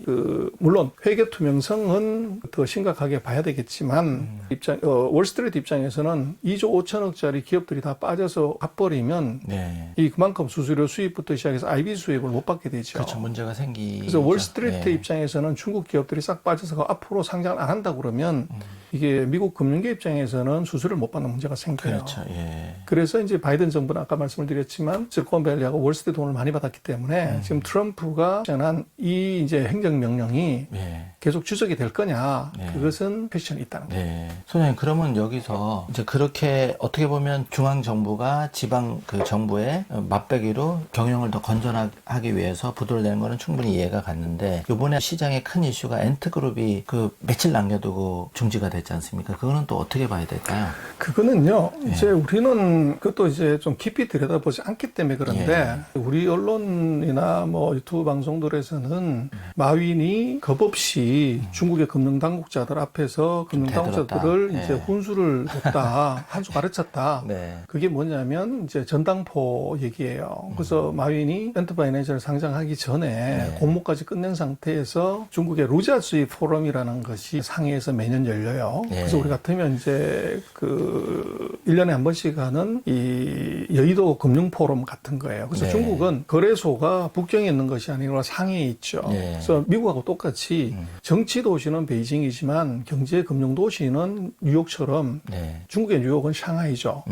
물론 회계 투명성은 더 심각하게 봐야 되겠지만 월스트리트 입장에서는 2조 5천억짜리 기업들이 다 빠져서 갚버리면 네. 이 그만큼 수수료 수입부터 시작해서 IB 수입을 못 받게 되죠. 그렇죠. 문제가 생기죠. 그래서 월스트리트 예. 입장에서는 중국 기업들이 싹 빠져서 앞으로 상장을 안 한다 그러면 이게 미국 금융계 입장에서는 수수료를 못 받는 문제가 생겨요. 그렇죠. 예. 그래서 이제 바이든 정부는 아까 말씀을 드렸지만 실리콘밸리하고 월스트리트 돈을 많이 받았기 때문에 지금 트럼프가 전한 이 이제 행정명령이 예. 계속 지속이 될 거냐 네. 그것은 퀘스천이 있다는 거예요. 네. 소장님, 그러면 여기서 이제 그렇게 어떻게 보면 중앙 정부가 지방 그 정부의 맞배기로 경영을 더 건전하기 위해서 부도를 내는 거는 충분히 이해가 갔는데, 이번에 시장의 큰 이슈가 엔트그룹이 그 며칠 남겨두고 중지가 됐지 않습니까? 그거는 또 어떻게 봐야 될까요? 그거는요, 예. 이제 우리는 그것도 이제 좀 깊이 들여다보지 않기 때문에 그런데 우리 언론이나 뭐 유튜브 방송들에서는 마윈이 겁없이 중국의 금융당국자들 앞에서 금융당국자들을 대들었다. 이제 예. 훈수를 줬다, 한 수 가르쳤다. 네. 그게 뭐냐면 이제 전당포 얘기예요. 그래서 마윈이 엔터파이낸셜 상장하기 전에 공모까지 끝낸 상태에서 중국의 루자스이 포럼이라는 것이 상해에서 매년 열려요. 네. 그래서 우리 같으면 이제 그 1년에 한 번씩 하는 이 여의도 금융 포럼 같은 거예요. 그래서 네. 중국은 거래소가 북경에 있는 것이 아니라 상해에 있죠. 네. 그래서 미국하고 똑같이 정치 도시는 베이징이지만 경제 금융 도시는 뉴욕처럼 네. 중국의 뉴욕은 샹하이죠.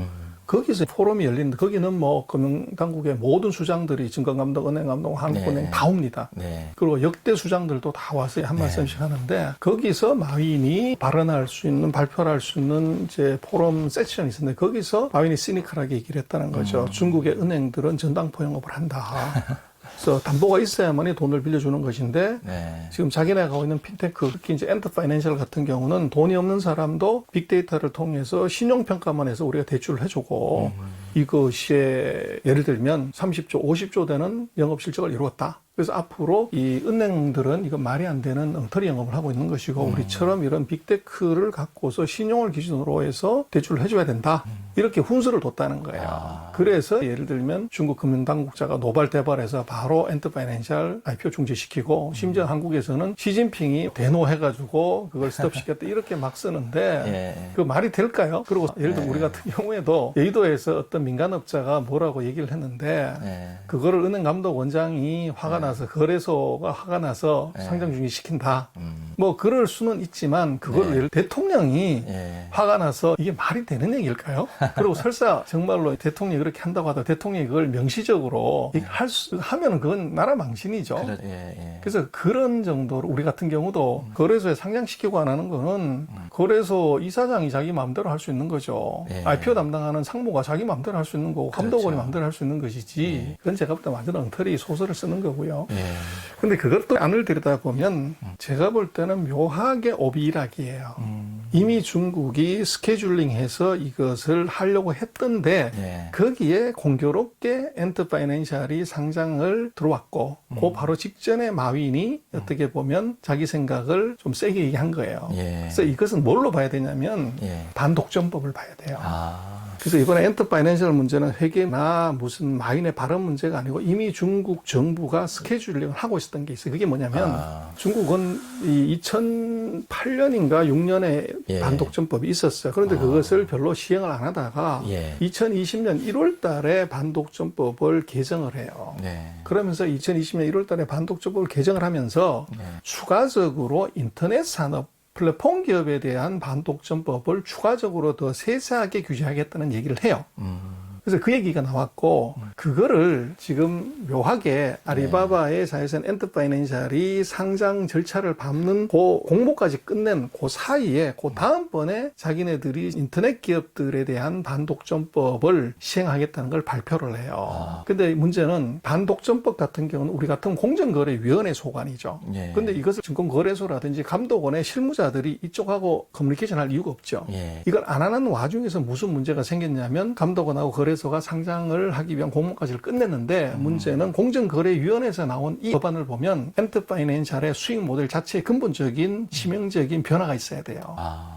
거기서 포럼이 열리는데 거기는 뭐 금융당국의 모든 수장들이 증권감독, 은행감독, 한국은행 네. 다 옵니다. 네. 그리고 역대 수장들도 다 와서 한 말씀씩 하는데 거기서 마윈이 발언할 수 있는, 발표를 할 수 있는 이제 포럼 세션이 있었는데 거기서 마윈이 시니컬하게 얘기를 했다는 거죠. 중국의 은행들은 전당포 영업을 한다. 그래서 담보가 있어야만이 돈을 빌려주는 것인데 네. 지금 자기네가 하고 있는 핀테크, 특히 이제 엔터파이낸셜 같은 경우는 돈이 없는 사람도 빅데이터를 통해서 신용평가만 해서 우리가 대출을 해주고 이것이 예를 들면 30조, 50조 되는 영업실적을 이루었다. 그래서 앞으로 이 은행들은 이거 말이 안 되는 엉터리 영업을 하고 있는 것이고 우리처럼 이런 빅테크를 갖고서 신용을 기준으로 해서 대출을 해줘야 된다. 이렇게 훈수를 뒀다는 거예요. 그래서 예를 들면 중국 금융당국자가 노발대발해서 바로 엔터파이낸셜 IPO 중지시키고 심지어 한국에서는 시진핑이 대노해가지고 그걸 스톱시켰다. 이렇게 막 쓰는데 예. 그 말이 될까요? 그리고 예를 들어 우리 같은 경우에도 여의도에서 어떤 민간업자가 뭐라고 얘기를 했는데 네. 그거를 은행감독원장이 화가 나서 거래소가 화가 나서 상장 중지시킨다. 뭐 그럴 수는 있지만 그거를 예를 대통령이 예. 화가 나서 이게 말이 되는 얘기일까요? 그리고 설사 정말로 대통령이 그렇게 한다고 하더라도 대통령이 그걸 명시적으로 하면은 그건 나라 망신이죠. 예. 그래서 그런 정도로 우리 같은 경우도 거래소에 상장시키고 안 하는 거는 거래소 이사장이 자기 마음대로 할 수 있는 거죠. 예. IPO 담당하는 상무가 자기 마음대로 할 수 있는 거고 감독원이 그렇죠. 마음대로 할 수 있는 것이지. 그건 제가 볼 때 완전 엉터리 소설을 쓰는 거고요. 예. 근데 그것도 안을 들여다보면 제가 볼 때는 묘하게 오비락이에요. 이미 중국이 스케줄링해서 이것을 하려고 했던데 예. 거기에 공교롭게 엔터파이낸셜이 상장을 들어왔고 그 바로 직전에 마윈이 어떻게 보면 자기 생각을 좀 세게 얘기한 거예요. 예. 그래서 이것은 뭘로 봐야 되냐면 예. 반독점법을 봐야 돼요. 아. 그래서 이번에 엔터파이낸셜 문제는 회계나 무슨 마윈의 발언 문제가 아니고 이미 중국 정부가 스케줄링을 하고 있었던 게 있어요. 그게 뭐냐면 중국은 이 2008년인가 6년에 예. 반독점법이 있었어요. 그런데 그것을 별로 시행을 안 하다가 예. 2020년 1월 달에 반독점법을 개정을 해요. 네. 그러면서 2020년 1월 달에 반독점법을 개정을 하면서 추가적으로 인터넷 산업 플랫폼 기업에 대한 반독점법을 추가적으로 더 세세하게 규제하겠다는 얘기를 해요. 그래서 그 얘기가 나왔고 그거를 지금 묘하게 아리바바의 자회사 엔터파이낸셜이 상장 절차를 밟는 그 공모까지 끝낸 그 사이에 그 다음번에 자기네들이 인터넷 기업들에 대한 반독점법을 시행하겠다는 걸 발표를 해요. 근데 문제는 반독점법 같은 경우는 우리 같은 공정거래위원회 소관이죠. 예. 근데 이것을 증권거래소라든지 감독원의 실무자들이 이쪽하고 커뮤니케이션 할 이유가 없죠. 예. 이걸 안 하는 와중에서 무슨 문제가 생겼냐면 감독원하고 거래소 거래소가 상장을 하기 위한 공모까지를 끝냈는데 문제는 공정거래위원회에서 나온 이 법안을 보면 엔터파이낸셜의 수익 모델 자체에 근본적인 치명적인 변화가 있어야 돼요.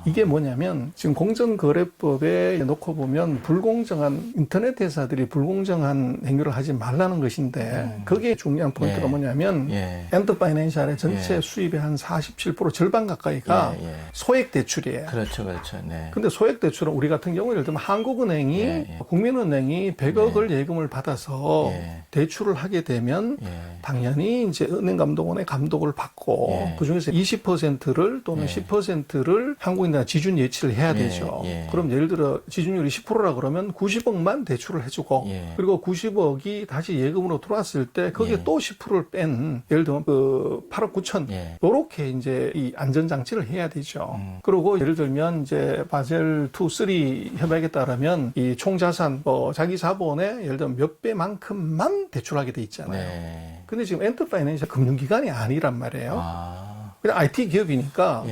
이게 뭐냐면 지금 공정거래법에 놓고 보면 불공정한 인터넷 회사들이 불공정한 행위를 하지 말라는 것인데 거기에 중요한 포인트가 뭐냐면 엔터파이낸셜의 전체 수입의 한 47% 절반 가까이가 소액 대출이에요. 그렇죠, 그렇죠. 네. 근데 소액 대출은 우리 같은 경우는 예를 들면 한국은행이 국민은행이 100억을 예금을 받아서 대출을 하게 되면 당연히 이제 은행감독원의 감독을 받고 그 중에서 20%를 또는 10%를 한국인들한테 지준 예치를 해야 되죠. 그럼 예를 들어 지준율이 10%라 그러면 90억만 대출을 해주고 그리고 90억이 다시 예금으로 들어왔을 때 거기에 또 10%를 뺀 예를 들면 그 8억 9천 요렇게 이제 이 안전장치를 해야 되죠. 그리고 예를 들면 이제 바젤 2, 3 협약에 따르면 이 총자산 자기 자본의 예를 들면 몇 배만큼만 대출하게 돼 있잖아요. 근데 지금 엔터파이낸셜 금융기관이 아니란 말이에요. 그냥 IT 기업이니까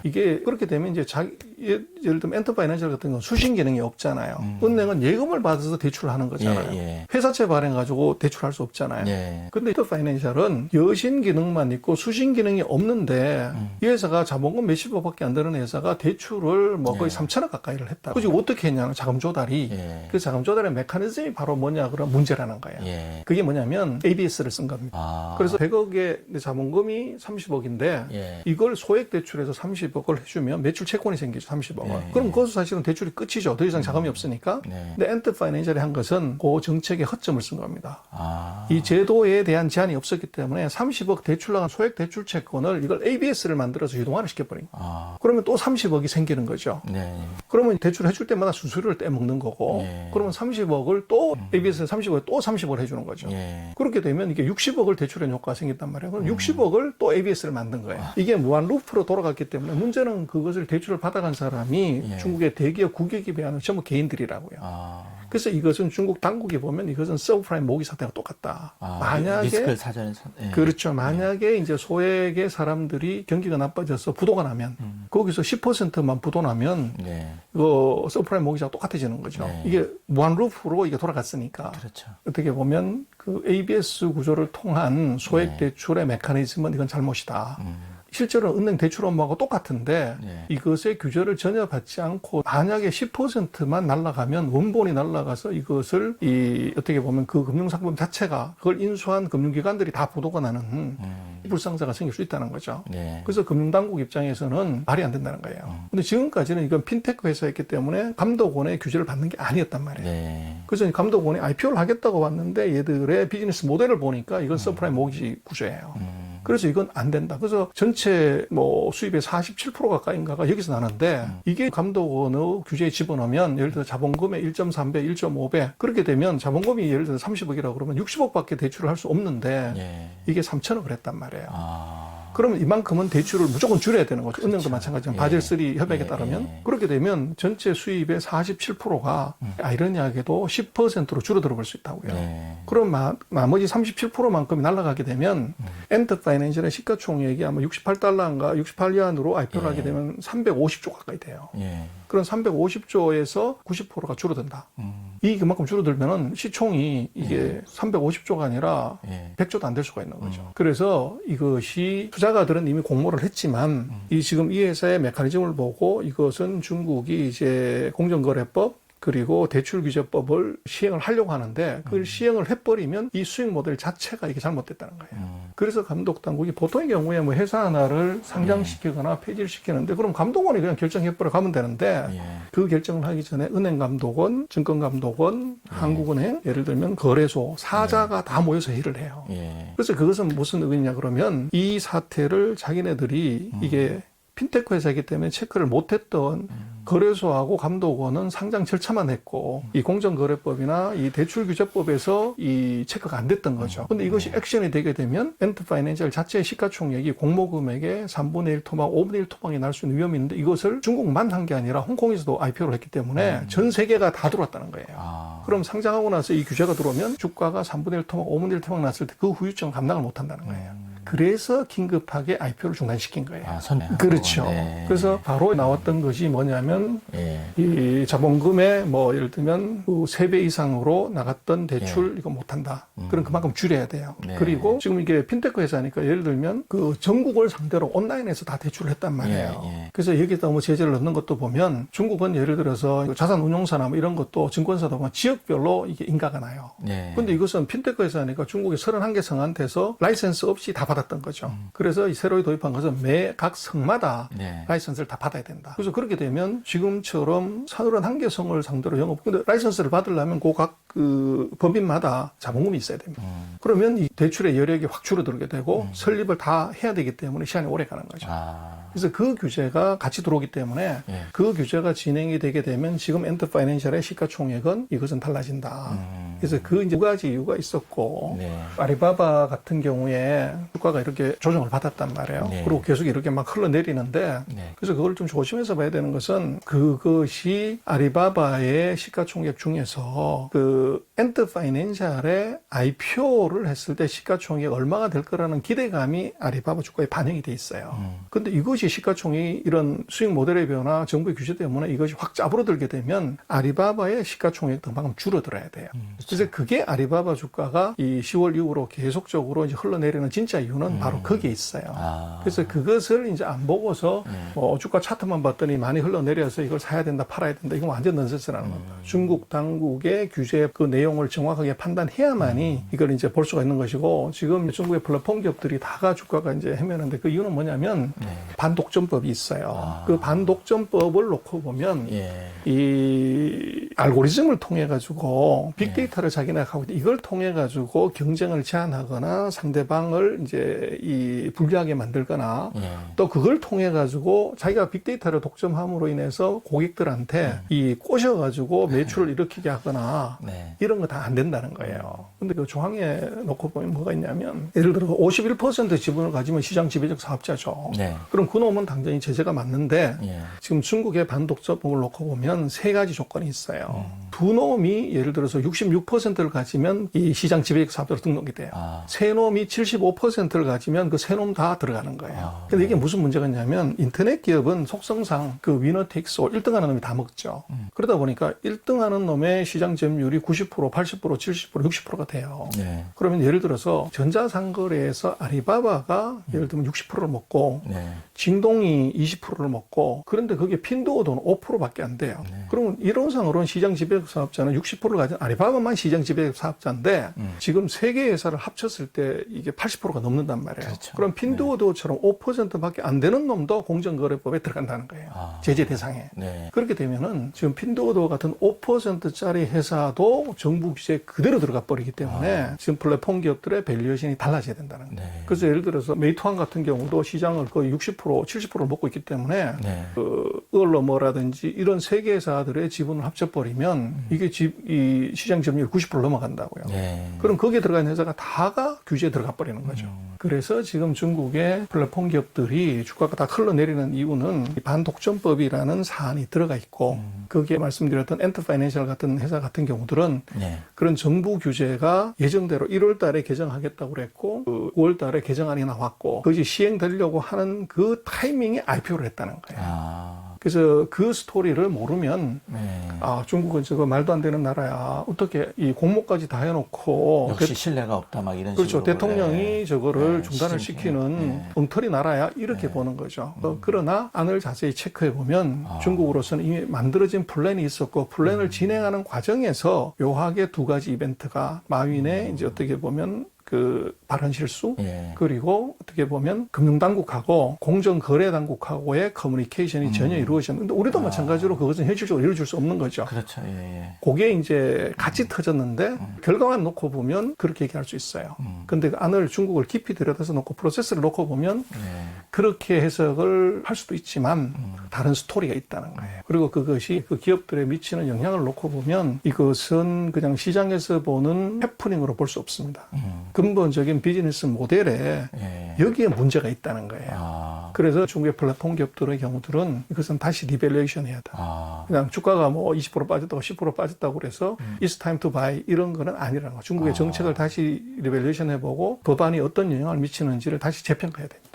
이게 그렇게 되면 이제 예를 들면 엔터파이낸셜 같은 경우는 수신 기능이 없잖아요. 은행은 예금을 받아서 대출을 하는 거잖아요. 회사채 발행해가지고 대출할 수 없잖아요. 근데 엔터파이낸셜은 여신 기능만 있고 수신 기능이 없는데 이 회사가 자본금 몇십억밖에 안 되는 회사가 대출을 뭐 거의 3천억 가까이를 했다. 그지 어떻게 했냐면 자금 조달이 그 자금 조달의 메커니즘이 바로 뭐냐 그런 문제라는 거예요. 그게 뭐냐면 ABS를 쓴 겁니다. 그래서 100억의 자본금이 30억인데 이걸 소액 대출해서 30억을 해주면 매출 채권이 생기죠. 30억을. 그럼 그것은 사실은 대출이 끝이죠. 더 이상 자금이 없으니까. 근데 엔터파이낸셜이 한 것은 그 정책의 허점을 쓴 겁니다. 이 제도에 대한 제한이 없었기 때문에 30억 대출 나간 소액 대출 채권을 이걸 ABS를 만들어서 유동화를 시켜버린 거예요. 그러면 또 30억이 생기는 거죠. 그러면 대출을 해줄 때마다 수수료를 떼먹는 거고 그러면 30억을 또 ABS에 30억에 또 30억을 해주는 거죠. 그렇게 되면 이게 60억을 대출한 효과가 생겼단 말이에요. 그럼 60억을 또 ABS를 만든 거예요. 이게 무한 루프로 돌아갔기 때문에 문제는 그것을 대출을 받아간 사람이 중국의 대기업 국유기업이 아니라 전부 개인들이라고요. 그래서 이것은 중국 당국이 보면 이것은 서브프라임 모기 사태가 똑같다. 만약에 리스크를 사전에 그렇죠. 만약에 이제 소액의 사람들이 경기가 나빠져서 부도가 나면 거기서 10%만 부도 나면 이거 서브프라임 모기사가 똑같아지는 거죠. 이게 무한 루프로 이게 돌아갔으니까. 그렇죠. 어떻게 보면 그 ABS 구조를 통한 소액 대출의 메커니즘은 이건 잘못이다. 실제로 은행 대출 업무하고 똑같은데 이것의 규제를 전혀 받지 않고 만약에 10%만 날아가면 원본이 날아가서 이것을 어떻게 보면 그 금융상품 자체가 그걸 인수한 금융기관들이 다 부도가 나는 불상사가 생길 수 있다는 거죠. 그래서 금융당국 입장에서는 말이 안 된다는 거예요. 근데 지금까지는 이건 핀테크 회사였기 때문에 감독원의 규제를 받는 게 아니었단 말이에요. 그래서 감독원이 IPO를 하겠다고 왔는데 얘들의 비즈니스 모델을 보니까 이건 서프라임 모기지 구조예요. 그래서 이건 안 된다. 그래서 전체 뭐 수입의 47% 가까이인가가 여기서 나는데 이게 감독원의 규제에 집어넣으면 예를 들어 자본금의 1.3배, 1.5배 그렇게 되면 자본금이 예를 들어 30억이라고 그러면 60억밖에 대출을 할 수 없는데 이게 3천억을 했단 말이에요. 그러면 이만큼은 대출을 무조건 줄여야 되는 거죠. 그렇죠. 은행도 마찬가지지만 바젤3 협약에 따르면 그렇게 되면 전체 수입의 47%가 아이러니하게도 10%로 줄어들어 볼 수 있다고요. 그럼 나머지 37%만큼이 날아가게 되면 엔터파이낸셜의 시가총액이 아마 68달러인가 68위안으로 IPO를 하게 되면 350조 가까이 돼요. 그런 350조에서 90%가 줄어든다. 이 그만큼 줄어들면은 시총이 이게 350조가 아니라 100조도 안 될 수가 있는 거죠. 그래서 이것이 투자가들은 이미 공모를 했지만 지금 이 회사의 메커니즘을 보고 이것은 중국이 이제 공정거래법 그리고 대출규제법을 시행을 하려고 하는데 그걸 시행을 해버리면 이 수익 모델 자체가 이게 잘못됐다는 거예요. 그래서 감독당국이 보통의 경우에 뭐 회사 하나를 상장시키거나 폐지를 시키는데 그럼 감독원이 그냥 결정해버려 가면 되는데 그 결정을 하기 전에 은행감독원, 증권감독원, 한국은행 예를 들면 거래소, 사자가 다 모여서 회의를 해요. 그래서 그것은 무슨 의미냐 그러면 이 사태를 자기네들이 이게 핀테크 회사이기 때문에 체크를 못했던 거래소하고 감독원은 상장 절차만 했고 이 공정거래법이나 이 대출규제법에서 이 체크가 안 됐던 거죠. 근데 이것이 액션이 되게 되면 엔터파이낸셜 자체의 시가총액이 공모금액의 3분의 1 토막, 5분의 1 토막이 날 수 있는 위험이 있는데 이것을 중국만 한 게 아니라 홍콩에서도 IPO를 했기 때문에 전 세계가 다 들어왔다는 거예요. 그럼 상장하고 나서 이 규제가 들어오면 주가가 3분의 1 토막, 5분의 1 토막 났을 때 그 후유증을 감당을 못 한다는 거예요. 그래서 긴급하게 IPO를 중단시킨 거예요. 아, 그렇죠. 네. 그래서 바로 나왔던 것이 뭐냐면 예. 이 자본금의 뭐 예를 들면 그 3배 이상으로 나갔던 대출 이거 못한다. 그럼 그만큼 줄여야 돼요. 네. 그리고 지금 이게 핀테크 회사니까 예를 들면 그 전국을 상대로 온라인에서 다 대출을 했단 말이에요. 예. 그래서 여기다 뭐 제재를 넣는 것도 보면 중국은 예를 들어서 자산운용사나 뭐 이런 것도 증권사도 보면 지역별로 이게 인가가 나요. 예. 근데 이것은 핀테크 회사니까 중국의 31개 성한테서 라이센스 없이 다 받았던 거죠. 그래서 이 새로 도입한 것은 매 각 성마다 네. 라이센스를 다 받아야 된다. 그래서 그렇게 되면 지금처럼 31개 성을 상대로 영업, 근데 라이센스를 받으려면 그 법인마다 자본금이 있어야 됩니다. 그러면 이 대출의 여력이 확 줄어들게 되고 설립을 다 해야 되기 때문에 시간이 오래 가는 거죠. 아. 그래서 그 규제가 같이 들어오기 때문에 예. 그 규제가 진행이 되게 되면 지금 엔터파이낸셜의 시가총액은 이것은 달라진다. 그래서 그 이제 두 가지 이유가 있었고 네. 아리바바 같은 경우에 주가가 이렇게 조정을 받았단 말이에요. 네. 그리고 계속 이렇게 막 흘러내리는데 네. 그래서 그걸 좀 조심해서 봐야 되는 것은 그것이 아리바바의 시가총액 중에서 그 엔터파이낸셜의 IPO를 했을 때 시가총액 얼마가 될 거라는 기대감이 아리바바 주가에 반영이 돼 있어요. 근데 이것이 시가총액이 이런 수익 모델의 변화, 정부의 규제 때문에 이것이 확 짜부러들게 되면 아리바바의 시가총액도 그만큼 줄어들어야 돼요. 그래서 그게 아리바바 주가가 이 10월 이후로 계속적으로 이제 흘러내리는 진짜 이유는 바로 거기에 있어요. 아. 그래서 그것을 이제 안 보고서 뭐 주가 차트만 봤더니 많이 흘러내려서 이걸 사야 된다, 팔아야 된다. 이건 완전 넌센스라는 겁니다. 중국 당국의 규제 그 내용을 정확하게 판단해야만이 이걸 이제 볼 수가 있는 것이고 지금 중국의 플랫폼 기업들이 다가 주가가 이제 헤매는데 그 이유는 뭐냐면 반독점법이 있어요. 그 반독점법을 놓고 보면 예. 이 알고리즘을 통해 가지고 빅데이터를 자기네가 하고 이걸 통해 가지고 경쟁을 제한하거나 상대방을 이제 이 불리하게 만들거나 예. 또 그걸 통해 가지고 자기가 빅데이터를 독점함으로 인해서 고객들한테 이 꼬셔 가지고 매출을 일으키게 하거나 네. 이런 거 다 안 된다는 거예요. 근데 그 조항에 놓고 보면 뭐가 있냐면 예를 들어 51% 지분을 가지면 시장 지배적 사업자죠. 네. 그럼 그놈은 당연히 제재가 맞는데 예. 지금 중국의 반독점법을 놓고 보면 세 가지 조건이 있어요. 두 놈이 예를 들어서 66%를 가지면 이 시장 지배적 사업자로 등록이 돼요. 아. 세 놈이 75%를 가지면 그 세 놈 다 들어가는 거예요. 아, 근데 이게 무슨 문제가 있냐면 인터넷 기업은 속성상 그 위너 테이크스 올 1등 하는 놈이 다 먹죠. 그러다 보니까 1등 하는 놈의 시장 점유율이 90%, 80%, 70%, 60%가 돼요. 네. 그러면 예를 들어서 전자상거래에서 아리바바가 예를 들면 60%를 먹고 네. 징동이 20%를 먹고 그런데 그게 핀도어도는 5%밖에 안 돼요. 그러면 이론상으로는 시장 지배적 사업자는 60%를 가진 아리바바만 시장 지배적 사업자인데 지금 세 개 회사를 합쳤을 때 이게 80%가 넘는단 말이에요. 그렇죠. 그럼 핀도어도처럼 5%밖에 안 되는 놈도 공정거래법에 들어간다는 거예요. 아. 제재 대상에. 네. 그렇게 되면은 지금 핀도어도 같은 5%짜리 회사도 정부 규제에 그대로 들어가 버리기 때문에 지금 플랫폼 기업들의 밸류에이션이 달라져야 된다는 거예요. 네. 그래서 예를 들어서 메이투안 같은 경우도 시장을 거의 60%, 70%를 먹고 있기 때문에 네. 그 얼러머라든지 이런 세계사들의 지분을 합쳐버리면 이게 이 시장 점유율 90% 넘어간다고요. 네. 그럼 거기에 들어간 회사가 다가 규제에 들어가 버리는 거죠. 그래서 지금 중국의 플랫폼 기업들이 주가가 다 흘러내리는 이유는 이 반독점법이라는 사안이 들어가 있고 거기에 말씀드렸던 엔터파이낸셜 같은 회사 같은 경우들은 네. 그런 정부 규제가 예정대로 1월 달에 개정하겠다고 그랬고 그 9월 달에 개정안이 나왔고 그것이 시행되려고 하는 그 타이밍에 IPO를 했다는 거예요. 아. 그래서 그 스토리를 모르면 네. 아 중국은 저거 말도 안 되는 나라야. 어떻게 이 공모까지 다 해놓고 역시 신뢰가 없다 막 이런 그렇죠. 식으로 대통령이 원래. 저거를 네, 중단을 시즌 시키는 네. 엉터리 나라야 이렇게 보는 거죠. 그러나 안을 자세히 체크해 보면 중국으로서는 이미 만들어진 플랜이 있었고 플랜을 진행하는 과정에서 묘하게 두 가지 이벤트가 마윈의 이제 어떻게 보면 그 발언 실수 예. 그리고 어떻게 보면 금융당국하고 공정거래당국하고의 커뮤니케이션이 전혀 이루어졌는데 우리도 마찬가지로 그것은 현실적으로 이루어질 수 없는 거죠. 그렇죠. 예. 예. 그게 이제 같이 터졌는데 결과만 놓고 보면 그렇게 얘기할 수 있어요. 근데 그 안을 중국을 깊이 들여다서 놓고 프로세스를 놓고 보면 네. 그렇게 해석을 할 수도 있지만 다른 스토리가 있다는 거예요. 그리고 그것이 그 기업들에 미치는 영향을 놓고 보면 이것은 그냥 시장에서 보는 해프닝으로 볼 수 없습니다. 근본적인 비즈니스 모델에 예. 여기에 문제가 있다는 거예요. 그래서 중국의 플랫폼 기업들의 경우들은 이것은 다시 리밸류에이션 해야 돼. 그냥 주가가 뭐 20% 빠졌다고 10% 빠졌다고 그래서 It's time to buy 이런 거는 아니라는 거. 중국의 정책을 다시 리밸류에이션 해보고 법안이 어떤 영향을 미치는지를 다시 재평가해야 됩니다.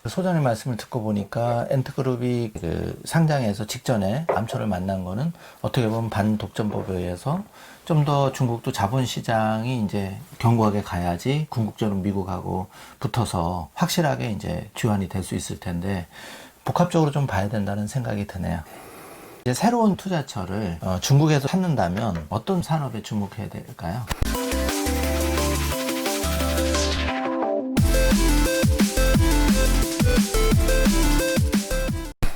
소장님 말씀을 듣고 보니까 엔트그룹이 그 상장해서 직전에 암초를 만난 거는 어떻게 보면 반독점법에 의해서 좀 더 중국도 자본시장이 이제 견고하게 가야지 궁극적으로 미국하고 붙어서 확실하게 이제 주안이 될 수 있을 텐데 복합적으로 좀 봐야 된다는 생각이 드네요. 이제 새로운 투자처를 중국에서 찾는다면 어떤 산업에 주목해야 될까요?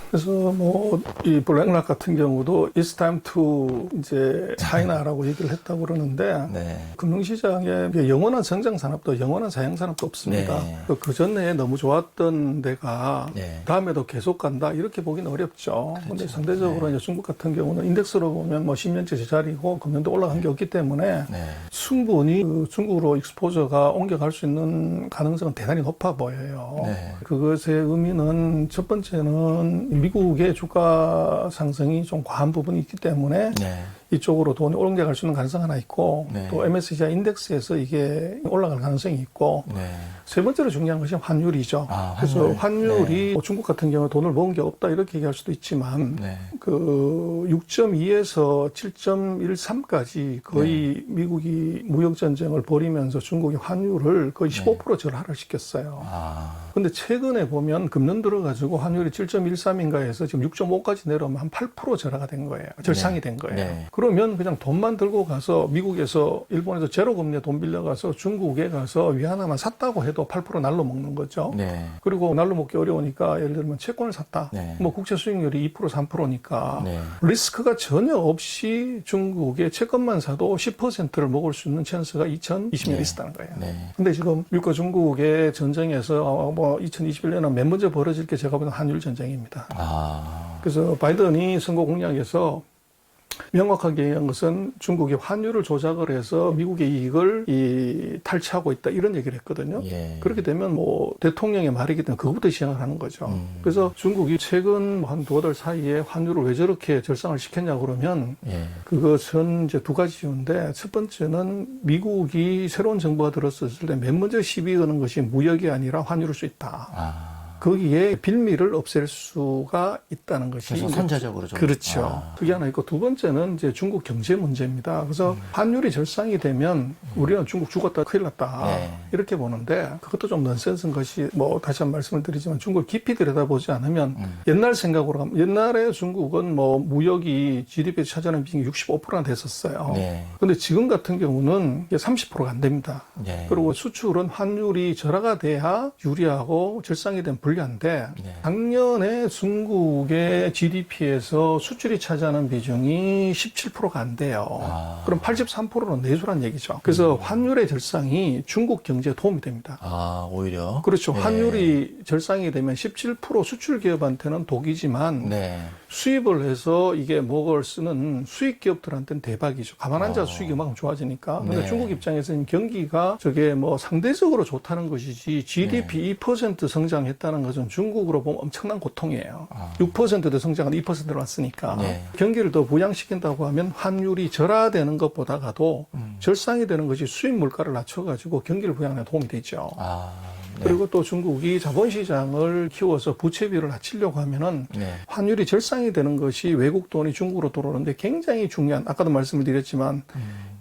그래서 뭐 이 블랙락 같은 경우도 It's time to 이제 China라고 얘기를 했다고 그러는데 네. 금융시장에 영원한 성장 산업도 영원한 사양 산업도 없습니다. 네. 그 전에 너무 좋았던 데가 네. 다음에도 계속 간다 이렇게 보기는 어렵죠. 그런데 상대적으로 이제 중국 같은 경우는 인덱스로 보면 뭐 10년째 제자리고 금년도 올라간 게 없기 때문에 충분히 그 중국으로 익스포저가 옮겨갈 수 있는 가능성은 대단히 높아 보여요. 네. 그것의 의미는 첫 번째는 미국의 주가 상승이 좀 과한 부분이 있기 때문에 이쪽으로 돈이 옮겨갈 수 있는 가능성이 하나 있고 또 MSCI 인덱스에서 이게 올라갈 가능성이 있고 세 번째로 중요한 것이 환율이죠. 그래서 환율이 뭐 중국 같은 경우 돈을 모은 게 없다 이렇게 얘기할 수도 있지만 그 6.2에서 7.13까지 거의 미국이 무역 전쟁을 벌이면서 중국이 환율을 거의 15% 절하를 시켰어요. 근데 최근에 보면 금년 들어가지고 환율이 7.13인가에서 지금 6.5까지 내려오면 한 8% 절하가 된 거예요. 절상이 된 거예요. 그러면 그냥 돈만 들고 가서 미국에서 일본에서 제로 금리에 돈 빌려가서 중국에 가서 위안화만 샀다고 해도 8% 날로 먹는 거죠. 그리고 날로 먹기 어려우니까 예를 들면 채권을 샀다. 뭐 국채 수익률이 2% 3%니까 리스크가 전혀 없이 중국의 채권만 사도 10%를 먹을 수 있는 찬스가 2020년에 있었다는 거예요. 근데 지금 미국과 중국의 전쟁에서 뭐 2021년은 맨 먼저 벌어질 게 제가 보는 환율 전쟁입니다. 그래서 바이든이 선거 공약에서 명확하게 얘기한 것은 중국이 환율을 조작을 해서 미국의 이익을 탈취하고 있다 이런 얘기를 했거든요. 그렇게 되면 뭐 대통령의 말이기 때문에 그것부터 시작을 하는 거죠. 그래서 중국이 최근 한 두어 달 사이에 환율을 왜 저렇게 절상을 시켰냐 그러면 그것은 이제 두 가지 이유인데 첫 번째는 미국이 새로운 정부가 들었을 때 맨 먼저 시비 거는 것이 무역이 아니라 환율일 수 있다. 거기에 빌미를 없앨 수가 있다는 것이 그래서 선제적으로 좀 그렇죠. 그게 하나 있고 두 번째는 이제 중국 경제 문제입니다. 그래서 환율이 절상이 되면 우리는 중국 죽었다 큰일 났다 이렇게 보는데 그것도 좀 넌센스인 것이 뭐 다시 한 말씀을 드리지만 중국을 깊이 들여다보지 않으면 옛날 생각으로 가면 옛날에 중국은 뭐 무역이 GDP에 차지하는 비중이 65%나 됐었어요. 그런데 지금 같은 경우는 이게 30%가 안 됩니다. 그리고 수출은 환율이 절하가 돼야 유리하고 절상이 된 불리한데 작년에 중국의 GDP에서 수출이 차지하는 비중이 17%가 안 돼요. 그럼 83%는 내수란 얘기죠. 그래서 환율의 절상이 중국 경제에 도움이 됩니다. 오히려 그렇죠. 환율이 절상이 되면 17% 수출 기업한테는 독이지만 수입을 해서 이게 먹을 쓰는 수익 기업들한테는 대박이죠. 가만 앉아 수익이 막 좋아지니까. 근데 중국 입장에서는 경기가 저게 뭐 상대적으로 좋다는 것이지 GDP 2% 성장했다는 것은 중국으로 보면 엄청난 고통이에요. 6%대 성장은 2%로 왔으니까. 경기를 더 부양시킨다고 하면 환율이 절하되는 것보다가도 절상이 되는 것이 수입 물가를 낮춰가지고 경기를 부양하는 데 도움이 되죠. 그리고 또 중국이 자본시장을 키워서 부채비를 낮추려고 하면은 환율이 절상이 되는 것이 외국 돈이 중국으로 들어오는데 굉장히 중요한, 아까도 말씀을 드렸지만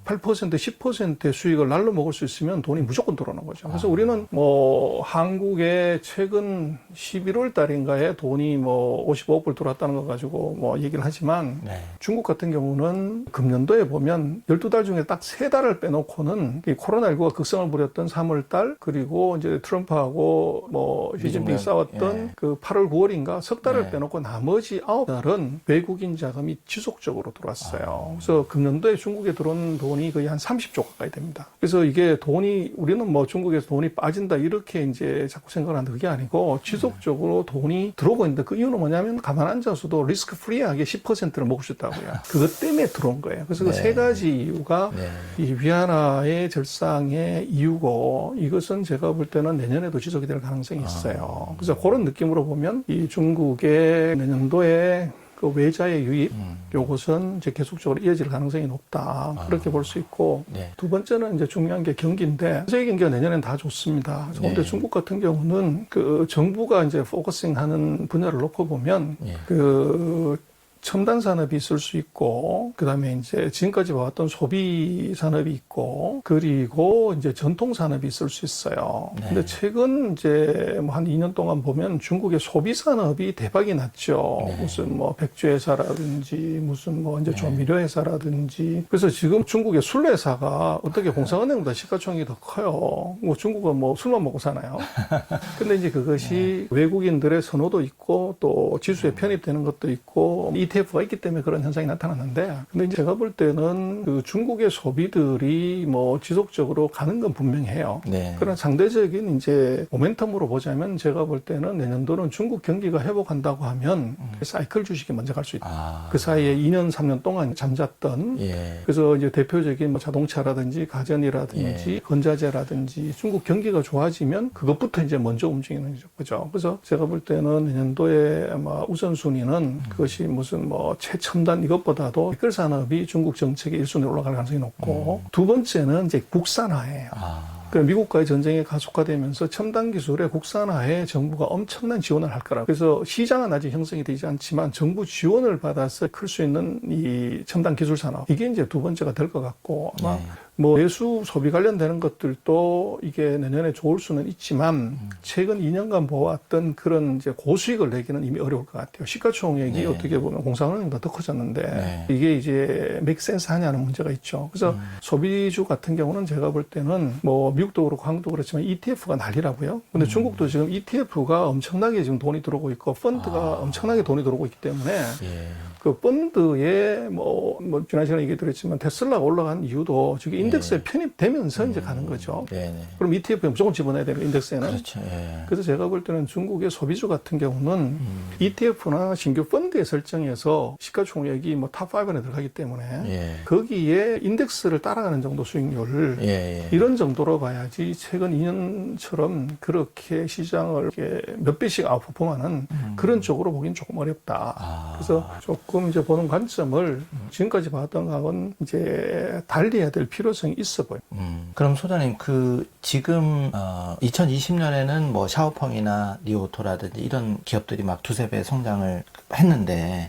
8%, 10%의 수익을 날로 먹을 수 있으면 돈이 무조건 들어오는 거죠. 그래서 우리는 뭐 한국에 최근 11월 달인가에 돈이 뭐 55불 들어왔다는 거 가지고 뭐 얘기를 하지만 중국 같은 경우는 금년도에 보면 12달 중에 딱 3달을 빼놓고는 이 코로나19가 극성을 부렸던 3월 달 그리고 이제 트럼프하고 뭐 시진핑이 싸웠던 그 8월, 9월인가 석 달을 빼놓고 나머지 9달은 외국인 자금이 지속적으로 들어왔어요. 그래서 금년도에 중국에 들어온 돈 돈이 거의 한 30조 가까이 됩니다. 그래서 이게 돈이 우리는 뭐 중국에서 돈이 빠진다 이렇게 이제 자꾸 생각하는데 그게 아니고 지속적으로 돈이 들어오고 있는데 그 이유는 뭐냐면 가만 앉아서도 리스크 프리하게 10%를 먹을 수 있다고요. 그것 때문에 들어온 거예요. 그래서 그 세 가지 이유가 이 위안화의 절상의 이유고 이것은 제가 볼 때는 내년에도 지속이 될 가능성이 있어요. 그래서 그런 느낌으로 보면 이 중국의 내년도에 그 외자의 유입, 요것은 이제 계속적으로 이어질 가능성이 높다. 그렇게 볼 수 있고, 두 번째는 이제 중요한 게 경기인데, 세계 경기가 내년엔 다 좋습니다. 그런데 중국 같은 경우는 그 정부가 이제 포커싱 하는 분야를 놓고 보면, 그 첨단 산업이 있을 수 있고, 그 다음에 이제 지금까지 봐왔던 소비 산업이 있고, 그리고 이제 전통 산업이 있을 수 있어요. 근데 최근 이제 뭐 한 2년 동안 보면 중국의 소비 산업이 대박이 났죠. 무슨 뭐 백주 회사라든지, 무슨 뭐 이제 조미료 회사라든지. 그래서 지금 중국의 술 회사가 어떻게 공사은행보다 시가총액이 더 커요. 뭐 중국은 뭐 술만 먹고 사나요? 근데 이제 그것이 외국인들의 선호도 있고, 또 지수에 편입되는 것도 있고, ETF가 있기 때문에 그런 현상이 나타났는데, 근데 이제 제가 볼 때는 그 중국의 소비들이 뭐 지속적으로 가는 건 분명해요. 그런 상대적인 이제 모멘텀으로 보자면 제가 볼 때는 내년도는 중국 경기가 회복한다고 하면 사이클 주식이 먼저 갈 수 있다. 그 사이에 2년, 3년 동안 잠잤던, 그래서 이제 대표적인 뭐 자동차라든지 가전이라든지 건자재라든지 중국 경기가 좋아지면 그것부터 이제 먼저 움직이는 거죠. 그래서 제가 볼 때는 내년도에 아마 우선순위는 그것이 무슨 뭐 최첨단 이것보다도 댓글 산업이 중국 정책의 1순위로 올라갈 가능성이 높고 두 번째는 이제 국산화예요. 그러니까 미국과의 전쟁이 가속화되면서 첨단 기술의 국산화에 정부가 엄청난 지원을 할 거라고. 그래서 시장은 아직 형성이 되지 않지만 정부 지원을 받아서 클 수 있는 이 첨단 기술 산업. 이게 이제 두 번째가 될 것 같고 아마 뭐 내수 소비 관련되는 것들도 이게 내년에 좋을 수는 있지만 최근 2년간 보았던 그런 이제 고수익을 내기는 이미 어려울 것 같아요. 시가총액이 어떻게 보면 공사은행보다 더 커졌는데 이게 이제 맥센스 하냐는 문제가 있죠. 그래서 소비주 같은 경우는 제가 볼 때는 뭐 미국도 그렇고 한국도 그렇지만 ETF가 난리라고요. 근데 중국도 지금 ETF가 엄청나게 지금 돈이 들어오고 있고 펀드가 엄청나게 돈이 들어오고 있기 때문에 그 펀드에 뭐 지난 시간에 얘기 드렸지만 테슬라가 올라간 이유도 지금 인덱스에 편입되면서 이제 가는 거죠. 그럼 ETF에 무조건 집어넣어야 되는 인덱스에는. 그렇죠. 그래서 제가 볼 때는 중국의 소비주 같은 경우는 ETF나 신규 펀드에 설정해서 시가총액이 뭐 탑5에 들어가기 때문에 거기에 인덱스를 따라가는 정도 수익률 이런 정도로 봐야지 최근 2년처럼 그렇게 시장을 이렇게 몇 배씩 아웃퍼폼하는 그런 쪽으로 보기는 조금 어렵다. 그래서 조금 이제 보는 관점을 지금까지 봤던 거하고는 이제 달리해야 될 필요성이 있어 보여요. 그럼 소장님 그 지금 2020년에는 뭐 샤오펑이나 리오토라든지 이런 기업들이 막 두세 배 성장을 했는데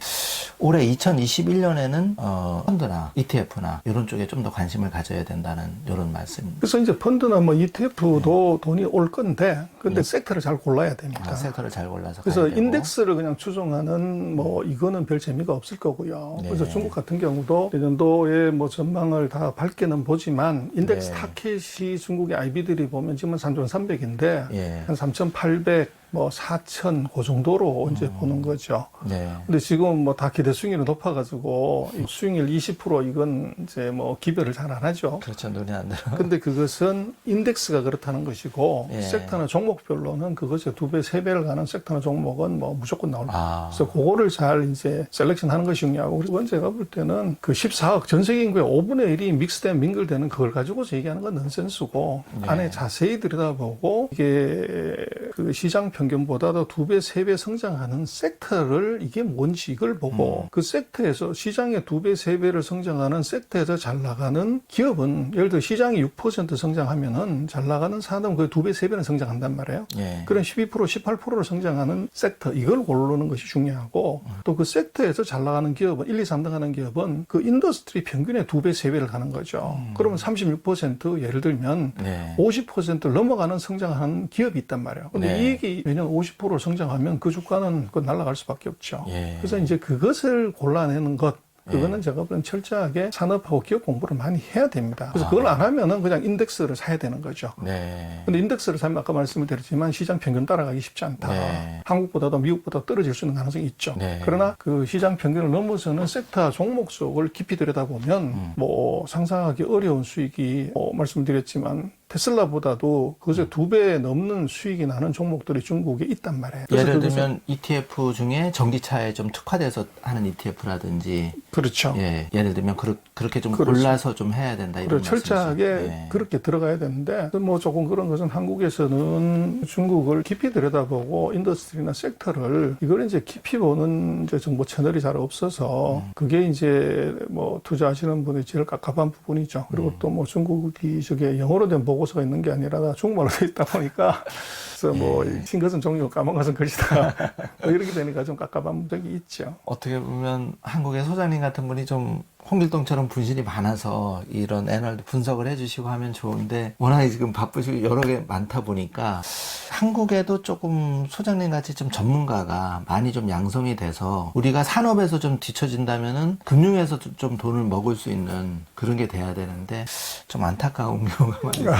올해 2021년에는 펀드나 ETF나 이런 쪽에 좀 더 관심을 가져야 된다는 이런 말씀입니다. 그래서 이제 펀드나 뭐 ETF도 돈이 올 건데 근데 섹터를 잘 골라야 됩니다. 섹터를 잘 골라서 그래서 인덱스를 그냥 추종하는 뭐 이거는 별 재미가 없을 거고요. 그래서 중국 같은 경우도 내년도에 뭐 전망을 다 밝게는 보지만 인덱스 타켓이 중국의 IB들이 보면 지금은 3,300인데 한 3,800 뭐 4,000 그 정도로 이제 보는 거죠. 근데 지금 뭐 다 기대 수익률이 높아가지고 수익률 20% 이건 이제 뭐 기별을 잘 안 하죠. 그렇죠. 눈에 안 들어. 근데 그것은 인덱스가 그렇다는 것이고 섹터나 종목별로는 그것이 2배, 3배를 가는 섹터나 종목은 뭐 무조건 나옵니다. 그래서 그거를 잘 이제 셀렉션 하는 것이 중요하고 그리고 제가 볼 때는 그 14억 전 세계 인구의 5분의 1이 믹스된 밍글되는 그걸 가지고서 얘기하는 건 넌센스고 안에 자세히 들여다보고 이게 그 시장 평균보다도 2배, 3배 성장하는 섹터를 이게 뭔지 이걸 보고 그 섹터에서 시장의 2배, 3배를 성장하는 섹터에서 잘 나가는 기업은 예를 들어 시장이 6% 성장하면은 잘 나가는 산업은 거의 2배, 3배는 성장한단 말이에요. 그런 12%, 18%를 성장하는 섹터 이걸 고르는 것이 중요하고 또 그 섹터에서 잘 나가는 기업은 1, 2, 3등 하는 기업은 그 인더스트리 평균의 2배, 3배를 가는 거죠. 그러면 36% 예를 들면 50%를 넘어가는 성장하는 기업이 있단 말이에요. 근데 이익이 매년 50% 성장하면 그 주가는 그 날아갈 수밖에 없죠. 그래서 이제 그것을 골라내는 것 그거는 제가 보는 철저하게 산업하고 기업 공부를 많이 해야 됩니다. 그래서 그걸 안 하면은 그냥 인덱스를 사야 되는 거죠. 네. 근데 인덱스를 사면 아까 말씀을 드렸지만 시장 평균 따라가기 쉽지 않다. 네. 한국보다도 미국보다 떨어질 수 있는 가능성이 있죠. 네. 그러나 그 시장 평균을 넘어서는 섹터 종목 속을 깊이 들여다보면 뭐 상상하기 어려운 수익이 말씀드렸지만 테슬라보다도 그것의 2배 넘는 수익이 나는 종목들이 중국에 있단 말이에요. 예를 들면 ETF 중에 전기차에 좀 특화돼서 하는 ETF라든지 그렇죠. 예, 예를 들면 그렇게 좀 그렇죠. 골라서 좀 해야 된다 이런 철저하게 말씀이시죠? 그렇게 들어가야 되는데 뭐 조금 그런 것은 한국에서는 중국을 깊이 들여다보고 인더스트리나 섹터를 이걸 이제 깊이 보는 이제 정보 채널이 잘 없어서 그게 이제 뭐 투자하시는 분이 제일 깝깝한 부분이죠. 그리고 또 뭐 중국이 저게 영어로 된 보고서가 있는 게 아니라 다 중국말로 돼 있다 보니까 그래서 뭐 친 것은 종이고 까만 것은 글씨다 뭐 이렇게 되니까 좀 깝깝한 적이 있죠. 어떻게 보면 한국의 소장님 같은 분이 좀 홍길동처럼 분신이 많아서 이런 애널 분석을 해주시고 하면 좋은데 워낙에 지금 바쁘시고 여러 개 많다 보니까 한국에도 조금 소장님 같이 좀 전문가가 많이 좀 양성이 돼서 우리가 산업에서 좀 뒤처진다면은 금융에서 좀 돈을 먹을 수 있는 그런 게 돼야 되는데 좀 안타까운 경우가 많아요.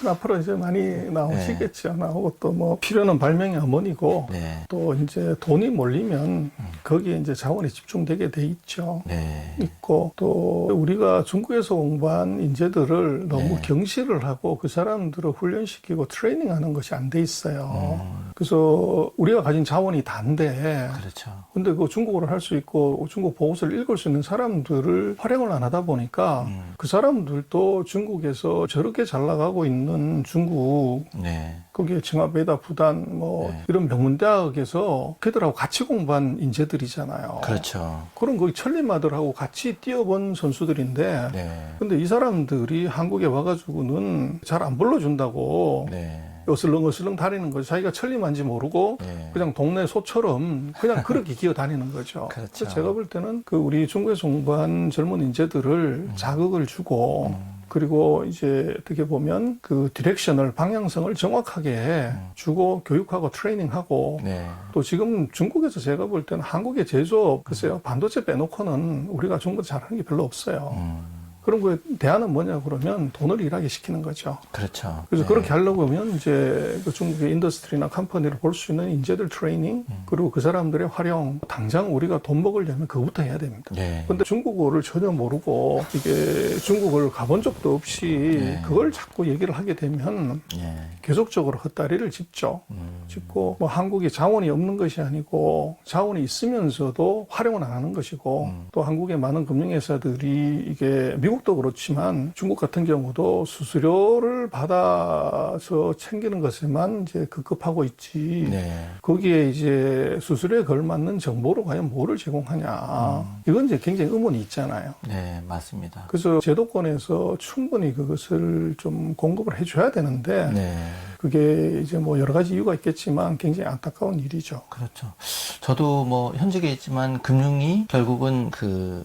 앞으로 이제 많이 나오시겠죠. 나오고 또 뭐 필요는 발명의 어머니고 네. 또 이제 돈이 몰리면 거기에 이제 자원이 집중되게 돼 있죠. 네. 있고 또 우리가 중국에서 공부한 인재들을 너무 경시를 하고 그 사람들을 훈련시키고 트레이닝하는 것이 안 돼 있어요. 그래서 우리가 가진 자원이 단데 그렇죠. 근데 그 중국어를 할 수 있고 중국 보고서를 읽을 수 있는 사람들을 활용을 안 하다 보니까 그 사람들도 중국에서 저렇게 잘 나가고 있는 중국 네. 거기에 칭화베이다 부단 뭐 이런 명문대학에서 걔들하고 같이 공부한 인재들이잖아요. 그렇죠. 그런 거의 천리마들하고 같이 뛰어본 선수들인데 네. 근데 이 사람들이 한국에 와가지고는 잘 안 불러준다고 네. 어슬렁어슬렁 다니는 거죠. 자기가 천리만지 모르고 네. 그냥 동네 소처럼 그냥 그렇게 기어 다니는 거죠. 그렇죠. 그래서 제가 볼 때는 그 우리 중국에서 공부한 젊은 인재들을 자극을 주고 그리고 이제 어떻게 보면 그 디렉션을 방향성을 정확하게 주고 교육하고 트레이닝하고 네. 또 지금 중국에서 제가 볼 때는 한국의 제조업 글쎄요 반도체 빼놓고는 우리가 중국에서 잘하는 게 별로 없어요. 그런 거에 대안은 뭐냐 그러면 돈을 일하게 시키는 거죠. 그렇죠. 그래서 네. 그렇게 하려고 하면 이제 그 중국의 인더스트리나 컴퍼니를 볼 수 있는 인재들 트레이닝 그리고 그 사람들의 활용 당장 우리가 돈 먹으려면 그거부터 해야 됩니다. 네. 근데 중국어를 전혀 모르고 이게 중국을 가본 적도 없이 그걸 자꾸 얘기를 하게 되면 네. 계속적으로 헛다리를 짚죠. 짚고 뭐 한국이 자원이 없는 것이 아니고 자원이 있으면서도 활용을 안 하는 것이고 또 한국의 많은 금융회사들이 이게 미국도 그렇지만 중국 같은 경우도 수수료를 받아서 챙기는 것에만 이제 급급하고 있지. 네. 거기에 이제 수수료에 걸맞는 정보로 과연 뭐를 제공하냐. 이건 이제 굉장히 의문이 있잖아요. 네, 맞습니다. 그래서 제도권에서 충분히 그것을 좀 공급을 해줘야 되는데 네. 그게 이제 뭐 여러 가지 이유가 있겠지만 굉장히 안타까운 일이죠. 그렇죠. 저도 뭐 현직에 있지만 금융이 결국은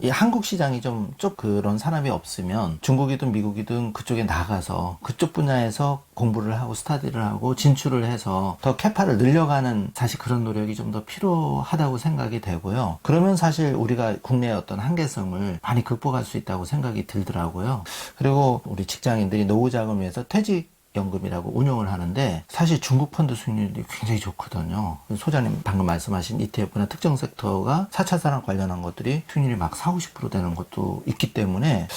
이 한국 시장이 좀 그런 사람이 없으면 중국이든 미국이든 그쪽에 나가서 그쪽 분야에서 공부를 하고 스터디를 하고 진출을 해서 더 캐파를 늘려가는 사실 그런 노력이 좀 더 필요하다고 생각이 되고요. 그러면 사실 우리가 국내의 어떤 한계성을 많이 극복할 수 있다고 생각이 들더라고요. 그리고 우리 직장인들이 노후 자금을 위해서 퇴직 연금이라고 운용을 하는데 사실 중국 펀드 수익률이 굉장히 좋거든요. 소장님 방금 말씀하신 ETF나 특정 섹터가 4차 산업 관련한 것들이 수익률이 막 40, 50% 되는 것도 있기 때문에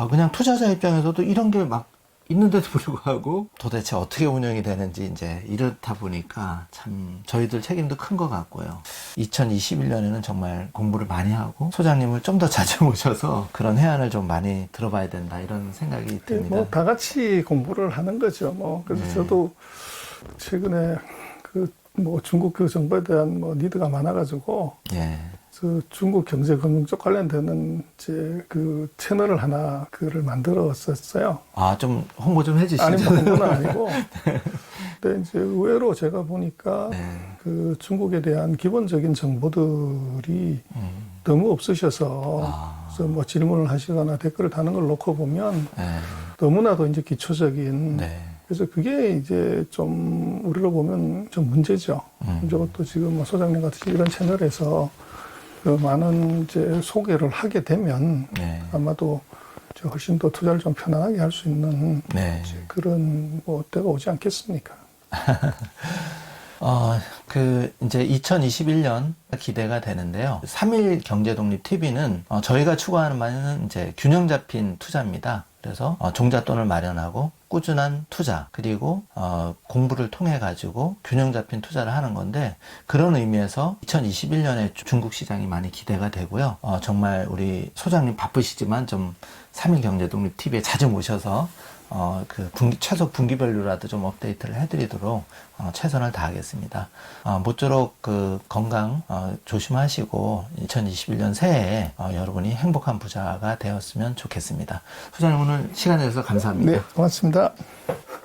그냥 투자자 입장에서도 이런 게 막 있는데도 불구하고 도대체 어떻게 운영이 되는지 이제 이렇다 보니까 참 저희들 책임도 큰 것 같고요. 2021년에는 정말 공부를 많이 하고 소장님을 좀 더 자주 모셔서 그런 해안을 좀 많이 들어봐야 된다 이런 생각이 듭니다. 뭐 다 같이 공부를 하는 거죠. 뭐 그래서 저도 최근에 그 뭐 중국 그 정부에 대한 뭐 니드가 많아가지고 예. 그 중국 경제 금융 쪽 관련되는 이제 그 채널을 하나 그를 만들었었어요. 좀 홍보 좀 해주시죠. 아니 뭐 그건 아니고. 근데 이제 의외로 제가 보니까 네. 그 중국에 대한 기본적인 정보들이 너무 없으셔서 그래서 뭐 질문을 하시거나 댓글을 다는 걸 놓고 보면 네. 너무나도 이제 기초적인 네. 그래서 그게 이제 좀 우리로 보면 좀 문제죠. 이것도 지금 뭐 소장님 같이 이런 채널에서 그 많은 이제 소개를 하게 되면 네. 아마도 저 훨씬 더 투자를 좀 편안하게 할 수 있는 네. 그런 뭐 때가 오지 않겠습니까? 이제 2021년 기대가 되는데요. 3일 경제독립 TV는 저희가 추구하는 바는 이제 균형 잡힌 투자입니다. 그래서 종잣돈을 마련하고 꾸준한 투자, 그리고 공부를 통해 가지고 균형 잡힌 투자를 하는 건데, 그런 의미에서 2021년에 중국 시장이 많이 기대가 되고요. 정말 우리 소장님 바쁘시지만 좀 3일 경제독립 TV에 자주 모셔서 최소 분기별로라도 좀 업데이트를 해드리도록 최선을 다하겠습니다. 모쪼록 건강 조심하시고 2021년 새해에 여러분이 행복한 부자가 되었으면 좋겠습니다. 소장님 오늘 시간 내주셔서 감사합니다. 네, 고맙습니다.